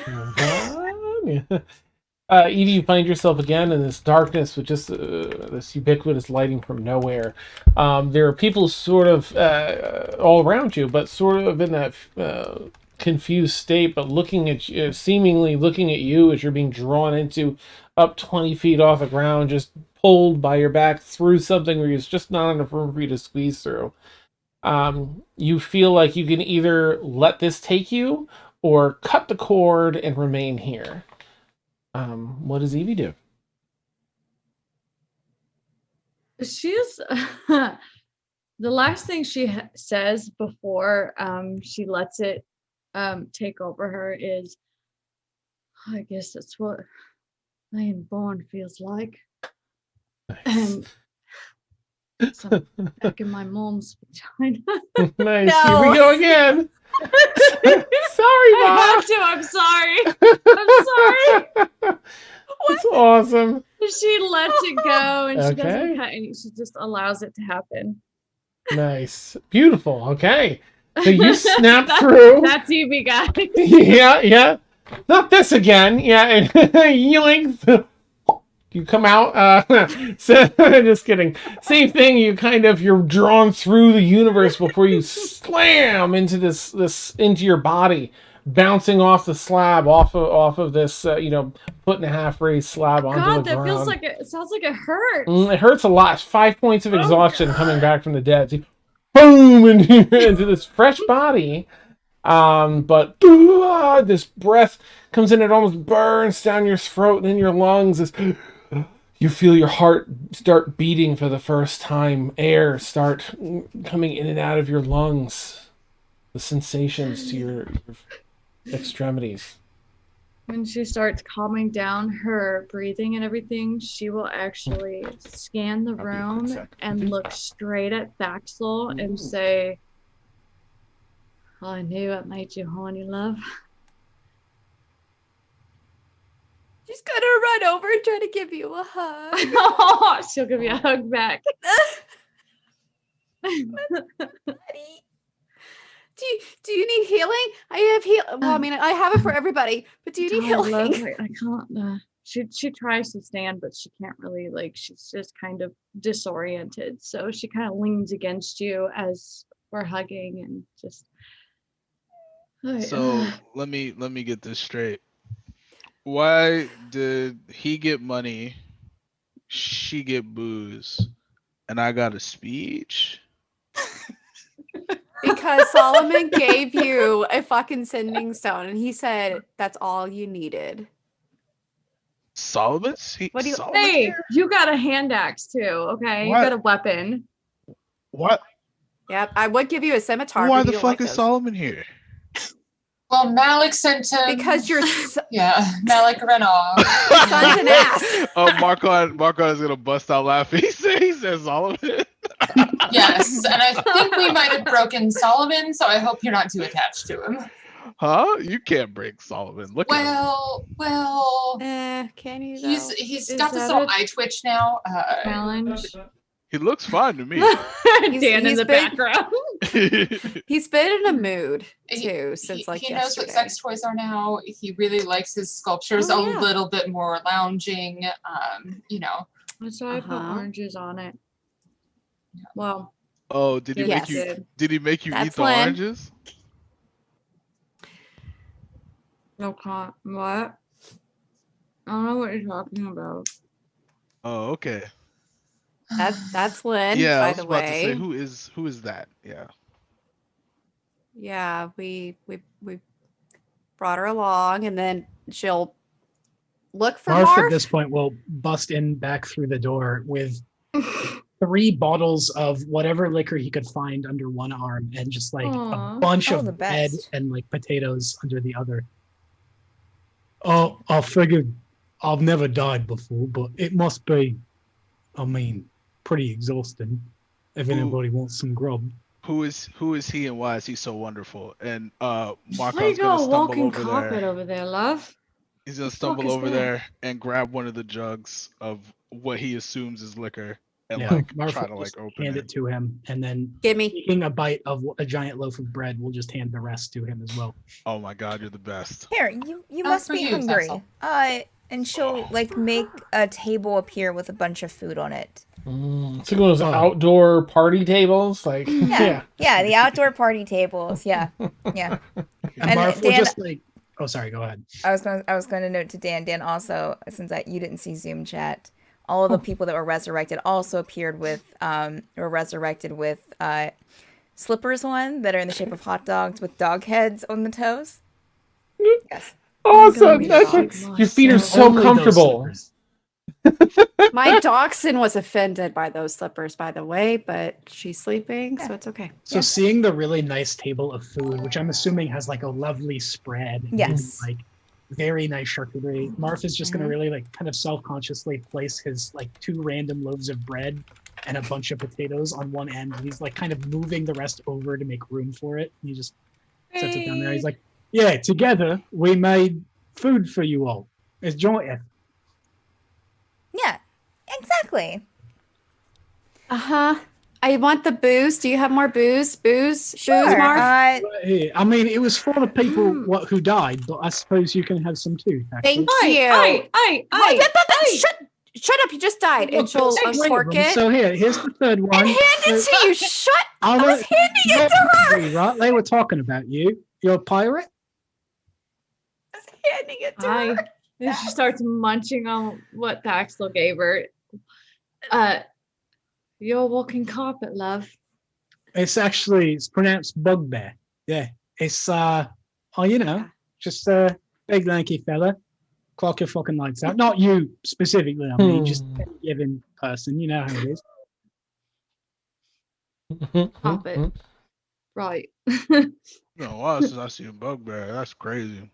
Evie, you find yourself again in this darkness with just this ubiquitous lighting from nowhere. There are people sort of all around you, but sort of in that confused state, but looking at you, seemingly looking at you as you're being drawn into up 20 feet off the ground, just pulled by your back through something where there's just not enough room for you to squeeze through. You feel like you can either let this take you or cut the cord and remain here. What does Evie do? She's the last thing she says before she lets it take over her is, I guess that's what being born feels like. And so I'm back in my mom's vagina. Nice. No. Here we go again. Sorry, I Mom. have to. I'm sorry. I'm sorry. That's awesome. She lets it go and she Okay. doesn't cut any. She just allows it to happen. Nice. Beautiful. Okay. So you snap through. That's Evie, guys. Yeah. Not this again. Yeah. And yoink. You come out. So, just kidding. Same thing. You're drawn through the universe before you slam into this into your body, bouncing off the slab, off of this 1.5-foot raised slab onto God, the that ground. feels like it sounds like it hurts. It hurts a lot. 5 points of exhaustion coming back from the dead. So boom into this fresh body. But this breath comes in, it almost burns down your throat and in your lungs. You feel your heart start beating for the first time. Air start coming in and out of your lungs. The sensations to your extremities. When she starts calming down her breathing and everything, she will actually scan the I'll be a quick room sec. and look straight at Thaxel and say, I knew it made you horny, love. She's gonna run over and try to give you a hug. She'll give you a hug back. Buddy. Do you need healing? I have heal. Well, I mean, I have it for everybody. But do you need Oh, love, healing? I can't. She tries to stand, but she can't really. She's just kind of disoriented. So she kind of leans against you as we're hugging and just. So let me get this straight. Why did he get money, she get booze, and I got a speech? Because Solomon gave you a fucking sending stone, and he said that's all you needed. Solomon's? What do you- Solomon Hey, here? you got a hand axe too, okay? What? You got a weapon. What? Yep, I would give you a scimitar. Why but the you don't fuck like is those. Solomon here? Well, Malik sent him. Because you're Yeah, Malik ran off. son's an ass. Oh, Marcon is gonna bust out laughing. He says Solomon. Yes, and I think we might have broken Solomon, so I hope you're not too attached to him. Huh? You can't break Solomon. Look at him. Well, Can you? he's though? he's Is got this that little a eye twitch now. Challenge. He looks fine to me. Dan in he's the been- background. He's been in a mood He- too since he knows what yesterday. sex toys are now. He really likes his sculptures Oh, a yeah. little bit more lounging. That's why I put Uh-huh. oranges on it. Well, Oh, did he Yes. make you? Did he make you eat That's the Lynn. oranges? no con. What? I don't know what you're talking about. Oh, okay. That's Lynn. Yeah, I by was the about to say way. who is that? Yeah. Yeah, we brought her along, and then she'll look for Marf at Marf. this point will bust in back through the door with 3 bottles of whatever liquor he could find under one arm and just like Aw. a bunch Oh, the of bread best. and like potatoes under the other. Oh, I figured I've never died before, but it must be I mean, pretty exhausting. If anybody wants some grub. Who is he and why is he so wonderful? And Why you Marcon's got gonna a stumble walking over carpet there. over there, love? He's gonna The fuck stumble is over that? there and grab one of the jugs of what he assumes is liquor and Yeah, like Marf try will to like just open hand it. it to him, and then Gimme. taking a bite of a giant loaf of bread, we'll just hand the rest to him as well. Oh my god, you're the best. Here, you Oh, must for be you, hungry. Cecil. And she'll like make a table appear with a bunch of food on it. So one of those Oh. outdoor party tables, like Yeah, yeah, the outdoor party tables. Yeah, yeah. And And Marf will Dan- just like, oh, sorry, go ahead. I was going to note to Dan also, since you didn't see Zoom chat, all of the people that were resurrected also appeared with were resurrected with slippers on that are in the shape of hot dogs with dog heads on the toes. Yes. awesome. be That's dog what, your feet are monster. so Only those comfortable. slippers. My dachshund was offended by those slippers, by the way, but she's sleeping, so it's okay. So seeing the really nice table of food, which I'm assuming has like a lovely spread, and Yes. like very nice charcuterie, Marf is just gonna really like kind of self-consciously place his like 2 random loaves of bread and a bunch of potatoes on one end. And he's like kind of moving the rest over to make room for it. And he just sets it down there. He's like, "Yeah, together we made food for you all. It's joint effort." Yeah, exactly. Uh-huh. I want the booze. Do you have more booze? Booze, Sure. Marv? Right here. I mean, it was for the people who died, but I suppose you can have some too. Thank actually. you. Hey, Shut up, you just died. And she'll There's 3 of uncork them. it So here's the third one. and hand it to you. Shut I I was handing it to her. Right? They were talking about you. You're a pirate? I was handing it to her. And she starts munching on what Paxil gave her. You're a walking carpet, love. It's pronounced bugbear. Yeah. It's just a big lanky fella. Clock your fucking lights out. Not you specifically, I mean, just any given person. You know how it is. Carpet. Right. No, wow, since I see a bugbear, that's crazy.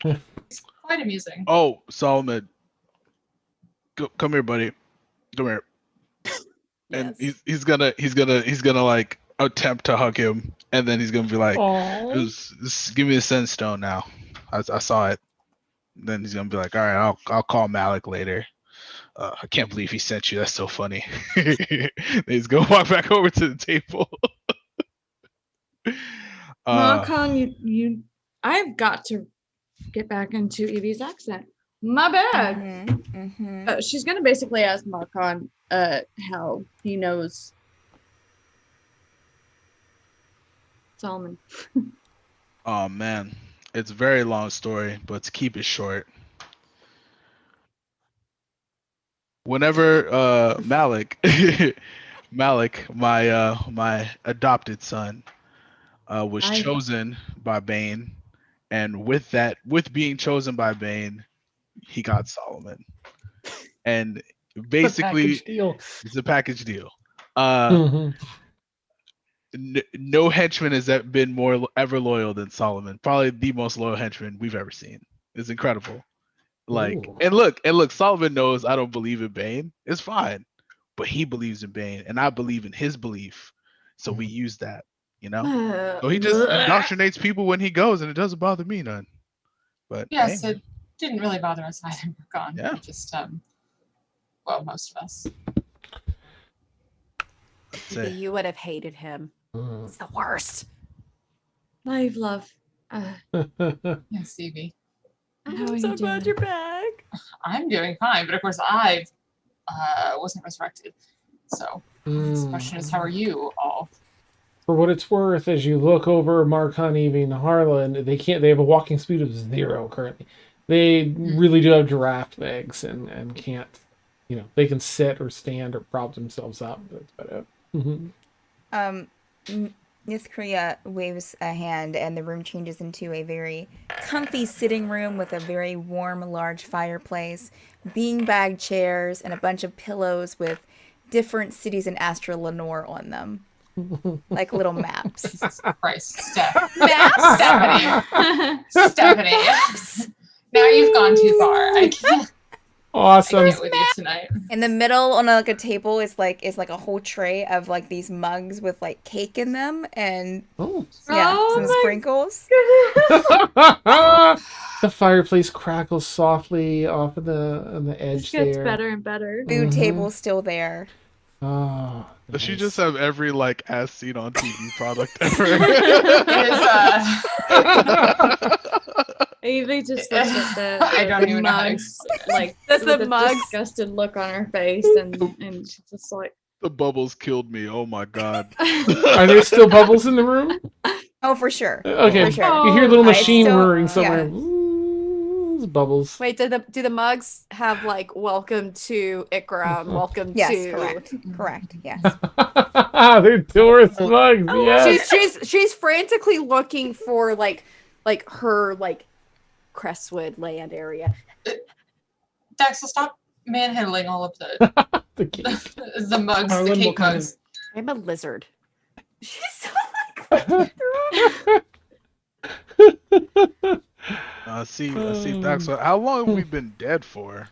Quite amusing. Oh, Solomon, come here, buddy. Come here. And he's gonna like attempt to hug him, and then he's gonna be like, just give me the send stone now. I saw it. Then he's gonna be like, all right, I'll call Malik later. I can't believe he sent you. That's so funny. Then he's gonna walk back over to the table. Marcon, I've got to get back into Evie's accent. My bad. Mm-hmm. She's gonna basically ask Marcon how he knows Solomon. Oh man, it's a very long story, but to keep it short, whenever Malik, my adopted son, was chosen by Bane, and with being chosen by Bane, he got Solomon, and basically it's a package deal. No henchman has been ever loyal than Solomon. Probably the most loyal henchman we've ever seen. It's incredible. Like, Ooh. and look, Solomon knows I don't believe in Bane. It's fine, but he believes in Bane, and I believe in his belief. So we use that, you know. So he just indoctrinates people when he goes, and it doesn't bother me none. But Yes, hey, it didn't really bother us either. Gone. Yeah. Just well, most of us. that's it. You would have hated him. It's the worst. Live love. Yes, Evie. How are you doing? you're back. I'm doing fine, but of course I wasn't resurrected. So the question is, how are you all? For what it's worth, as you look over Marcon, Evie, and Harlan, they have a walking speed of 0 currently. They really do have giraffe legs and can't, they can sit or stand or prop themselves up. That's about it. Nithcria waves a hand, and the room changes into a very comfy sitting room with a very warm, large fireplace, beanbag chairs, and a bunch of pillows with different cities in Astra Lenore on them. Like little maps. Jesus Christ, Stephanie. Stephanie. Now you've gone too far. I can't. Awesome. Get with you tonight. In the middle on like a table is like a whole tray of like these mugs with like cake in them and Oh. yeah, Oh some my sprinkles. The fireplace crackles softly off of the edge This gets there. better and better. Food Mhm. table's still there. Oh, Does she nice. just have every like as seen on TV product ever? Evie just looks at the I don't the even know how to mugs, like Does with the a mugs- disgusted look on her face, and she's just like, The bubbles killed me. Oh my god. Are there still bubbles in the room? Oh, for sure. Okay. For sure. You hear a little It's machine still- whirring somewhere. yeah. Ooh, there's bubbles. Wait, do the mugs have like "Welcome to Ikra" and "Welcome Yes, to"? correct. Yes. They're Doris mugs. Yes. She's frantically looking for like her like Crestwood land area. Daxel, stop manhandling all of the The cake. the mugs, Harlan the will cake kind mugs. I'm a lizard. She's so See, Dax. So how long have we been dead for?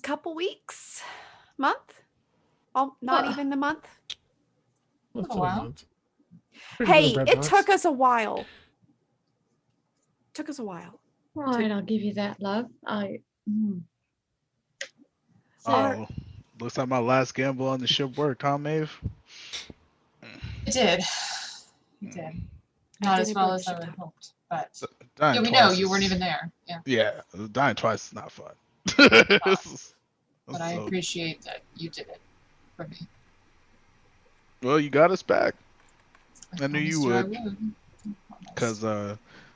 couple weeks, month, not Huh. even a month. What's Oh, wow. that about? Pretty Hey, good bread it box. took us a while. Took us a while. right, I'll give you that, love. Oh, looks like my last gamble on the ship worked, huh, Maeve? It did. It did. Not as didn't well bring as the I ship would down. have hoped, but Dying yeah, we twice know you is- weren't even there. Yeah, Yeah, dying twice is not fun. but I So- appreciate that you did it for me. Well, you got us back. I knew you promised would. I would. Cause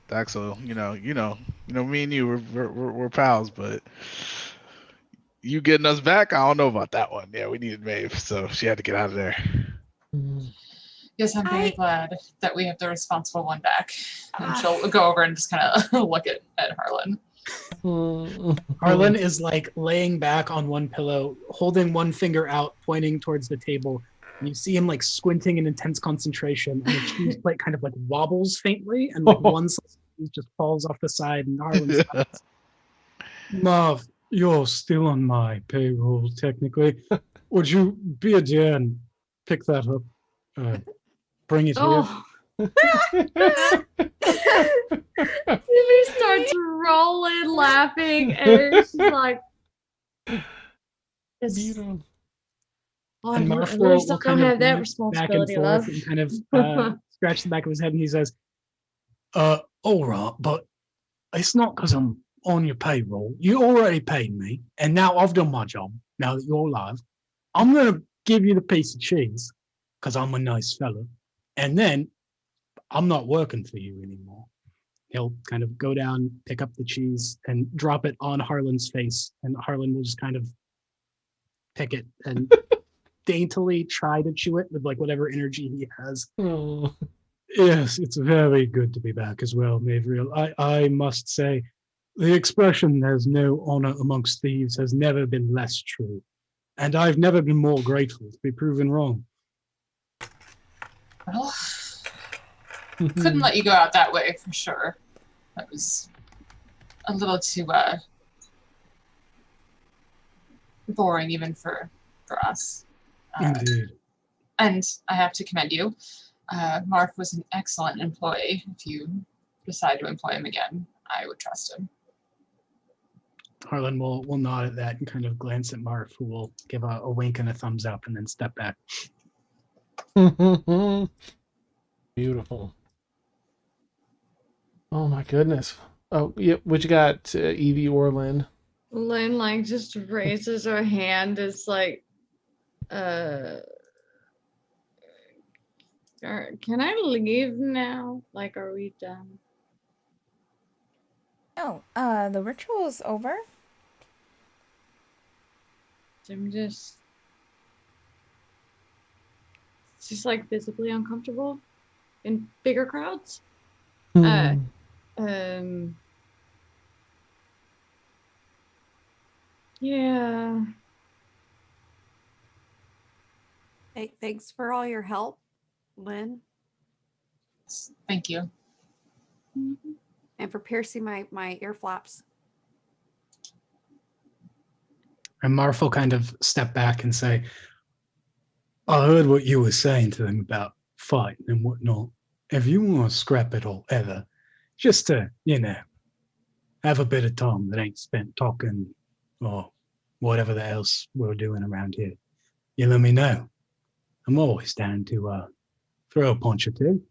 Daxel, me and you, we're pals, but you getting us back, I don't know about that one. Yeah, we needed Maeve, so she had to get out of there. Mm. Yes, I'm very glad that we have the responsible one back. And she'll go over and just kind of look at Harlan. Harlan is like laying back on one pillow, holding one finger out, pointing towards the table. And you see him like squinting in intense concentration, and the cheese plate kind of like wobbles faintly, and like one slice of cheese just falls off the side. And Harlan's Marv, you're still on my payroll, technically. Would you be a dear and pick that up? Bring it here. Oh. Evie starts rolling, laughing, and she's like, "It's- oh, And at Marf least will I kind don't of have that look back and responsibility, forth love." and kind of scratch the back of his head, and he says, all right, but it's not because I'm on your payroll. You already paid me, and now I've done my job. Now that you're alive, I'm going to give you the piece of cheese because I'm a nice fella. And then I'm not working for you anymore. He'll kind of go down, pick up the cheese, and drop it on Harlan's face. And Harlan will just kind of pick it and daintily try to chew it with like whatever energy he has. Oh. Yes, it's very good to be back as well, Mavriel. I must say, the expression "there's no honor amongst thieves" has never been less true. And I've never been more grateful to be proven wrong. Well, couldn't let you go out that way for sure. That was a little too boring even for us. Indeed. And I have to commend you. Mark was an excellent employee. If you decide to employ him again, I would trust him. Harlan will nod at that and kind of glance at Marf, who will give a wink and a thumbs up and then step back. Beautiful. Oh my goodness. Oh, yeah. What you got, Evie or Lynn? Lynn like just raises her hand. It's like, can I leave now? Like, are we done? Oh, the ritual is over. I'm just like visibly uncomfortable in bigger crowds. Yeah. Hey, thanks for all your help, Lynn. Thank you. and for piercing my ear flaps. And Marf will kind of step back and say, I heard what you were saying to them about fighting and whatnot. If you want to scrap it all ever, just to, have a bit of time that ain't spent talking or whatever the else we're doing around here, you let me know. I'm always down to throw a punch or two.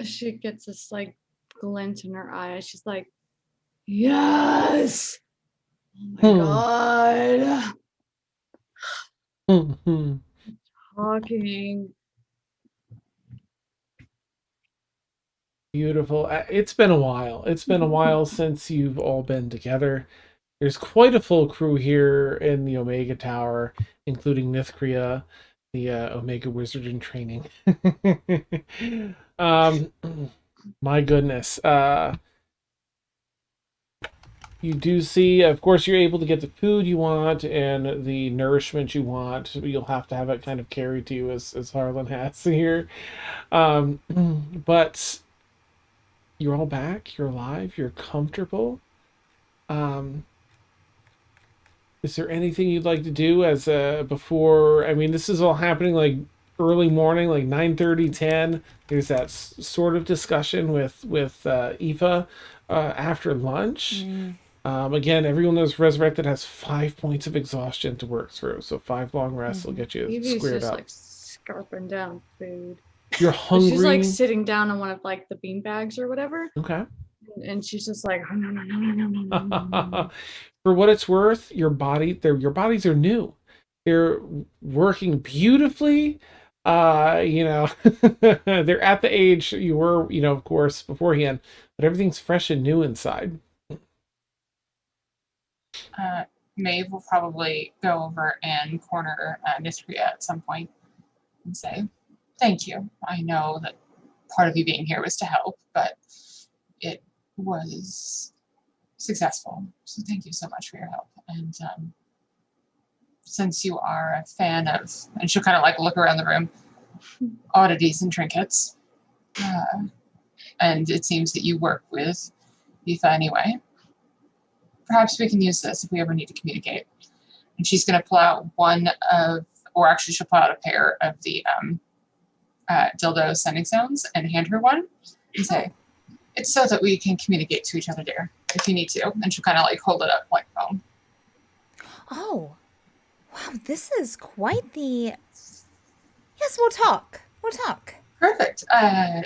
She gets this like glint in her eye. She's like, yes. Oh my god. Talking. Beautiful. It's been a while. It's been a while since you've all been together. There's quite a full crew here in the Omega Tower, including Nithcria, the Omega Wizard in training. My goodness. You do see, of course, you're able to get the food you want and the nourishment you want. You'll have to have it kind of carried to you, as Harlan has here. But you're all back. You're alive. You're comfortable. Is there anything you'd like to do as before? I mean, this is all happening like early morning, like 9:30, 10. There's that sort of discussion with Aoife after lunch. Again, everyone knows Resurrected has 5 points of exhaustion to work through, so 5 long rests will get you Evie's squared just up. like scarping down food. You're hungry. She's like sitting down on one of like the bean bags or whatever. Okay. And she's just like, oh, no. For what it's worth, your bodies are new. They're working beautifully. They're at the age you were, of course, beforehand, but everything's fresh and new inside. Maeve will probably go over and corner Nithcria at some point and say, thank you. I know that part of you being here was to help, but it was successful. So thank you so much for your help. And since you are a fan of, and she'll kind of like look around the room, oddities and trinkets, and it seems that you work with Aoife anyway, perhaps we can use this if we ever need to communicate. And she's going to pull out she'll pull out a pair of the dildo sending sounds and hand her one and say, it's so that we can communicate to each other, dear, if you need to. And she'll kind of like hold it up like a phone. Oh, wow, this is quite the... Yes, we'll talk. Perfect. I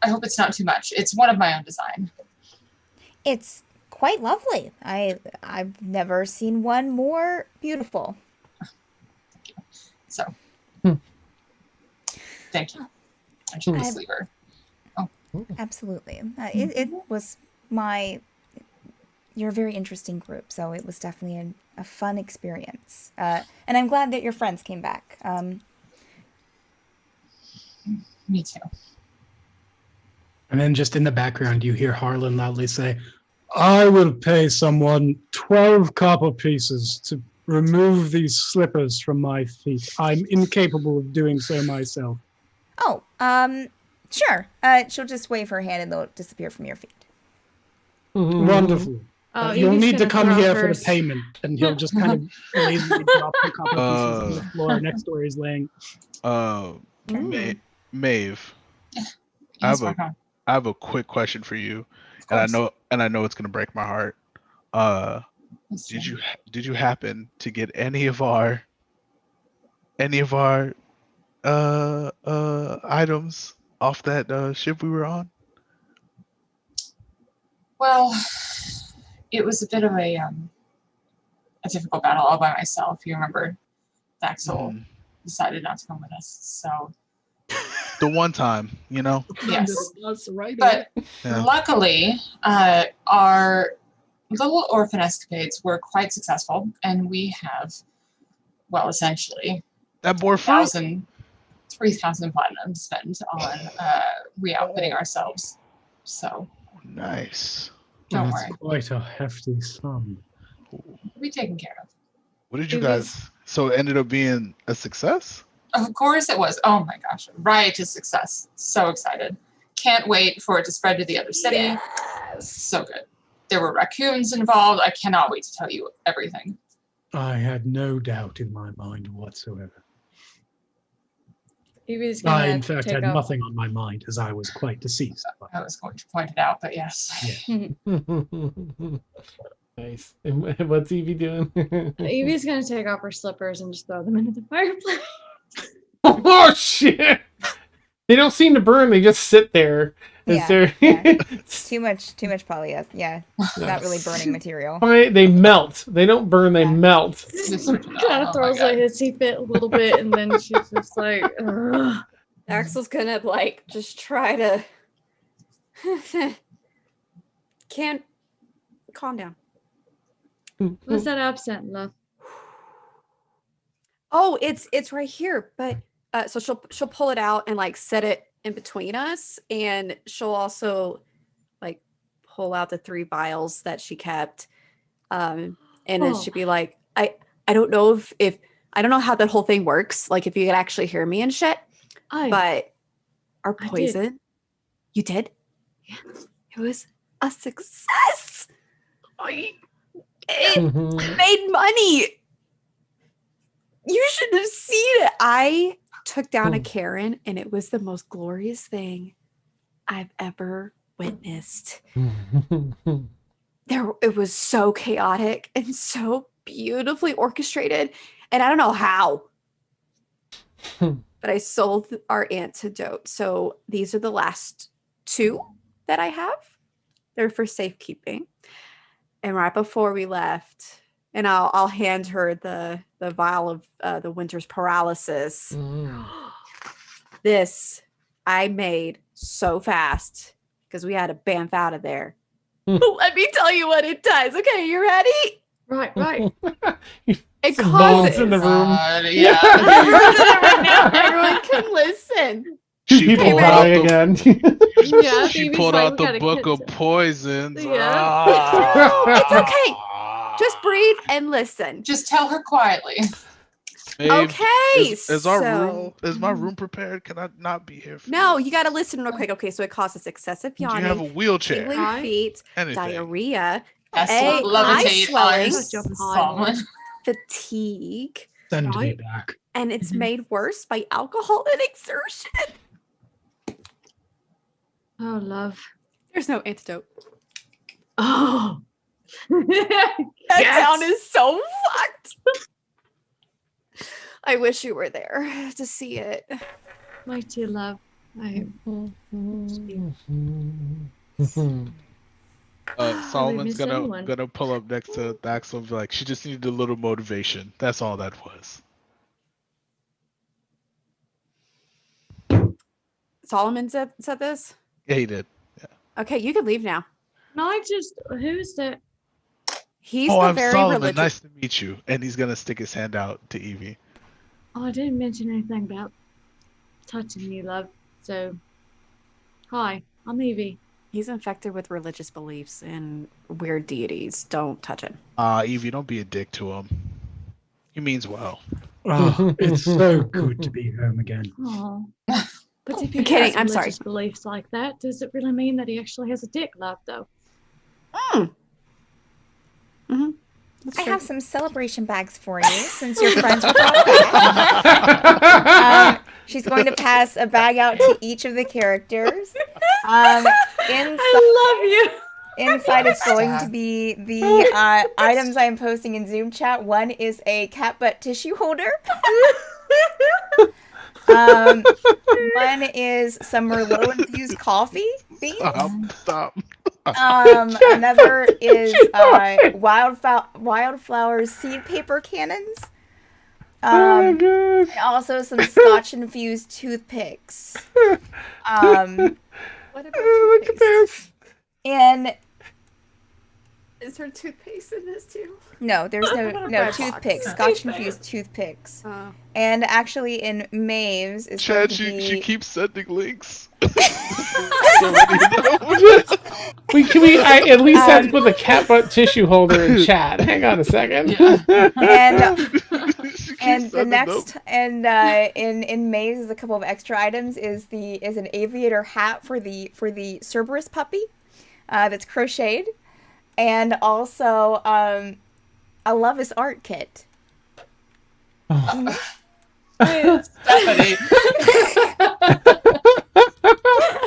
hope it's not too much. It's one of my own design. It's quite lovely. I've never seen one more beautiful. Thank you. So, thank you. And she'll just leave her. Absolutely. It was you're a very interesting group, so it was definitely a fun experience. And I'm glad that your friends came back. Me too. And then just in the background, you hear Harlan loudly say, I will pay someone 12 copper pieces to remove these slippers from my feet. I'm incapable of doing so myself. Oh, sure. She'll just wave her hand and they'll disappear from your feet. Wonderful. You'll Evie's need to gonna come throw here for her the payment. And he'll just kind of lazily drop the copper pieces on the floor next to where he's laying. Maeve, Yes, I have a quick question for you, and I know it's gonna break my heart. Did you happen to get any of our items off that ship we were on? Well, it was a bit of a difficult battle all by myself. You remember, Daxel decided not to come with us, so. The one time, Yes. That's right. But luckily, our little orphan escapades were quite successful, and we have, well, essentially, that bore fruit. 3,000 platinum to spend on re-outfitting ourselves. So Nice. don't That's worry, quite a hefty sum. we'll be taken care of. What did you guys? So it ended up being a success? Of course it was. Oh my gosh, riotous success. So excited. Can't wait for it to spread to the other city. Yes. So good. There were raccoons involved. I cannot wait to tell you everything. I had no doubt in my mind whatsoever. Evie's I, gonna in fact, take had off. nothing on my mind as I was quite deceased. I was going to point it out, but yes. Nice. And what's Evie doing? Evie's gonna take off her slippers and just throw them into the fireplace. Oh shit! They don't seem to burn. They just sit there. Is there? Too much polyester. Yeah, it's not really burning material. They melt. They don't burn. They melt. Kind of throws like his teeth a little bit, and then she's just like, ugh. Axel's gonna like just try to can't calm down. What's that absent, love? Oh, it's right here. But so she'll pull it out and like set it in between us, and she'll also like pull out the 3 vials that she kept. And then she'd be like, I don't know if I don't know how that whole thing works, like if you could actually hear me and shit. But our I did. poison, you did? Yeah. It was a success. It made money. You should have seen it. I took down a Karen, and it was the most glorious thing I've ever witnessed. It was so chaotic and so beautifully orchestrated, and I don't know how. But I sold our antidote. So these are the last 2 that I have. They're for safekeeping. And right before we left, and I'll hand her the vial of the winter's paralysis. This I made so fast because we had to bamf out of there. Let me tell you what it does. Okay, you ready? Right. It Some causes. bones in the room. Yeah. Everyone can listen. She People pulled die out again. Yeah, she Evie's pulled like, out we the gotta book kiss of it. poisons. Yeah. It's okay. Just breathe and listen. Just tell her quietly. Babe, Okay, Is our so- room? Is my room prepared? Can I not be here? For No, this? you got to listen real quick. Okay, so it causes excessive Do you have a yawning, wheelchair? tingling Right. feet, Anything? diarrhea, Yes, Hey, levitate eye swelling. on someone. fatigue, Send me Right. back. and it's Mhm. made worse by alcohol and exertion. Oh, love. There's no antidote. Oh. That Yes. town is so fucked. I wish you were there to see it. My dear love. Solomon's miss anyone. gonna pull up next to Axel and be like, she just needed a little motivation. That's all that was. Solomon said this? Yeah, he did. Okay, you can leave now. Who's that? He's Oh, the I'm very Solomon. religious. Nice to meet you. And he's gonna stick his hand out to Evie. Oh, I didn't mention anything about touching you, love. So, hi, I'm Evie. He's infected with religious beliefs and weird deities. Don't touch him. Evie, don't be a dick to him. He means well. Oh, it's so good to be home again. Oh. But if he I'm kidding, has I'm sorry. religious beliefs like that, does it really mean that he actually has a dick, love, though? That's I true. have some celebration bags for you since your friends were brought back. She's going to pass a bag out to each of the characters. Inside is going to be the items I'm posting in Zoom chat. One is a cat butt tissue holder. One is some Merlot infused coffee beans. Stop. Another is wildflower seed paper cannons. Oh my gosh. And also some scotch infused toothpicks. What about Look at toothpaste? this. And Is there toothpaste in this too? no, there's no Red box. toothpicks. Scotch infused toothpicks. Oh. And actually in Maeve's is going Chad, to she be... keeps sending links. I at least have to put the cat butt tissue holder in chat. Hang on a second. And She And the sending them. next, and in May, there's a couple of extra items. Is an aviator hat for the Cerberus puppy, that's crocheted, and also a Love is Art kit. Stephanie.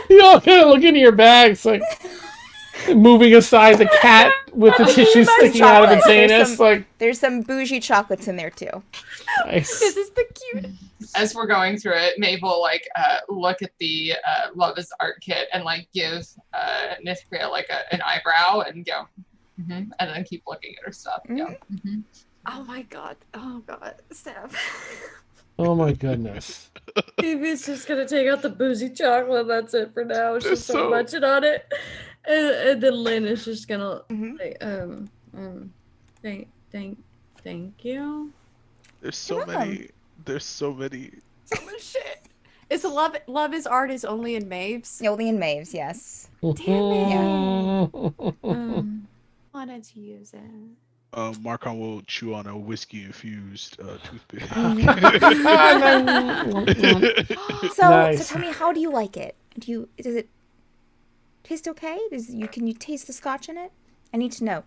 You all kind of look into your bags, like moving aside the cat with the tissue sticking out of its anus. Like, There's some bougie chocolates in there too. nice. This is the cutest. As we're going through it, Mabel like look at the Love is Art kit and like give Nithcria like an eyebrow and go, and then keep looking at her stuff. And go, Oh my god. Oh god. Steph. Oh my goodness. Evie's just gonna take out the boozy chocolate. That's it for now. She's It's so so- munching on it, and then Lynn is just gonna like, thank you. There's so You're welcome. many. There's so many. So much shit. Is love is art is only in Maves? Only in Maves, yes. Wanted to use it. Marcon will chew on a whiskey infused toothpick. So, Nice. so tell me, how do you like it? Does it taste okay? Can you taste the scotch in it? I need to know.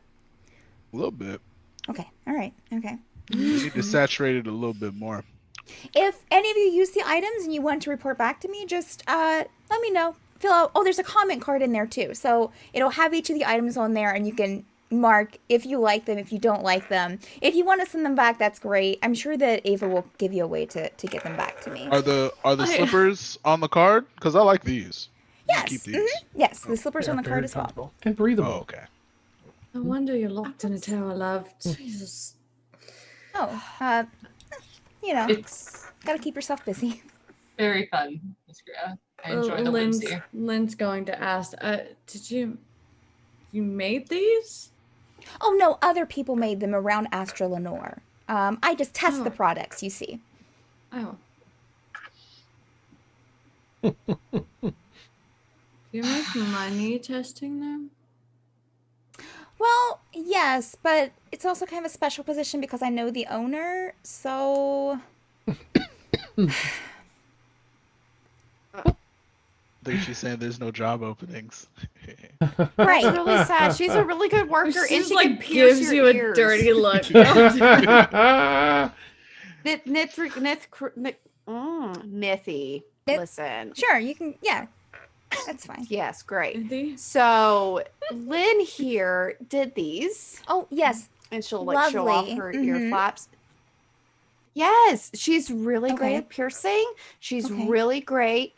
A little bit. Okay, all right, okay. You need to saturate it a little bit more. If any of you use the items and you want to report back to me, just let me know. Fill out. Oh, there's a comment card in there too, so it'll have each of the items on there, and you can mark if you like them, if you don't like them. If you want to send them back, that's great. I'm sure that Ava will give you a way to get them back to me. Are the slippers on the card? Because I like these. You Yes. Keep these. Yes, the slippers on the Very card as well. comfortable and breathable. Oh, okay. No wonder you're locked in a tower, love. Jesus. Oh, it's gotta keep yourself busy. very fun, Nithcria. I enjoy the whimsy. Lynn's going to ask. Did you made these? Oh no, other people made them around Astra Lenore. I just test the products, you see. Oh. You make money testing them? Well, yes, but it's also kind of a special position because I know the owner, so... I think she's saying there's no job openings. Right. It's really sad. She's a really good worker, and She's she like can pierce gives your you ears. a dirty look. Mithy. Nith- Listen. Sure, you can, yeah. That's fine. Yes, great. These? So Lynn here did these, Oh, yes. and she'll like show off Lovely. her ear Mhm. flaps. Yes, she's really great Okay. at piercing. She's Okay. really great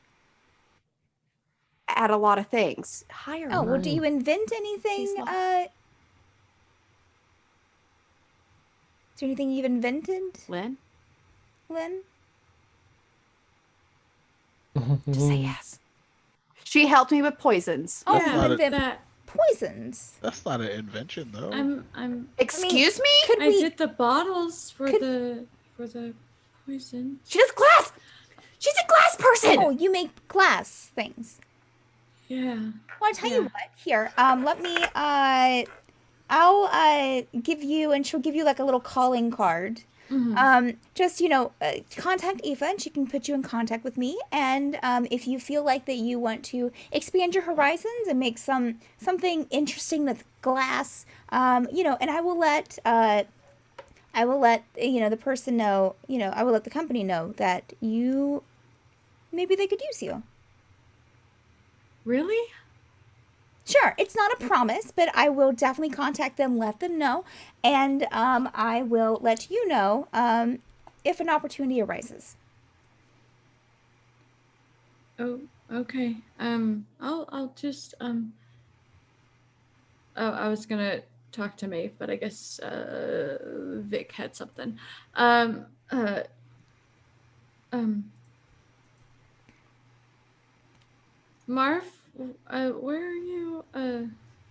at a lot of things. Hire Oh, her. well, do you invent anything? She's Is there anything you've invented, Lynn, Lynn? just say yes. She helped me with poisons. Oh, That's you not a- invent That poisons. That's not an invention, though. I'm Excuse me? Could I we... did the bottles for Could- the poison. She does glass. She's a glass person. Oh, you make glass things. Yeah. Well, I'll tell Yeah. you what. Here, let me. I'll give you, and she'll give you like a little calling card. Mhm. Just contact Eva, and she can put you in contact with me. And if you feel like that you want to expand your horizons and make something interesting with glass, and I will let the person know. I will let the company know that maybe they could use you. Really? Sure, it's not a promise, but I will definitely contact them, let them know, and I will let you know if an opportunity arises. Oh, okay. I'll just Oh, I was gonna talk to Maeve, but I guess Vic had something. Marv, where are you?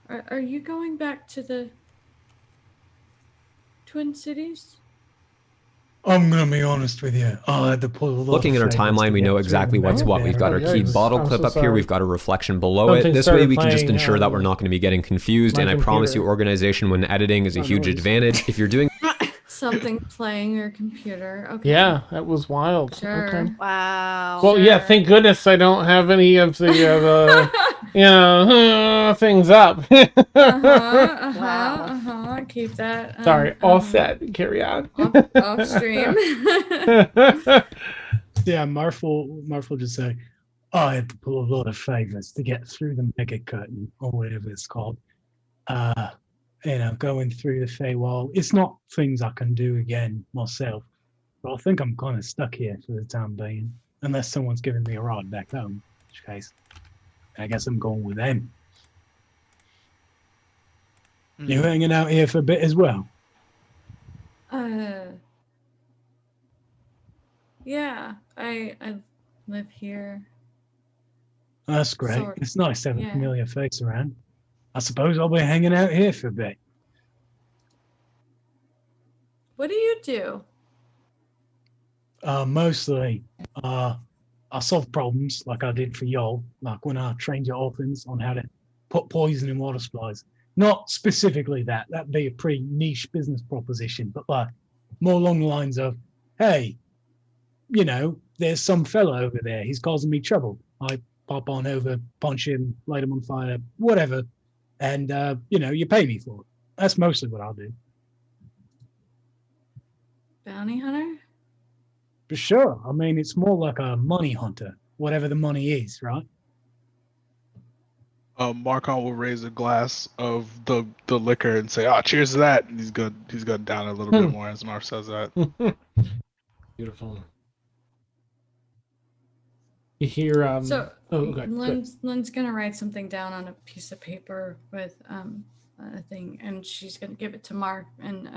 Are you going back to the Twin Cities? I'm gonna be honest with you. I had to pull a lot Looking of at our favors timeline, to we get know through exactly what's the what. We've got our Yeah, key I'm bottle so clip up here. sorry. We've got a reflection below it. Something This way started we can just playing, ensure that we're not going to be getting confused. my And I promise you, computer. organization when editing is a Oh, huge noise. advantage. If you're doing something playing your computer. Okay. Yeah, that was wild. Sure. Okay. Wow. Well, yeah, Sure. thank goodness I don't have any of the things up. Wow. Keep that. Sorry, all set. Carry on. Off stream. Yeah, Marf will just say, I had to pull a lot of favors to get through the mega curtain, or whatever it's called. Going through the Feywild. It's not things I can do again myself, but I think I'm kind of stuck here for the time being, unless someone's giving me a ride back home, in which case, I guess I'm going with them. You hanging out here for a bit as well? Yeah, I live here. That's great. Sort- It's nice to have yeah. a familiar face around. I suppose I'll be hanging out here for a bit. What do you do? Mostly, I solve problems like I did for y'all, like when I trained your orphans on how to put poison in water supplies. Not specifically that. That'd be a pretty niche business proposition, but like more along the lines of, hey, there's some fella over there. He's causing me trouble. I pop on over, punch him, light him on fire, whatever. And, you pay me for it. That's mostly what I'll do. Bounty hunter? For sure. I mean, it's more like a money hunter, whatever the money is, right? Marcon will raise a glass of the liquor and say, cheers to that. And he's gonna down a little bit more as Marv says that. Beautiful. You hear okay, Lynn's gonna write something down on a piece of paper with a thing, and she's gonna give it to Mark. And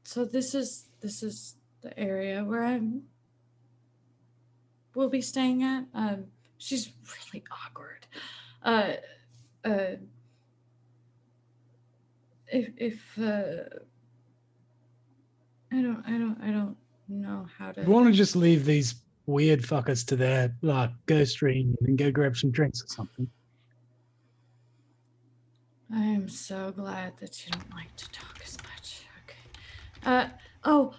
so this is the area where we'll be staying at. She's really awkward. If I don't know how to. You want to just leave these weird fuckers to their ghost reunion and go grab some drinks or something? I am so glad that you don't like to talk as much. Okay.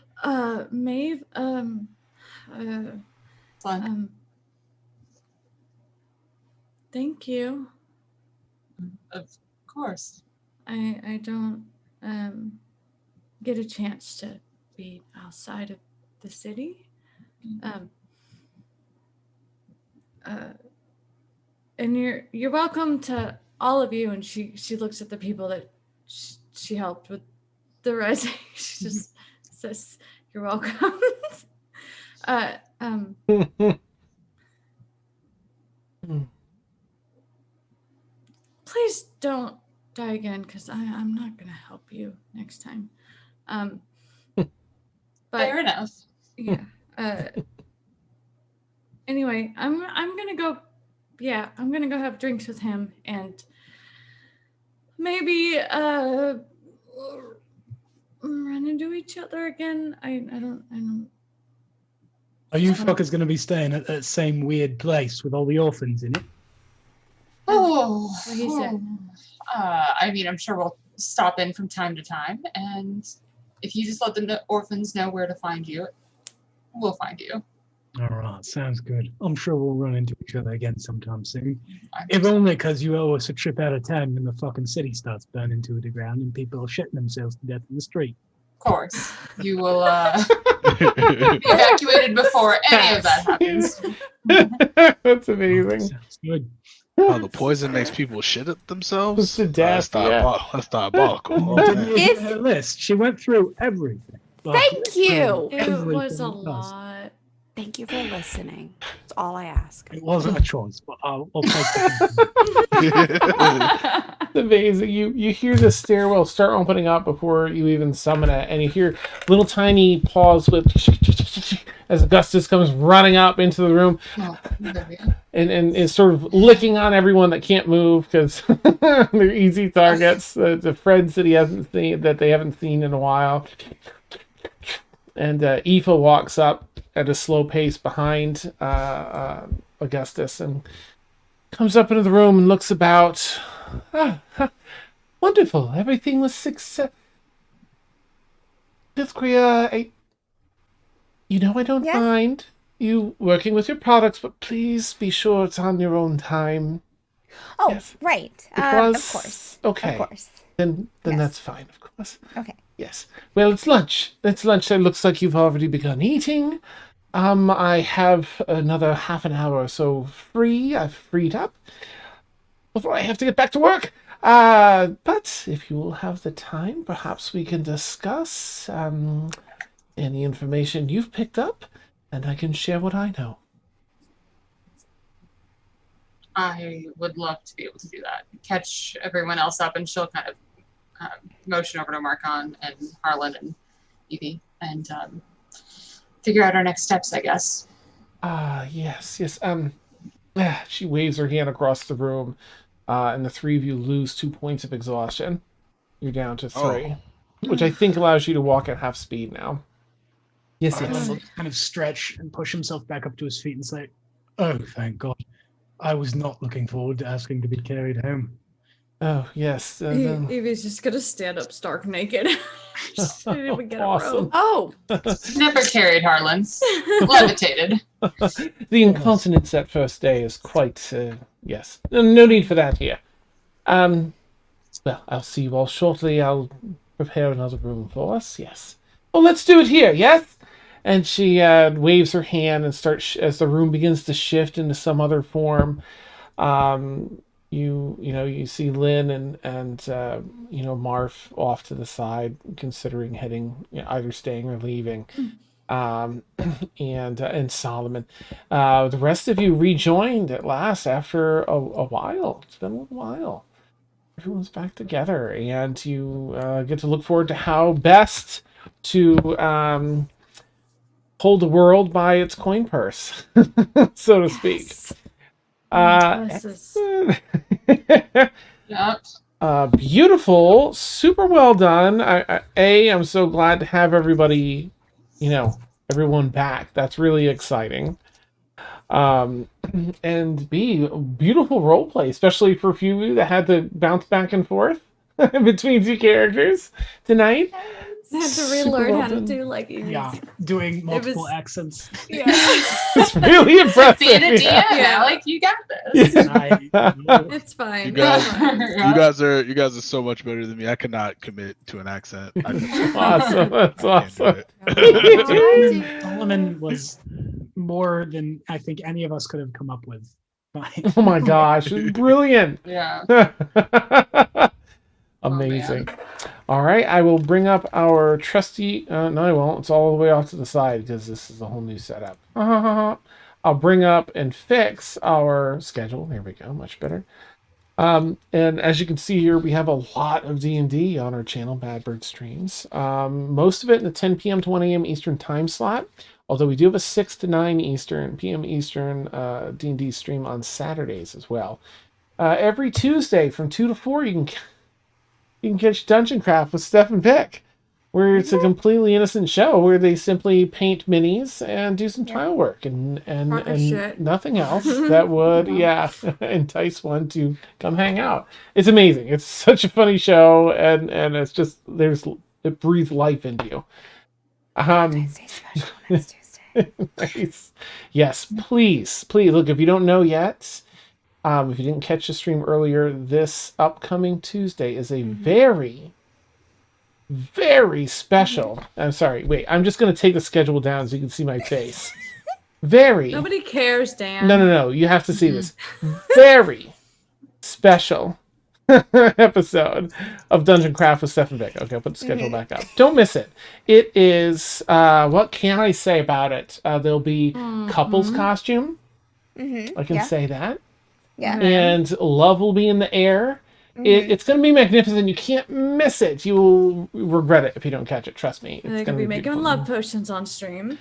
Maeve. Fun. Thank you. Of course. I don't get a chance to be outside of the city. And you're welcome to all of you. And she looks at the people that she helped with the resume. She just says, "You're welcome." Please don't die again, because I'm not gonna help you next time. But Fair enough. yeah. Anyway, I'm gonna go. Yeah, I'm gonna go have drinks with him, and maybe run into each other again. I don't. Are you fuckers going to be staying at that same weird place with all the orphans in it? Oh, What he said. I mean, I'm sure we'll stop in from time to time, and if you just let the orphans know where to find you, we'll find you. All right, sounds good. I'm sure we'll run into each other again sometime soon. If only because you owe us a trip out of town when the fucking city starts burning to the ground and people are shitting themselves to death in the street. Of course, you will be evacuated before any of that happens. That's amazing. Sounds good. Oh, the poison makes people shit at themselves? To death, That's diabolical. Didn't you If- get her list? She went through everything. Thank you. It was Everything a it does. lot. Thank you for listening. That's all I ask. It wasn't a choice, but I'll take it. It's amazing. You hear the stairwell start opening up before you even summon it, and you hear little tiny paws with as Augustus comes running up into the room Oh, there we go. and is sort of licking on everyone that can't move because they're easy targets. The friends that they haven't seen in a while. And Aoife walks up at a slow pace behind Augustus and comes up into the room and looks about. Wonderful. Everything was success. Nithcria, I don't Yes? mind you working with your products, but please be sure it's on your own time. Oh, Yes. right. It Of was course. okay. Of course. Then Yes. that's fine, of course. Okay. Yes. Well, it's lunch. It's lunch. It looks like you've already begun eating. I have another half an hour or so free. I've freed up before I have to get back to work. But if you will have the time, perhaps we can discuss any information you've picked up, and I can share what I know. I would love to be able to do that. Catch everyone else up, and she'll kind of motion over to Marcon and Harlan and Evie and figure out our next steps, I guess. Yes. She waves her hand across the room, and the three of you lose 2 points of exhaustion. You're down to 3, which I think allows you to walk at half speed now. Yes. Harlan will kind of stretch and push himself back up to his feet and say, "Oh, thank God. I was not looking forward to asking to be carried home." Oh, yes. Evie's just gonna stand up stark naked. She didn't even get Awesome. a robe. Oh, Never carried Harlan's. Levitated. The incontinence that first day is quite, yes. No need for that here. Well, I'll see you all shortly. I'll prepare another room for us, yes. Oh, let's do it here, yes? And she waves her hand and starts, as the room begins to shift into some other form. You see Lynn and Marf off to the side, considering heading, either staying or leaving. And Solomon. The rest of you rejoined at last after a while. It's been a little while. Everyone's back together, and you get to look forward to how best to hold the world by its coin purse, so to speak. Paralysis. Yep. Beautiful, super well done. I'm so glad to have everybody, everyone back. That's really exciting. And B, beautiful role play, especially for a few of you that had to bounce back and forth between 2 characters tonight. I had to Super relearn well how to done. do like Yeah, doing multiple was- accents. Yeah. It's really impressive. Being a DM, Yeah. like you got this. It's fine. You guys- It's fine. You guys are so much better than me. I cannot commit to an accent. Awesome. That's I can't do awesome. it. Solomon was more than I think any of us could have come up with. Oh my gosh, it's brilliant. Yeah. Amazing. All right, I will bring up our trusty. No, I won't. It's all the way off to the side because this is a whole new setup. I'll bring up and fix our schedule. There we go. Much better. And as you can see here, we have a lot of D&D on our channel, Bad Bird Streams. Most of it in the 10 p.m. to 1 a.m. Eastern time slot. Although we do have a 6 to 9 p.m. Eastern D&D stream on Saturdays as well. Every Tuesday from 2 to 4, you can catch Dungeon Craft with Steph and Vic, where it's a completely innocent show where they simply paint minis and do some tile work and shit. nothing else that would entice one to come hang out. It's amazing. It's such a funny show, and it's just it breathes life into you. Wednesday special next Tuesday. Nice. Yes, please look, if you don't know yet, if you didn't catch the stream earlier, this upcoming Tuesday is a very, very special. I'm sorry, wait, I'm just going to take the schedule down so you can see my face. Very. Nobody cares, Dan. No, you have to see this. Very special episode of Dungeon Craft with Steph and Vic. Okay, I'll put the schedule back up. Don't miss it. It is, what can I say about it? There'll be couples costume. I can say that. Yeah. And love will be in the air. It's going to be magnificent. You can't miss it. You will regret it if you don't catch it. Trust me. They It's could going be to be making beautiful. love potions on stream.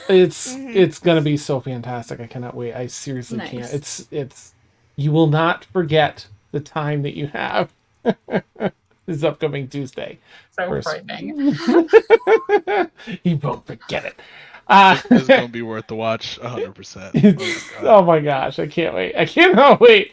It's going to be so fantastic. I cannot wait. I seriously Nice. can't. It's you will not forget the time that you have this upcoming Tuesday. So First. frightening. You won't forget it. It's gonna be worth the watch, 100%. Oh my gosh, I can't wait. I cannot wait.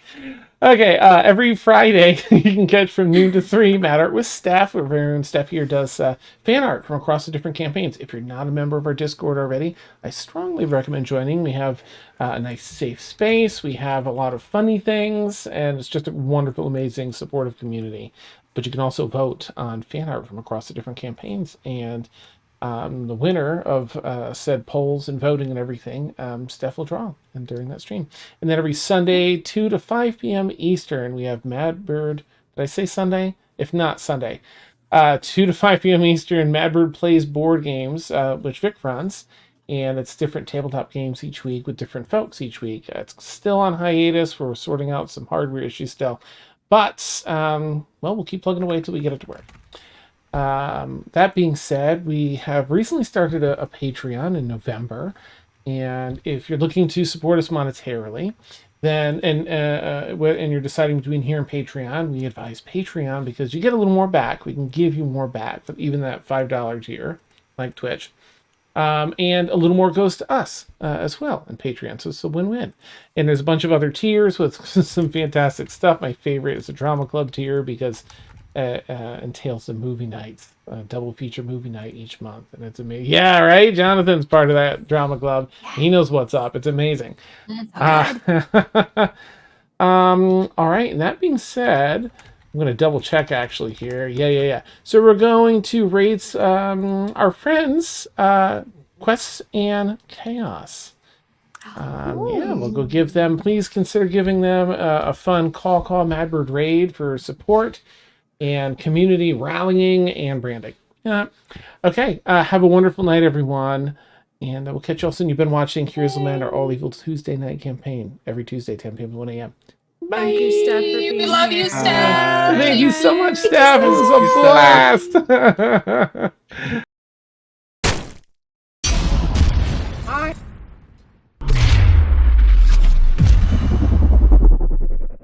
Okay, every Friday you can catch from noon to 3 Mad Art with Steph, where our own Steph here does fan art from across the different campaigns. If you're not a member of our Discord already, I strongly recommend joining. We have a nice safe space, we have a lot of funny things, and it's just a wonderful, amazing, supportive community. But you can also vote on fan art from across the different campaigns, and the winner of said polls and voting and everything, Steph will draw and during that stream. And then every Sunday, 2 to 5 p.m. Eastern, we have Mad Bird. Did I say Sunday? If not, Sunday. 2 to 5 p.m. Eastern, Mad Bird plays board games, which Vic runs. And it's different tabletop games each week with different folks each week. It's still on hiatus. We're sorting out some hardware issues still. But, well, we'll keep plugging away until we get it to work. That being said, we have recently started a Patreon in November, and if you're looking to support us monetarily, then and you're deciding between here and Patreon, we advise Patreon because you get a little more back. We can give you more back for even that $5 tier, like Twitch, and a little more goes to us as well in Patreon. So it's a win-win. And there's a bunch of other tiers with some fantastic stuff. My favorite is the Drama Club tier because entails the movie nights, double feature movie night each month, and it's amazing. Yeah, right. Jonathan's part of that drama club. He knows what's up. It's amazing. All right. And that being said, I'm going to double check actually here. Yeah. So we're going to rate our friends, Quests and Chaos. Yeah, we'll go give them. Please consider giving them a fun call Madbird raid for support and community rallying and branding. Okay, have a wonderful night, everyone, and we'll catch you all soon. You've been watching Heroes of Land, our All Evil Tuesday night campaign, every Tuesday, 10 p.m. to 1 a.m. Bye. Thank you, Steph, for being We love you, here. Steph. Thank you so much, Steph. It was a blast.